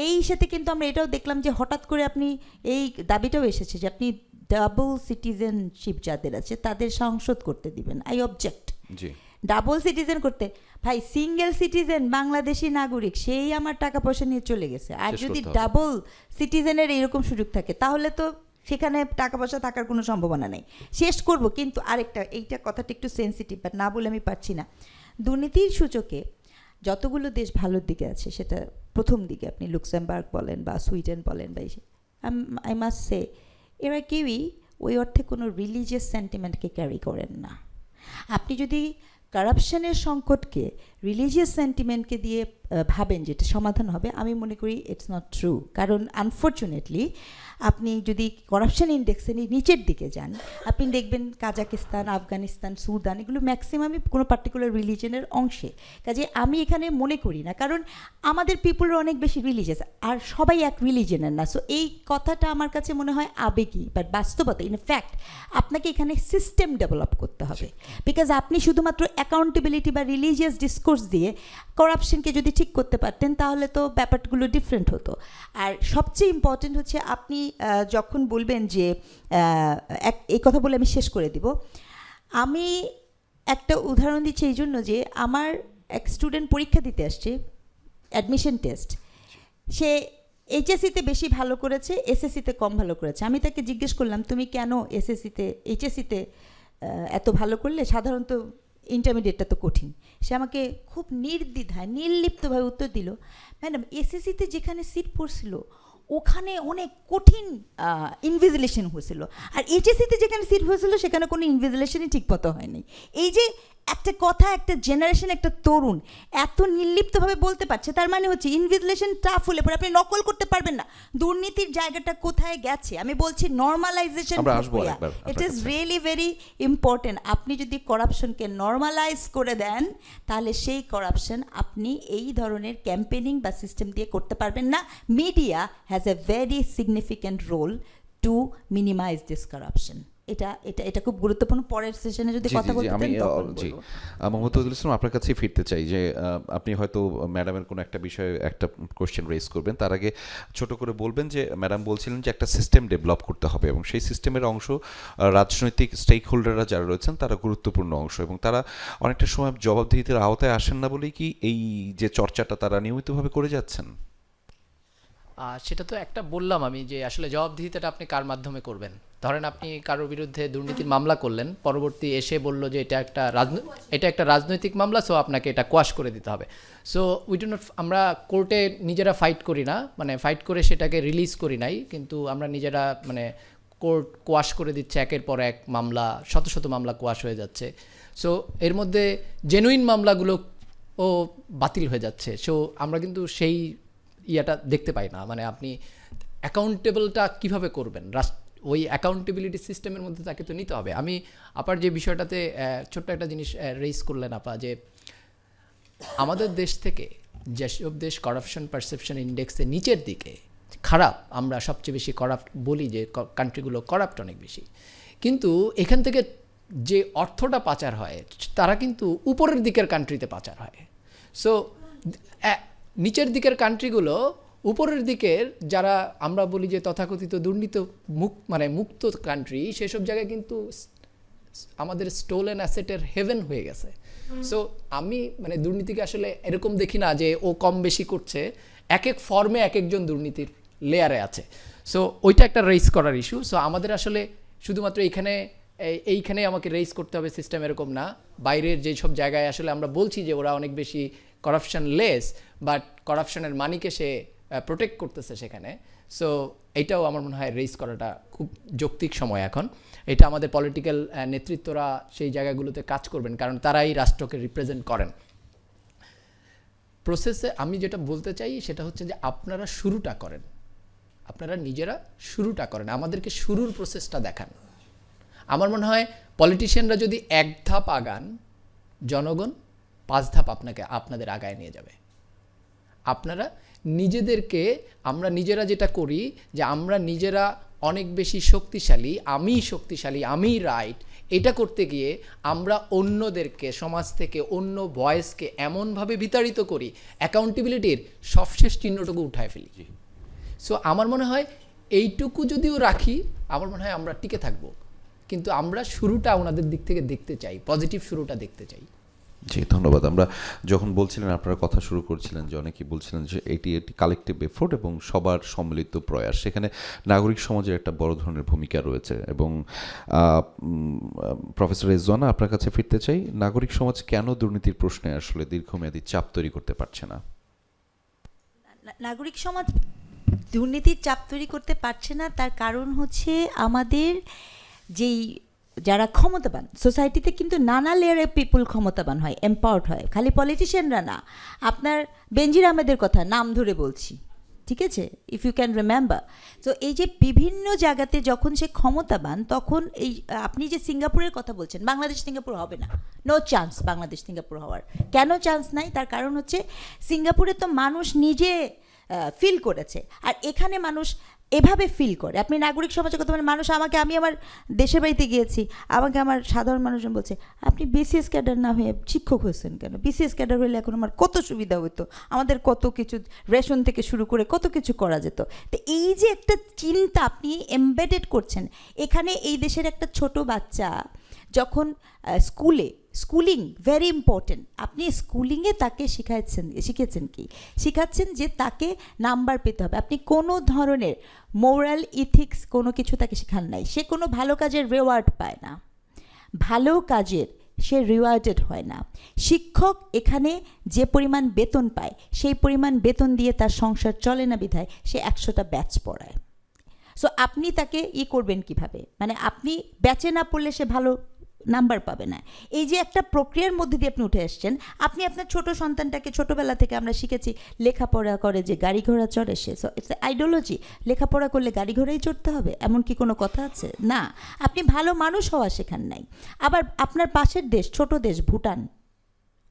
এই সাথে কিন্তু আমরা এটাও দেখলাম যে হঠাৎ করে আপনি এই দাবিটাও এসেছে যে আপনি ডাবল সিটিজেনশিপ যাদের আছে তাদের সংশোধন করতে দিবেন। I object. G, double citizen করতে, ভাই সিঙ্গেল সিটিজেন বাংলাদেশি নাগরিক, সেই আমার টাকা পয়সা নিয়ে চলে গেছে, আর যদি ডাবল সিটিজেনের এরকম সুযোগ থাকে, তাহলে তো সেখানে টাকা পয়সা থাকার কোনো সম্ভাবনা নেই। শেষ করব, কিন্তু আরেকটা, এইটা কথাটা একটু সেন্সিটিভ, বাট না বলে আমি পারছি না। দুর্নীতির সূচকে যতগুলো দেশ ভালোর দিকে আছে, সেটা প্রথম দিকে আপনি লুক্সেমবার্গ বলেন বা সুইডেন বলেন বা আই মাস্ট সে, এরা কেউই ওই অর্থে কোনো রিলিজিয়াস সেন্টিমেন্টকে ক্যারি করেন না। আপনি যদি কারাপশনের সংকটকে রিলিজিয়াস সেন্টিমেন্টকে দিয়ে ভাবেন যে এটা সমাধান হবে, আমি মনে করি ইটস নট ট্রু। কারণ আনফর্চুনেটলি আপনি যদি করাপশন ইন্ডেক্সে নিচের দিকে যান, আপনি দেখবেন কাজাকিস্তান, আফগানিস্তান, সুদান, এগুলো ম্যাক্সিমামই কোনো পার্টিকুলার রিলিজনের অংশে। কাজে আমি এখানে মনে করি না, কারণ আমাদের পিপুলরা অনেক বেশি রিলিজিয়াস, আর সবাই এক রিলিজনের না। সো এই কথাটা আমার কাছে মনে হয় আবেগী, বাট বাস্তবতা ইন ফ্যাক্ট আপনাকে এখানে সিস্টেম ডেভেলপ করতে হবে। বিকজ আপনি শুধুমাত্র অ্যাকাউন্টেবিলিটি বা রিলিজিয়াস ডিসকোর্স দিয়ে করাপশনকে যদি ঠিক করতে পারতেন তাহলে তো ব্যাপারগুলো ডিফারেন্ট হতো। আর সবচেয়ে ইম্পর্টেন্ট হচ্ছে আপনি যখন বলবেন যে এই কথা বলে আমি শেষ করে দিব, আমি একটা উদাহরণ দিচ্ছি এই জন্য যে আমার এক স্টুডেন্ট পরীক্ষা দিতে আসছে, অ্যাডমিশন টেস্ট, সে এইচএসসিতে বেশি ভালো করেছে, এসএসসিতে কম ভালো করেছে। আমি তাকে জিজ্ঞেস করলাম তুমি কেন এইচএসসিতে এত ভালো করলে, সাধারণত ইন্টারমিডিয়েটটা তো কঠিন। সে আমাকে খুব নির্দ্বিধায় নির্লিপ্তভাবে উত্তর দিল, ম্যাডাম এসএসসিতে যেখানে সিট পড়ছিল ওখানে অনেক কঠিন ইনভিজিলেশন হয়েছিল, আর এইচএসসিতে যেখানে সিট হয়েছিল সেখানে কোনো ইনভিজিলেশনই ঠিকমতো হয়নি। এই যে একটা কথা, একটা জেনারেশন, একটা তরুণ এত নির্লিপ্তভাবে বলতে পারছে, তার মানে হচ্ছে ইনভিজিলেশন টাফ হলে পরে আপনি নকল করতে পারবেন না। দুর্নীতির জায়গাটা কোথায় গেছে আমি বলছি, normalisation, it is really very important. আপনি যদি করাপশনকে নর্মালাইজ করে দেন তাহলে সেই করাপশন আপনি এই ধরনের ক্যাম্পেনিং বা সিস্টেম দিয়ে করতে পারবেন না। Media has a very significant role to minimise this corruption. এটা খুব গুরুত্বপূর্ণ। পরের সেশনে যদি কথা বলতে আমি জি মোহাম্মদ তৌহিদুল ইসলাম আপনার কাছেই ফিরতে চাই যে আপনি হয়তো ম্যাডামের কোনো একটা বিষয়ে একটা কোশ্চেন রেজ করবেন, তার আগে ছোট করে বলবেন যে ম্যাডাম বলছিলেন যে একটা সিস্টেম ডেভেলপ করতে হবে এবং সেই সিস্টেমের অংশ রাজনৈতিক স্টেক হোল্ডাররা যারা রয়েছেন তারা গুরুত্বপূর্ণ অংশ, এবং তারা অনেকটা সময় জবাবদিহিতার আওতায় আসেন না বলেই কি এই যে চর্চাটা তারা নিয়মিতভাবে করে যাচ্ছেন? সেটা তো একটা বললাম আমি, যে আসলে জবাবদিহিতাটা আপনি কার মাধ্যমে করবেন। ধরেন আপনি কারোর বিরুদ্ধে দুর্নীতির মামলা করলেন, পরবর্তী এসে বলল যে এটা একটা রাজনৈতিক মামলা, সো আপনাকে এটা কোয়াশ করে দিতে হবে। সো উই ডু নট, আমরা কোর্টে নিজেরা ফাইট করি না, মানে ফাইট করে সেটাকে রিলিজ করি নাই, কিন্তু আমরা নিজেরা মানে কোর্ট কোয়াশ করে দিচ্ছে একের পর এক মামলা, শত শত মামলা কোয়াশ হয়ে যাচ্ছে। সো এর মধ্যে জেনুইন মামলাগুলো বাতিল হয়ে যাচ্ছে। সো আমরা কিন্তু সেই ইয়াটা দেখতে পাই না, মানে আপনি অ্যাকাউন্টেবলটা কিভাবে করবেন, ওই অ্যাকাউন্টেবিলিটি সিস্টেমের মধ্যে তাকে তো নিতে হবে। আমি আপার যে বিষয়টাতে ছোট্ট একটা জিনিস রেইজ করলেন আপা, যে আমাদের দেশ থেকে যেসব দেশ করাপশন পারসেপশন ইন্ডেক্সে নিচের দিকে খারাপ, আমরা সবচেয়ে বেশি করাপ্ট বলি যে কান্ট্রিগুলো করাপ্ট অনেক বেশি, কিন্তু এখান থেকে যে অর্থটা পাচার হয় তারা কিন্তু উপরের দিকের কান্ট্রিতে পাচার হয়। সো নিচের দিকের কান্ট্রিগুলো উপরের দিকের যারা আমরা বলি যে তথাকথিত দুর্নীতি মুক্ত কান্ট্রি, সেসব জায়গায় কিন্তু আমাদের স্টোলেন অ্যাসেটের হেভেন হয়ে গেছে। সো আমি মানে দুর্নীতিকে আসলে এরকম দেখি না যে ও কম বেশি করছে, এক এক ফর্মে এক একজন দুর্নীতির লেয়ারে আছে। সো ওইটা একটা রেইজ করার ইস্যু। সো আমাদের আসলে শুধুমাত্র এইখানে আমাকে রেইজ করতে হবে সিস্টেম এরকম না, বাইরের যেসব জায়গায় আসলে আমরা বলছি যে ওরা অনেক বেশি করাপশন লেস, বাট করাপশনের মানিকে সে প্রোটেক্ট করতেছে সেখানে। সো এইটাও আমার মনে হয় রেইজ করাটা খুব যৌক্তিক সময় এখন। এটা আমাদের পলিটিক্যাল নেতৃত্বরা সেই জায়গাগুলোতে কাজ করবেন, কারণ তারাই রাষ্ট্রকে রিপ্রেজেন্ট করেন। প্রসেসে আমি যেটা বলতে চাই সেটা হচ্ছে যে আপনারা শুরুটা করেন, আপনারা নিজেরা শুরুটা করেন, আমাদেরকে শুরুর প্রসেসটা দেখান। আমার মনে হয় পলিটিশিয়ানরা যদি এক ধাপ আগান, জনগণ 5 ধাপ আপনাদের আগায় নিয়ে যাবে। আপনারা নিজেদেরকে, আমরা নিজেরা যেটা করি যে আমরা নিজেরা অনেক বেশি শক্তিশালী, আমি রাইট, এটা করতে গিয়ে আমরা অন্যদেরকে, সমাজ থেকে অন্য ভয়েসকে এমনভাবে বিতাড়িত করি, অ্যাকাউন্টেবিলিটির সবশেষ চিহ্নটুকু উঠায় ফেলি। সো আমার মনে হয় এইটুকু যদিও রাখি, আমার মনে হয় আমরা টিকে থাকবো, কিন্তু আমরা শুরুটা ওনাদের দিক থেকে দেখতে চাই, পজিটিভ শুরুটা দেখতে চাই। জি ধন্যবাদ। আমরা যখন বলছিলেন, আপনারা কথা শুরু করছিলেন যে অনেকেই বলছিলেন যে এটি একটি কালেকটিভ এফোর্ট এবং সবার সম্মিলিত প্রয়াস, সেখানে নাগরিক সমাজের একটা বড় ধরনের ভূমিকা রয়েছে। এবং প্রফেসর রেজওয়ানা, আপনার কাছে ফিরতে চাই, নাগরিক সমাজ কেন দুর্নীতির প্রশ্নে আসলে দীর্ঘমেয়াদী চাপ তৈরি করতে পারছে না? নাগরিক সমাজ দুর্নীতির চাপ তৈরি করতে পারছে না, তার কারণ হচ্ছে আমাদের যেই যারা ক্ষমতাবান সোসাইটিতে কিন্তু নানা লেয়ারের পিপুল ক্ষমতাবান হয়, এম্পাওয়ার্ড হয়, খালি পলিটিশিয়ানরা না। আপনার বেনজির আহমেদের কথা নাম ধরে বলছি, ঠিক আছে, ইফ ইউ ক্যান রিমেম্বার। তো এই যে বিভিন্ন জায়গাতে যখন সে ক্ষমতাবান, তখন এই আপনি যে সিঙ্গাপুরের কথা বলছেন, বাংলাদেশ সিঙ্গাপুর হবে না, নো চান্স বাংলাদেশ সিঙ্গাপুর হওয়ার। কেন চান্স নাই? তার কারণ হচ্ছে সিঙ্গাপুরে তো মানুষ নিজে ফিল করেছে, আর এখানে মানুষ এভাবে ফিল করে। আপনি নাগরিক সমাজের কথা বলেন, মানুষ আমাকে, আমি আমার দেশের বাড়িতে গিয়েছি, আমাকে আমার সাধারণ মানুষজন বলছে, আপনি বিসিএস ক্যাডার না হয়ে শিক্ষক হয়েছেন কেন? বিসিএস ক্যাডার হলে এখন আমার কত সুবিধা হতো, আমাদের কত কিছু রেশন থেকে শুরু করে কত কিছু করা যেত। তো এই যে একটা চিন্তা আপনি এমবেডেড করছেন এখানে, এই দেশের একটা ছোট বাচ্চা যখন স্কুলিং ভেরি ইম্পর্টেন্ট, আপনি স্কুলিংয়ে তাকে শিখেছেন কি? শিখাচ্ছেন যে তাকে নাম্বার পেতে হবে। আপনি কোনো ধরনের মোরাল ইথিক্স কোনো কিছু তাকে শেখান নাই। সে কোনো ভালো কাজের রিওয়ার্ড পায় না, ভালো কাজের সে রিওয়ার্ডেড হয় না। শিক্ষক এখানে যে পরিমাণ বেতন পায় সেই পরিমাণ বেতন দিয়ে তার সংসার চলে না, বিধায় সে 100টা ব্যাচ পড়ায়। সো আপনি তাকে করবেন কিভাবে? মানে আপনি ব্যাচে না পড়লে সে ভালো নাম্বার পাবে না। এই যে একটা প্রক্রিয়ার মধ্যে দিয়ে আপনি উঠে আসছেন। আপনি আপনার ছোট সন্তানটাকে ছোটোবেলা থেকে আমরা শিখেছি লেখাপড়া করে যে গাড়ি ঘোড়া চড়ে সে, সো ইটস আইডিওলজি। লেখাপড়া করলে গাড়ি ঘোড়াই চড়তে হবে এমন কি কোনো কথা আছে? না, আপনি ভালো মানুষ হওয়া শেখান নাই। আবার আপনার পাশের দেশ, ছোট দেশ ভুটান,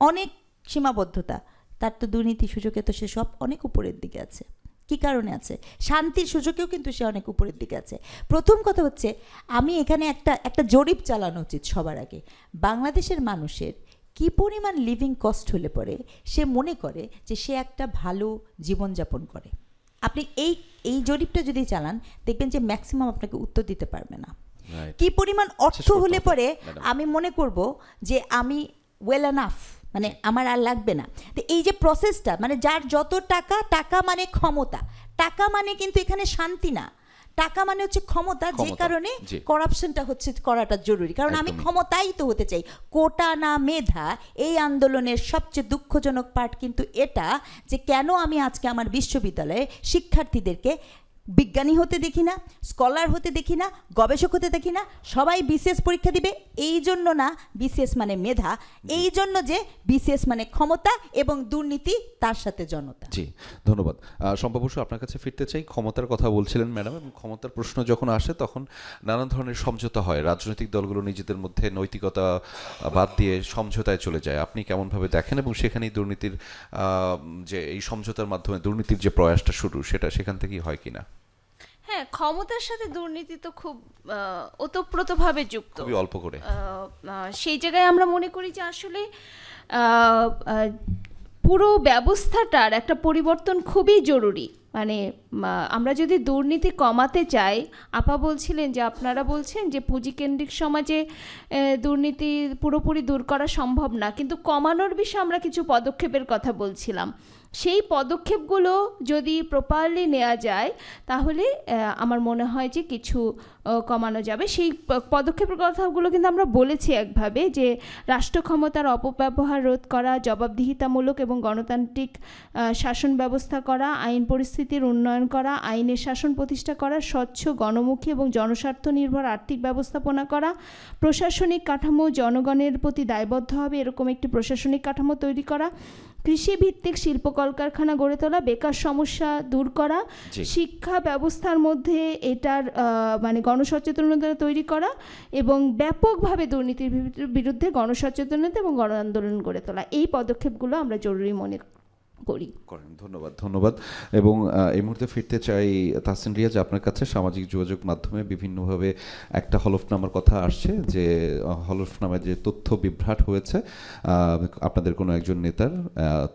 অনেক সীমাবদ্ধতা, তার তো দুর্নীতি সুযোগে তো সে সব অনেক উপরের দিকে আছে। কী কারণে আছে? শান্তির সুযোগেও কিন্তু সে অনেক উপরের দিকে আছে। প্রথম কথা হচ্ছে, আমি এখানে একটা জরিপ চালানো উচিত সবার আগে। বাংলাদেশের মানুষের কী পরিমাণ লিভিং কস্ট হলে পরে সে মনে করে যে সে একটা ভালো জীবনযাপন করে। আপনি এই জরিপটা যদি চালান, দেখবেন যে ম্যাক্সিমাম আপনাকে উত্তর দিতে পারবে না। কী পরিমাণ অর্থ হলে পরে আমি মনে করব যে আমি ওয়েল এনাফ, মানে আমার আর লাগবে না। তো এই যে প্রসেসটা, মানে যার যত টাকা, টাকা মানে ক্ষমতা, টাকা মানে কিন্তু এখানে শান্তি না, টাকা মানে হচ্ছে ক্ষমতা। যে কারণে করাপশনটা হচ্ছে করাটা জরুরি, কারণ আমি ক্ষমতাই তো হতে চাই, কোটা না মেধা। এই আন্দোলনের সবচেয়ে দুঃখজনক পার্ট কিন্তু এটা, যে কেন আমি আজকে আমার বিশ্ববিদ্যালয়ে শিক্ষার্থীদেরকে বিজ্ঞানী হতে দেখি না, স্কলার হতে দেখি না, গবেষক হতে দেখি না। সবাই বিসিএস পরীক্ষা দিবে এই জন্য না, বিসিএস মানে মেধা, এই জন্য যে বিসিএস মানে ক্ষমতা এবং দুর্নীতি, তার সাথে জনতা। জি, ধন্যবাদ। সম্ভব আপনার কাছে ফিরতে চাই। ক্ষমতার কথা বলছিলেন ম্যাডাম, এবং ক্ষমতার প্রশ্ন যখন আসে তখন নানান ধরনের সমঝোতা হয়। রাজনৈতিক দলগুলো নিজেদের মধ্যে নৈতিকতা বাদ দিয়ে সমঝোতায় চলে যায়। আপনি কেমনভাবে দেখেন, এবং সেখানেই দুর্নীতির যে এই সমঝোতার মাধ্যমে দুর্নীতির যে প্রয়াসটা শুরু, সেটা সেখান থেকেই হয় কিনা? হ্যাঁ, ক্ষমতার সাথে দুর্নীতি তো খুব ওতপ্রোতভাবে যুক্ত, খুবই অল্প করে। সেই জায়গায় আমরা মনে করি যে আসলে পুরো ব্যবস্থাটার একটা পরিবর্তন খুবই জরুরি। মানে আমরা যদি দুর্নীতি কমাতে চাই, আপা বলছিলেন যে, আপনারা বলছেন যে পুঁজিকেন্দ্রিক সমাজে দুর্নীতি পুরোপুরি দূর করা সম্ভব না, কিন্তু কমানোর বিষয়ে আমরা কিছু পদক্ষেপের কথা বলছিলাম। সেই পদক্ষেপগুলো যদি প্রপারলি নেওয়া যায় তাহলে আমার মনে হয় যে কিছু কমানো যাবে। সেই পদক্ষেপের কথাগুলো কিন্তু আমরা বলেছি একভাবে, যে রাষ্ট্র ক্ষমতার অপব্যবহার রোধ করা, জবাবদিহিতামূলক এবং গণতান্ত্রিক শাসন ব্যবস্থা করা, আইন পরিস্থিতির উন্নয়ন করা, আইনের শাসন প্রতিষ্ঠা করা, স্বচ্ছ, গণমুখী এবং জনস্বার্থ নির্ভর আর্থিক ব্যবস্থাপনা করা, প্রশাসনিক কাঠামো জনগণের প্রতি দায়বদ্ধ হবে এরকম একটি প্রশাসনিক কাঠামো তৈরি করা, কৃষিভিত্তিক শিল্প কলকারখানা গড়ে তোলা, বেকার সমস্যা দূর করা, শিক্ষা ব্যবস্থার মধ্যে এটার মানে গণসচেতনতা তৈরি করা, এবং ব্যাপকভাবে দুর্নীতির বিরুদ্ধে গণসচেতনতা এবং গণ আন্দোলন গড়ে তোলা। এই পদক্ষেপগুলো আমরা জরুরি মনে করেন। ধন্যবাদ। এবং এই মুহূর্তে ফিরতে চাই তাহসিন রিয়াজ আপনার কাছে। সামাজিক যোগাযোগ মাধ্যমে বিভিন্নভাবে একটা হলফনামার কথা আসছে, যে হলফনামায় যে তথ্য বিভ্রাট হয়েছে আপনাদের কোনো একজন নেতার,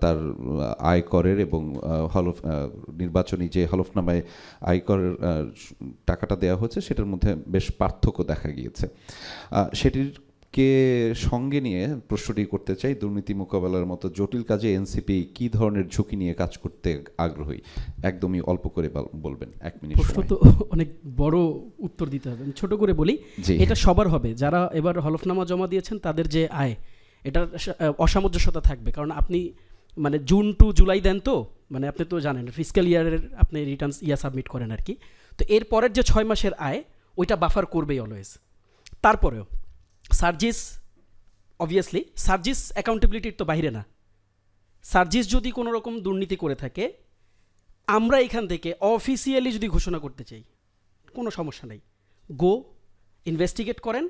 তার আয়করের এবং নির্বাচনী যে হলফনামায় আয়করের টাকাটা দেওয়া হয়েছে সেটার মধ্যে বেশ পার্থক্য দেখা গিয়েছে। সেটির কে সঙ্গে নিয়ে প্রশ্নটি করতে চাই, দুর্নীতি মোকাবেলার মতো জটিল কাজে এনসিপি কি ধরনের ঝুঁকি নিয়ে কাজ করতে আগ্রহী? একদমই অল্প করে বলবেন, 1 মিনিট। প্রশ্ন তো অনেক বড়, উত্তর দিতে হবে। ছোট করে বলি, এটা সবার হবে। যারা এবার হলফনামা জমা দিয়েছেন তাদের যে আয়, এটার অসামঞ্জস্যতা থাকবে। কারণ আপনি মানে জুন টু জুলাই দেন, তো মানে আপনি তো জানেন ফিসক্যাল ইয়ারের আপনি রিটার্নস সাবমিট করেন আর কি। তো এর পরের যে 6 মাসের আয়, ওইটা বাফার করবেই অলওয়েজ। তারপরেও সার্জিস অবভিয়াসলি সার্জিস অ্যাকাউন্টেবিলিটির তো বাইরে না। সার্জিস যদি কোনো রকম দুর্নীতি করে থাকে, আমরা এখান থেকে অফিসিয়ালি যদি ঘোষণা করতে চাই, কোনো সমস্যা নেই, গো ইনভেস্টিগেট করেন,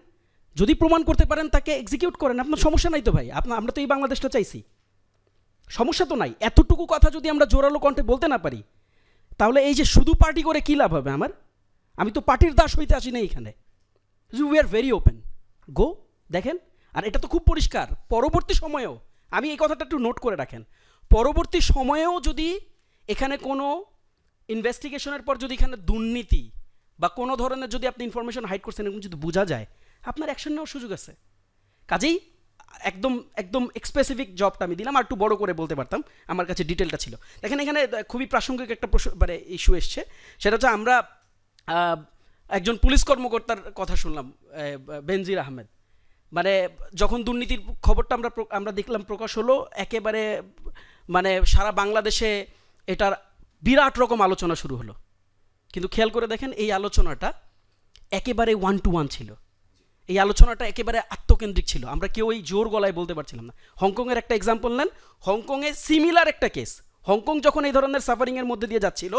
যদি প্রমাণ করতে পারেন তাকে এক্সিকিউট করেন, আপনার সমস্যা নাই তো ভাই। আমরা তো এই বাংলাদেশটা চাইছি, সমস্যা তো নাই। এতটুকু কথা যদি আমরা জোরালো কণ্ঠে বলতে না পারি, তাহলে এই যে শুধু পার্টি করে কী লাভ হবে আমার? আমি তো পার্টির দাস হইতে আসি না এখানে। উই আর ভেরি ওপেন, গো দেখেন। আর এটা তো খুব পরিষ্কার, পরবর্তী সময়েও, আমি এই কথাটা একটু নোট করে রাখেন, পরবর্তী সময়েও যদি এখানে কোনো ইনভেস্টিগেশনের পর যদি এখানে দুর্নীতি বা কোনো ধরনের যদি আপনি ইনফরমেশন হাইড করছেন এরকম যদি বোঝা যায়, আপনার অ্যাকশন নেওয়ার সুযোগ আছে। কাজেই একদম একদম স্পেসিফিক জবটা আমি দিলাম, আর একটু বড় করে বলতে পারতাম, আমার কাছে ডিটেলটা ছিল। দেখেন এখানে খুবই প্রাসঙ্গিক একটা মানে ইস্যু এসছে, সেটা হচ্ছে আমরা একজন পুলিশ কর্মকর্তার কথা শুনলাম, বেনজির আহমেদ। মানে যখন দুর্নীতির খবরটা আমরা দেখলাম প্রকাশ হলো, একেবারে মানে সারা বাংলাদেশে এটার বিরাট রকম আলোচনা শুরু হলো। কিন্তু খেয়াল করে দেখেন এই আলোচনাটা একেবারে 1 to 1 ছিল, এই আলোচনাটা একেবারে আত্মকেন্দ্রিক ছিল, আমরা কেউ এই জোর গলায় বলতে পারছিলাম না। হংকংয়ের একটা এক্সাম্পল নেন, হংকংয়ে সিমিলার একটা কেস, হংকং যখন এই ধরনের সাফারিংয়ের মধ্যে দিয়ে যাচ্ছিল,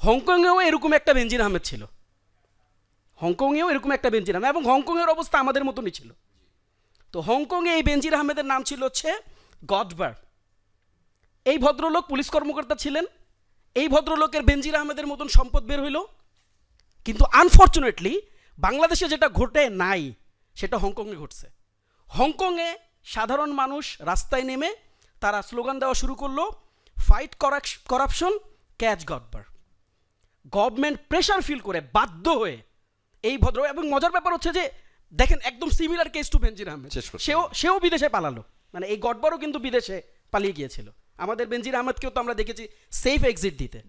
হংকংয়েও এরকম একটা বেনজির আহমেদ ছিল, হংকংয়েও এরকম একটা বেনজির আহমেদ, এবং হংকংয়ের অবস্থা আমাদের মতনই ছিল। তো হংকংয়ে এই বেনজির আহমেদের নাম ছিল হচ্ছে গডবার। এই ভদ্রলোক পুলিশ কর্মকর্তা ছিলেন, এই ভদ্রলোকের বেনজির আহমেদের মতন সম্পদ বের হইল। কিন্তু আনফর্চুনেটলি বাংলাদেশে যেটা ঘটে নাই সেটা হংকংয়ে ঘটছে। হংকংয়ে সাধারণ মানুষ রাস্তায় নেমে তারা স্লোগান দেওয়া শুরু করলো, fight corruption, catch godfather. Government pressure feel করে বাধ্য হয়ে এই ভদ্র, এবং মজার ব্যাপার হচ্ছে যে দেখেন একদম সিমিলার কেস টু বেনজির আহমেদ, সেও বিদেশে পালালো, মানে এই গডবারও কিন্তু বিদেশে পালিয়ে গিয়েছিল। আমাদের বেনজির আহমেদকেও তো আমরা দেখেছি সেফ এক্সিট দিতে।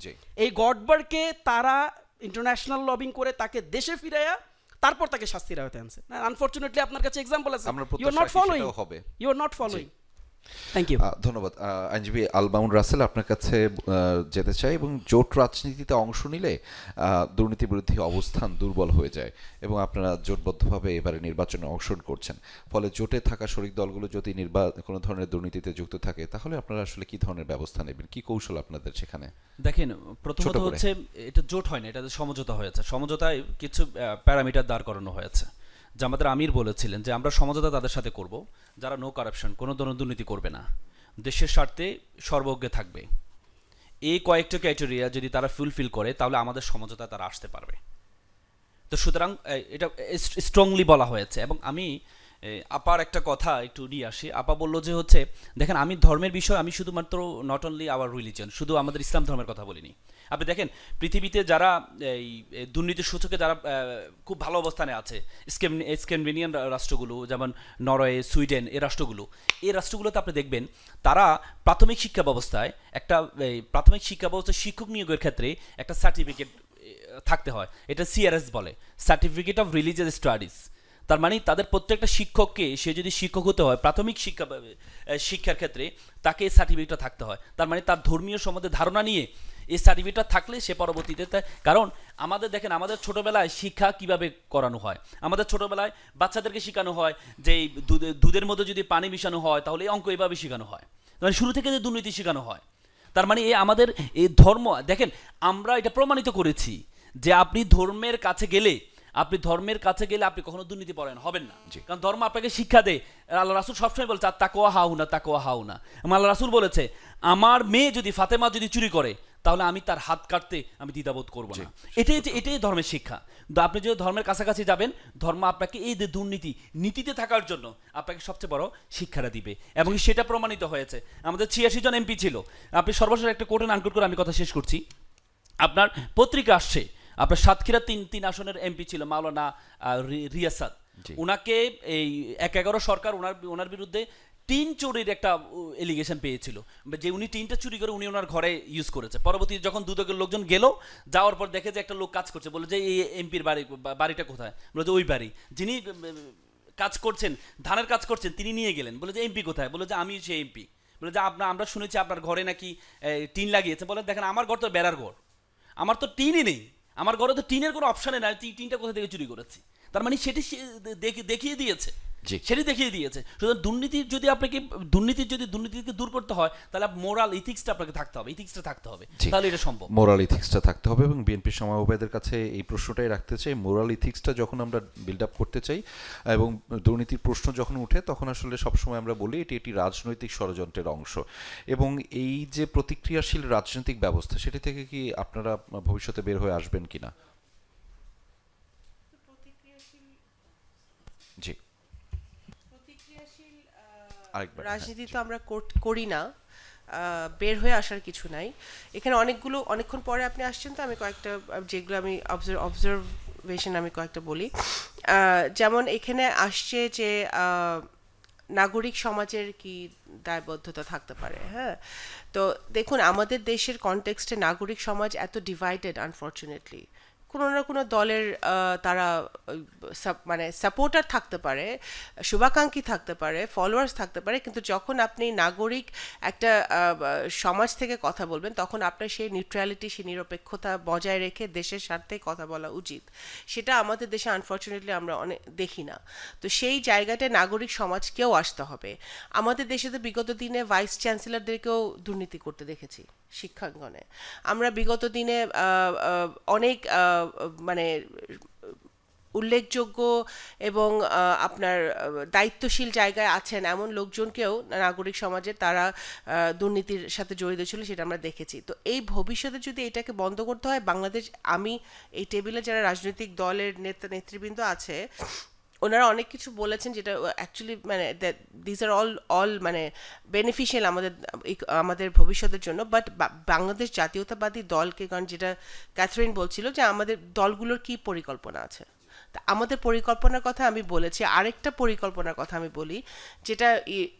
এই গডবারকে তারা ইন্টারন্যাশনাল লবিং করে তাকে দেশে ফিরাইয়া তারপর তাকে শাস্তির আওতায় আনছে। আনফরচুনেটলি আপনার কাছে এক্সাম্পল আছে, you are not following. Thank you. ধন্যবাদ। আইনজীবী আল মামুন রাসেল, আপনার কাছে যেতে চাই, এবং জোট রাজনীতিতে অংশ নিলে দুর্নীতি বিরোধী অবস্থান দুর্বল হয়ে যায়, এবং আপনারা জোটবদ্ধভাবে এবারে নির্বাচনে অংশগ্রহণ করছেন, ফলে জোটে থাকা শরিক দলগুলো যদি কোনো ধরনের দুর্নীতিতে যুক্ত থাকে, তাহলে আপনারা আসলে কি ধরনের ব্যবস্থা নেবেন, কি কৌশল আপনাদের সেখানে? দেখেন, প্রথমত হচ্ছে এটা জোট হয় না, এটা সমঝোতা হয়েছে। সমঝোতায় কিছু প্যারামিটার দাঁড় করানো হয়েছে। জামাতের আমির বলেছিলেন যে আমরা সমঝোতা তাদের সাথে করব যারা নো কারাপশন, কোনো ধরনের দুর্নীতি করবে না, দেশের স্বার্থে সর্বজ্ঞে থাকবে। এই কয়েকটা ক্রাইটেরিয়া যদি তারা ফুলফিল করে তাহলে আমাদের সমঝোতায় তারা আসতে পারবে। তো সুতরাং এটা স্ট্রংলি বলা হয়েছে। এবং আমি আপার একটা কথা একটু নিয়ে আসি। আপা বললো যে হচ্ছে দেখেন, আমি ধর্মের বিষয়, আমি শুধুমাত্র নট অনলি আওয়ার রিলিজন, শুধু আমাদের ইসলাম ধর্মের কথা বলিনি। আপনি দেখেন পৃথিবীতে যারা এই দুর্নীতির সূচকে যারা খুব ভালো অবস্থানে আছে, স্ক্যান্ডিনেভিয়ান রাষ্ট্রগুলো যেমন নরওয়ে, সুইডেন, এই রাষ্ট্রগুলোতে আপনি দেখবেন তারা প্রাথমিক শিক্ষা ব্যবস্থায় শিক্ষক নিয়োগের ক্ষেত্রে একটা সার্টিফিকেট থাকতে হয়, এটা সিআরএস বলে, সার্টিফিকেট অফ রিলিজিয়াস স্টাডিজ। তার মানে তাদের প্রত্যেকটা শিক্ষককে, সে যদি শিক্ষক হতে হয় প্রাথমিক শিক্ষার ক্ষেত্রে, তাকে এই সার্টিফিকেটটা থাকতে হয়। তার মানে তার ধর্মীয় সম্বন্ধে ধারণা নিয়ে এই সার্টিফিকেটটা থাকলে সে পরবর্তীতে, কারণ আমাদের দেখেন আমাদের ছোটোবেলায় শিক্ষা কিভাবে করানো হয়, আমাদের ছোটোবেলায় বাচ্চাদেরকে শেখানো হয় যে দুধের মধ্যে যদি পানি মিশানো হয় তাহলে এই অঙ্ক এইভাবে শেখানো হয়, মানে শুরু থেকে যে দুর্নীতি শেখানো হয়। তার মানে আমাদের এই ধর্ম, দেখেন আমরা এটা প্রমাণিত করেছি যে আপনি ধর্মের কাছে গেলে আপনি কখনো দুর্নীতি পরায়ণ হবেন না, কারণ ধর্ম আপনাকে শিক্ষা দেয়। আল্লাহ রাসূল সবসময় বলছে তাকওয়া হাউনা, তাকওয়া হাউনা। আল্লাহ রাসূল বলেছে আমার মেয়ে যদি ফাতেমা যদি চুরি করে তাহলে আমি তার হাত কাটতে আমি দ্বিধাবোধ করবো না। এটাই ধর্মের শিক্ষা। আপনি যদি ধর্মের কাছাকাছি যাবেন, ধর্ম আপনাকে এই যে দুর্নীতি নীতিতে থাকার জন্য আপনাকে সবচেয়ে বড় শিক্ষাটা দিবে, এবং সেটা প্রমাণিত হয়েছে। আমাদের 86 জন এমপি ছিল। আপনি সর্বশেষ একটা কোর্টে আনকোট করে আমি কথা শেষ করছি, আপনার পত্রিকা আসছে, আপনার সাতক্ষীরা 3 আসনের এমপি ছিল মাওলানা রিয়াসাত, ওনাকে এই 1/11 সরকার ওনার বিরুদ্ধে টিন চুরির একটা এলিগেশন পেয়েছিল, যে উনি টিনটা চুরি করে উনি ওনার ঘরে ইউজ করেছে। পরবর্তীতে যখন দুদকের লোকজন গেল, যাওয়ার পর দেখে যে একটা লোক কাজ করছে, বলে যে এই এমপির বাড়িটা কোথায়, বলে যে ওই বাড়ি, যিনি কাজ করছেন ধানের কাজ করছেন তিনি নিয়ে গেলেন, বলে যে এমপি কোথায়, বলে যে আমি সেই এমপি। বলে যে আমরা শুনেছি আপনার ঘরে নাকি টিন লাগিয়েছে। বলে দেখেন আমার ঘর তো বেড়ার ঘর, আমার তো টিনই নেই, আমার ঘরে তো টিনের কোনো অপশানে নাই, টিনটা কোথা থেকে চুরি করেছি। তার মানে সেটি দেখিয়ে দিয়েছে জি। সেটি দেখিয়ে দিয়েছে। সুতরাং দুর্নীতিকে দূর করতে হয়, তাহলে মোরাল ইথিক্সটা আপনাকে থাকতে হবে, ইথিক্সটা থাকতে হবে, জি। তাহলে এটা সম্ভব। মোরাল ইথিক্সটা থাকতে হবে, এবং বিএনপি সমবায়দের কাছে এই প্রশ্নটাই রাখতে চাই, মোরাল ইথিক্সটা যখন আমরা বিল্ড আপ করতে চাই এবং দুর্নীতির প্রশ্ন যখন উঠে, তখন আসলে সবসময় আমরা বলি এটি একটি রাজনৈতিক ষড়যন্ত্রের অংশ, এবং এই যে প্রতিক্রিয়াশীল রাজনৈতিক ব্যবস্থা, সেটি থেকে কি আপনারা ভবিষ্যতে বের হয়ে আসবেন কিনা? জি, আরেকবার। রাজনীতি তো আমরা করি না, বের হয়ে আসার কিছু নাই এখানে। অনেকক্ষণ পরে আপনি আসছেন, তো আমি কয়েকটা যেগুলো আমি অবজারভেশন আমি কয়েকটা বলি। যেমন এখানে আসছে যে নাগরিক সমাজের কি দায়বদ্ধতা থাকতে পারে। হ্যাঁ, তো দেখুন আমাদের দেশের কনটেক্সটে নাগরিক সমাজ এত ডিভাইডেড, আনফর্চুনেটলি। কোনো না কোনো দলের তারা মানে সাপোর্টার থাকতে পারে, শুভাকাঙ্ক্ষী থাকতে পারে, ফলোয়ার্স থাকতে পারে, কিন্তু যখন আপনি নাগরিক একটা সমাজ থেকে কথা বলবেন, তখন আপনার সেই নিউট্রালিটি, সেই নিরপেক্ষতা বজায় রেখে দেশের স্বার্থে কথা বলা উচিত। সেটা আমাদের দেশে আনফর্চুনেটলি আমরা অনেক দেখি না। তো সেই জায়গাটায় নাগরিক সমাজকেও আসতে হবে। আমাদের দেশে তো বিগত দিনে ভাইস চ্যান্সেলরদেরকেও দুর্নীতি করতে দেখেছি শিক্ষাঙ্গনে। আমরা বিগত দিনে অনেক মানে উল্লেখযোগ্য এবং আপনার দায়িত্বশীল জায়গায় আছেন এমন লোকজনকেও নাগরিক সমাজে তারা দুর্নীতির সাথে জড়িত ছিল, সেটা আমরা দেখেছি। তো এই ভবিষ্যতে যদি এটাকে বন্ধ করতে হয়, বাংলাদেশ, আমি এই টেবিলে যারা রাজনৈতিক দলের নেতৃবৃন্দ আছে, ওনারা অনেক কিছু বলেছেন যেটা অ্যাকচুয়ালি মানে দিস আর অল মানে বেনিফিশিয়াল আমাদের ভবিষ্যতের জন্য। বাট বাংলাদেশ জাতীয়তাবাদী দলকে, কারণ যেটা ক্যাথরিন বলছিল যে আমাদের দলগুলোর কি পরিকল্পনা আছে, তা আমাদের পরিকল্পনার কথা আমি বলেছি। আরেকটা পরিকল্পনার কথা আমি বলি, যেটা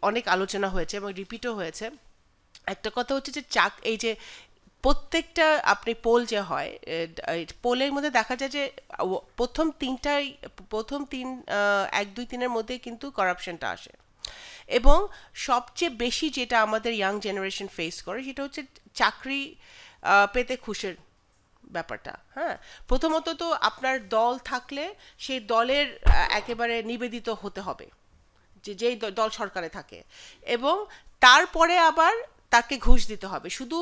অনেক আলোচনা হয়েছে এবং রিপিটও হয়েছে। একটা কথা হচ্ছে যে এই যে প্রত্যেকটা আপনি পোল যে হয়, পোলের মধ্যে দেখা যায় যে প্রথম 1-2-3-এর মধ্যে কিন্তু করাপশনটা আসে, এবং সবচেয়ে বেশি যেটা আমাদের ইয়াং জেনারেশন ফেস করে সেটা হচ্ছে চাকরি পেতে খুশের ব্যাপারটা। হ্যাঁ, প্রথমত তো আপনার দল থাকলে সেই দলের একেবারে নিবেদিত হতে হবে, যেই দল সরকারে থাকে, এবং তারপরে আবার তাকে ঘুষ দিতে হবে। শুধু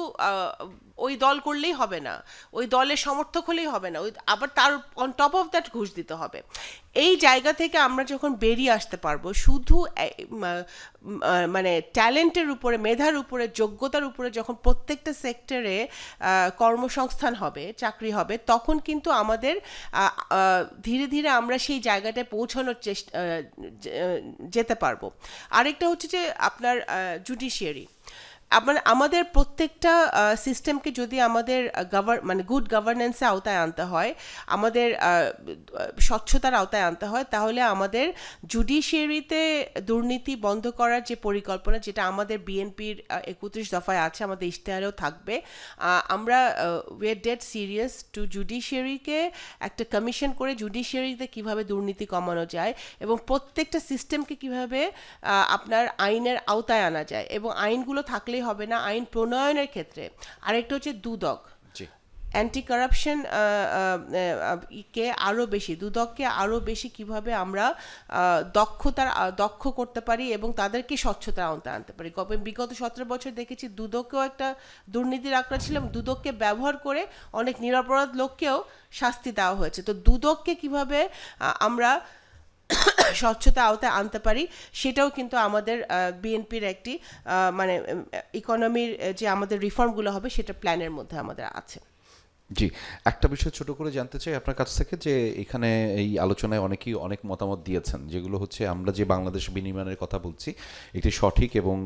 ওই দল করলেই হবে না, ওই দলের সমর্থক হলেই হবে না, আবার তার অন টপ অফ দ্যাট ঘুষ দিতে হবে। এই জায়গা থেকে আমরা যখন বেরিয়ে আসতে পারবো, শুধু মানে ট্যালেন্টের উপরে, মেধার উপরে, যোগ্যতার উপরে যখন প্রত্যেকটা সেক্টরে কর্মসংস্থান হবে, চাকরি হবে, তখন কিন্তু আমাদের ধীরে ধীরে আমরা সেই জায়গাটায় পৌঁছানোর যেতে পারবো। আরেকটা হচ্ছে যে আপনার জুডিশিয়ারি। আমাদের প্রত্যেকটা সিস্টেমকে যদি আমাদের মানে গুড গভর্নেন্সে আওতায় আনতে হয়, আমাদের স্বচ্ছতার আওতায় আনতে হয়, তাহলে আমাদের জুডিশিয়ারিতে দুর্নীতি বন্ধ করার যে পরিকল্পনা, যেটা আমাদের বিএনপির 31 দফায় আছে, আমাদের ইশতেহারেও থাকবে, আমরা we are dead serious to জুডিশিয়ারিকে একটা কমিশন করে জুডিশিয়ারিতে কিভাবে দুর্নীতি কমানো যায় এবং প্রত্যেকটা সিস্টেমকে কিভাবে আপনার আইনের আওতায় আনা যায়। এবং আইনগুলো থাকলে হবে না, আইন প্রণয়নের ক্ষেত্রে আরেকটা হচ্ছে দুদক, অ্যান্টি কারাপশন কে আরও বেশি, দুদককে আরও বেশি কিভাবে আমরা দক্ষ করতে পারি এবং তাদেরকে স্বচ্ছতার আওতায় আনতে পারি। বিগত 17 বছর দেখেছি দুদকেও একটা দুর্নীতির আঁকড়া ছিল, দুদককে ব্যবহার করে অনেক নিরপরাধ লোককেও শাস্তি দেওয়া হয়েছে। তো দুদককে কিভাবে আমরা স্বচ্ছতা আওতায় আনতে পারি, সেটাও কিন্তু আমাদের বিএনপির একটি মানে ইকোনমির যে আমাদের রিফর্মগুলো হবে, সেটা প্ল্যানের মধ্যে আমাদের আছে। জি, একটা বিষয় ছোট করে জানতে চাই আপনার কাছ থেকে, যে এখানে এই আলোচনায় অনেকেই অনেক মতামত দিয়েছেন, যেগুলো হচ্ছে আমরা যে বাংলাদেশ বিনির্মাণের কথা বলছি এটি সঠিক এবং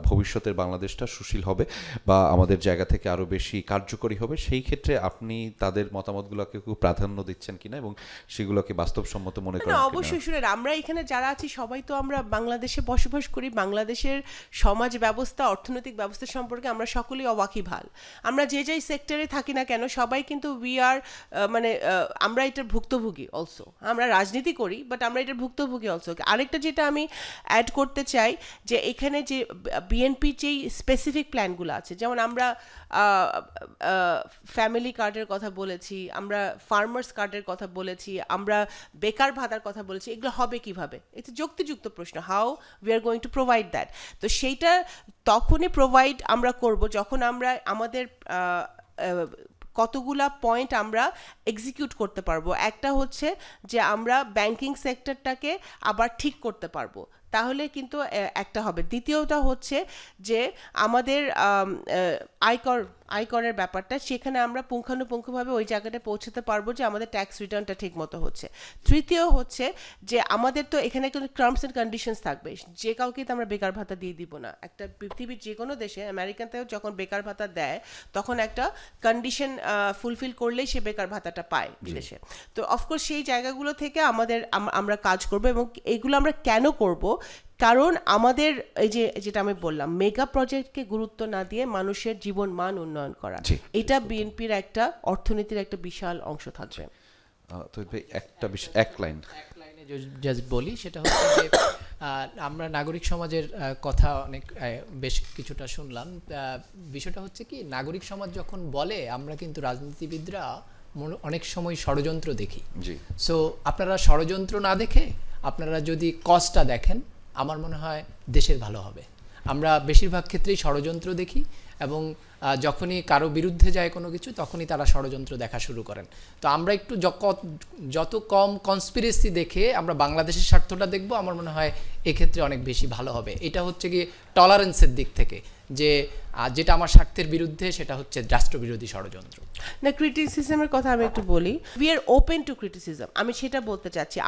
ভবিষ্যতের বাংলাদেশটা সুশীল হবে বা আমাদের জায়গা থেকে আরও বেশি কার্যকরী হবে, সেই ক্ষেত্রে আপনি তাদের মতামতগুলোকে খুব প্রাধান্য দিচ্ছেন কিনা এবং সেগুলোকে বাস্তবসম্মত মনে করেন কিনা? অবশ্যই শুনেন, আমরা এখানে যারা আছি সবাই তো আমরা বাংলাদেশে বসবাস করি, বাংলাদেশের সমাজ ব্যবস্থা, অর্থনৈতিক ব্যবস্থা সম্পর্কে আমরা সকলেই অওয়াকিবহাল। আমরা যে যেই সেক্টরে থাকি না কেন, সবাই সবাই কিন্তু উই আর মানে আমরা এটার ভুক্তভোগী অলসো, আমরা রাজনীতি করি বাট আমরা এটার ভুক্তভোগী অলসো। আরেকটা যেটা আমি অ্যাড করতে চাই যে এখানে যে বিএনপির যেই স্পেসিফিক প্ল্যানগুলো আছে, যেমন আমরা ফ্যামিলি কার্ডের কথা বলেছি, আমরা ফার্মার্স কার্ডের কথা বলেছি, আমরা বেকার ভাতার কথা বলেছি, এগুলো হবে কিভাবে? এটা যুক্তিযুক্ত প্রশ্ন, how we are going to provide that. তো সেইটা তখনই প্রোভাইড আমরা করব যখন আমরা আমাদের কতগুলা পয়েন্ট আমরা এক্সিকিউট করতে পারবো। একটা হচ্ছে যে আমরা ব্যাংকিং সেক্টরটাকে আবার ঠিক করতে পারবো, তাহলে কিন্তু একটা হবে। দ্বিতীয়টা হচ্ছে যে আমাদের আয়করের ব্যাপারটা, সেখানে আমরা পুঙ্খানুপুঙ্খভাবে ওই জায়গাটা পৌঁছতে পারবো যে আমাদের ট্যাক্স রিটার্নটা ঠিক মতো হচ্ছে। তৃতীয় হচ্ছে যে আমাদের তো এখানে কিন্তু টার্মস অ্যান্ড কন্ডিশনস থাকবে, যে কাউকে তো আমরা বেকার ভাতা দিয়ে দিব না। একটা পৃথিবীর যে কোনো দেশে, আমেরিকাতেও যখন বেকার ভাতা দেয় তখন একটা কন্ডিশন ফুলফিল করলেই সে বেকার ভাতাটা পায় বিদেশে। তো অফকোর্স সেই জায়গাগুলো থেকে আমরা কাজ করব, এবং এগুলো আমরা কেন করব? কারণ আমাদের এই যেটা আমি বললাম, মেগা প্রজেক্টকে গুরুত্ব না দিয়ে মানুষের জীবন মান উন্নয়ন করা, এটা বিএনপির একটা অর্থনীতির একটা বিশাল অংশ থাকবে। তো এক লাইনে জাস্ট বলি, সেটা হচ্ছে যে আমরা নাগরিক সমাজের কথা অনেক বেশ কিছুটা শুনলাম। বিষয়টা হচ্ছে কি, নাগরিক সমাজ যখন বলে, আমরা কিন্তু রাজনীতিবিদরা অনেক সময় ষড়যন্ত্র দেখি। সো আপনারা ষড়যন্ত্র না দেখে আপনারা যদি কজটা দেখেন, আমার মনে হয় দেশের ভালো হবে। আমরা বেশিরভাগ ক্ষেত্রেই ষড়যন্ত্র দেখি, এবং যখনই কারো বিরুদ্ধে যায় কোনো কিছু, তখনই তারা ষড়যন্ত্র দেখা শুরু করেন। তো আমরা একটু যত কম কনস্পিরেসি দেখে আমরা বাংলাদেশের স্বার্থটা দেখব, আমার মনে হয় এক্ষেত্রে অনেক বেশি ভালো হবে। এটা হচ্ছে কি টলারেন্সের দিক থেকে, যে যেটা আমার স্বার্থের বিরুদ্ধে সেটা হচ্ছে রাষ্ট্রবিরোধী ষড়যন্ত্র। না, ক্রিটিসিজমের কথা আমি একটু বলি। We are open to criticism, আমি সেটা বলতে চাচ্ছি।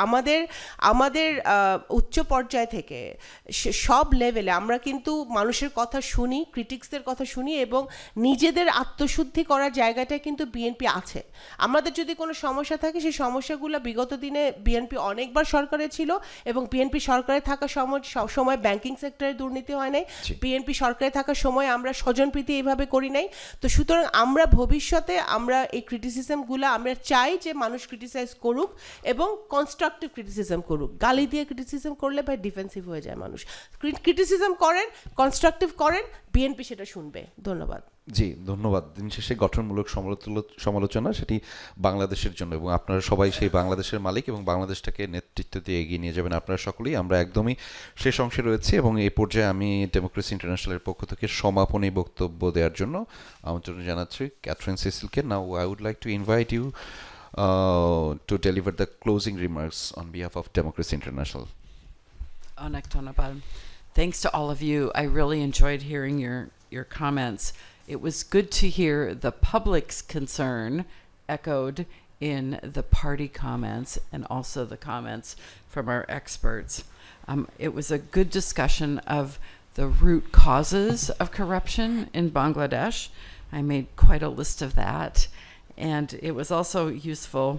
আমাদের উচ্চ পর্যায় থেকে সব লেভেলে আমরা কিন্তু মানুষের কথা শুনি, ক্রিটিক্সদের কথা শুনি, এবং নিজেদের আত্মশুদ্ধি করার জায়গাটা কিন্তু বিএনপি আছে। আমাদের যদি কোনো সমস্যা থাকে, সেই সমস্যাগুলো বিগত দিনে বিএনপি অনেকবার সরকারে ছিল, এবং বিএনপি সরকারে থাকার সময় ব্যাংকিং সেক্টরে দুর্নীতি হয় নাই, বিএনপি সরকারে থাকার সময় আমরা স্বজনপ্রীতি এইভাবে করি নাই। তো সুতরাং আমরা ভবিষ্যতে আমরা এই ক্রিটিসিজমগুলো আমরা চাই যে মানুষ ক্রিটিসাইজ করুক এবং কনস্ট্রাকটিভ ক্রিটিসিজম করুক। গালি দিয়ে ক্রিটিসিজম করলে ভাই ডিফেন্সিভ হয়ে যায় মানুষ। ক্রিটিসিজম করেন, কনস্ট্রাকটিভ করেন, বিএনপি সেটা শুনবে। ধন্যবাদ। জি, ধন্যবাদ। দিন শেষে গঠনমূলক সমালোচনা, সেটি বাংলাদেশের জন্য, এবং আপনারা সবাই সেই বাংলাদেশের মালিক, এবং বাংলাদেশটাকে নেতৃত্ব দিয়ে এগিয়ে নিয়ে যাবেন আপনারা সকলেই। আমরা একদমই শেষ অংশে রয়েছি, এবং এই পর্যায়ে আমি ডেমোক্রেসি ইন্টারন্যাশনালের পক্ষ থেকে সমাপনী বক্তব্য দেওয়ার জন্য আমন্ত্রণ জানাচ্ছি ক্যাথরিন সিসিলকে। Now I would like to invite you to deliver the closing remarks on behalf of Democracy International. Onak Tonopal. Thanks to all of you. I really enjoyed hearing your comments. It was good to hear the public's concern echoed in the party comments and also the comments from our experts. It was a good discussion of the root causes of corruption in Bangladesh. I made quite a list of that. And it was also useful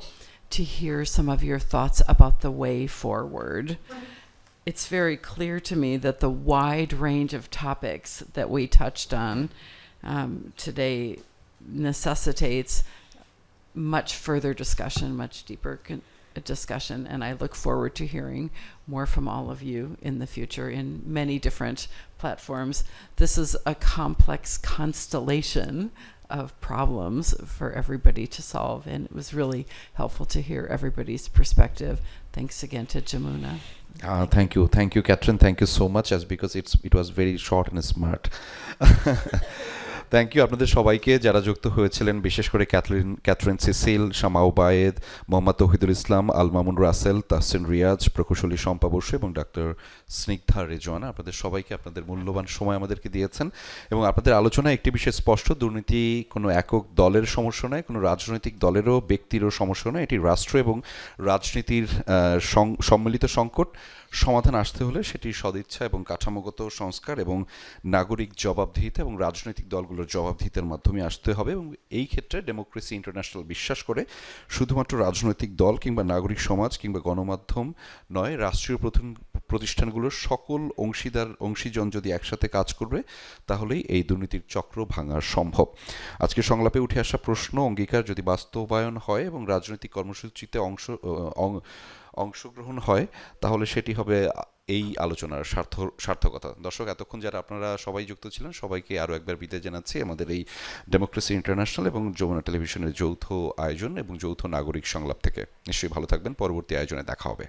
to hear some of your thoughts about the way forward. It's very clear to me that the wide range of topics that we touched on today necessitates much further discussion, much deeper discussion, and I look forward to hearing more from all of you in the future in many different platforms. This is a complex constellation of problems for everybody to solve, and it was really helpful to hear everybody's perspective. Thanks again to Jamuna. Thank you, Catherine. Thank you so much, as because it was very short and smart. Thank you আপনাদের সবাইকে যারা যুক্ত হয়েছিলেন, বিশেষ করে Catherine Cecil, Shama Obaid, Mohammad Touhidul Islam, Al Mamun Rasel, Tahsin Riaz, প্রকৌশলী শম্পা বসু এবং doctor Snigdha Rezwana. আপনাদের সবাইকে আপনাদের মূল্যবান সময় আমাদেরকে দিয়েছেন, এবং আপনাদের আলোচনায় একটি বিষয় স্পষ্ট, দুর্নীতি কোনো একক দলের সমস্যা নয়, কোনো রাজনৈতিক দলেরও ব্যক্তিরও সমস্যা নয়, এটি রাষ্ট্র এবং রাজনীতির সম্মিলিত সংকট। সমাধান আসতে হলে সেটি সদিচ্ছা এবং কাঠামোগত সংস্কার এবং নাগরিক জবাবদিহিতা এবং রাজনৈতিক দলগুলোর জবাবদিহিতার মাধ্যমে আসতে হবে। এবং এই ক্ষেত্রে ডেমোক্রেসি ইন্টারন্যাশনাল বিশ্বাস করে শুধুমাত্র রাজনৈতিক দল কিংবা নাগরিক সমাজ কিংবা গণমাধ্যম নয়, রাষ্ট্রীয় প্রতিষ্ঠানগুলোর সকল অংশীজন যদি একসাথে কাজ করবে তাহলেই এই দুর্নীতির চক্র ভাঙা সম্ভব। আজকে সংলাপে উঠে আসা প্রশ্ন অঙ্গীকার যদি বাস্তবায়ন হয় এবং রাজনৈতিক কর্মসূচিতে অংশগ্রহণ হয় তাহলে সেটি হবে এই আলোচনার সার্থকতা। দর্শক, এতক্ষণ যারা আপনারা সবাই যুক্ত ছিলেন সবাইকে আরও একবার বিদায় জানাচ্ছি আমাদের এই ডেমোক্রেসি ইন্টারন্যাশনাল এবং যমুনা টেলিভিশনের যৌথ আয়োজন এবং যৌথ নাগরিক সংলাপ থেকে। নিশ্চয়ই ভালো থাকবেন, পরবর্তী আয়োজনে দেখা হবে।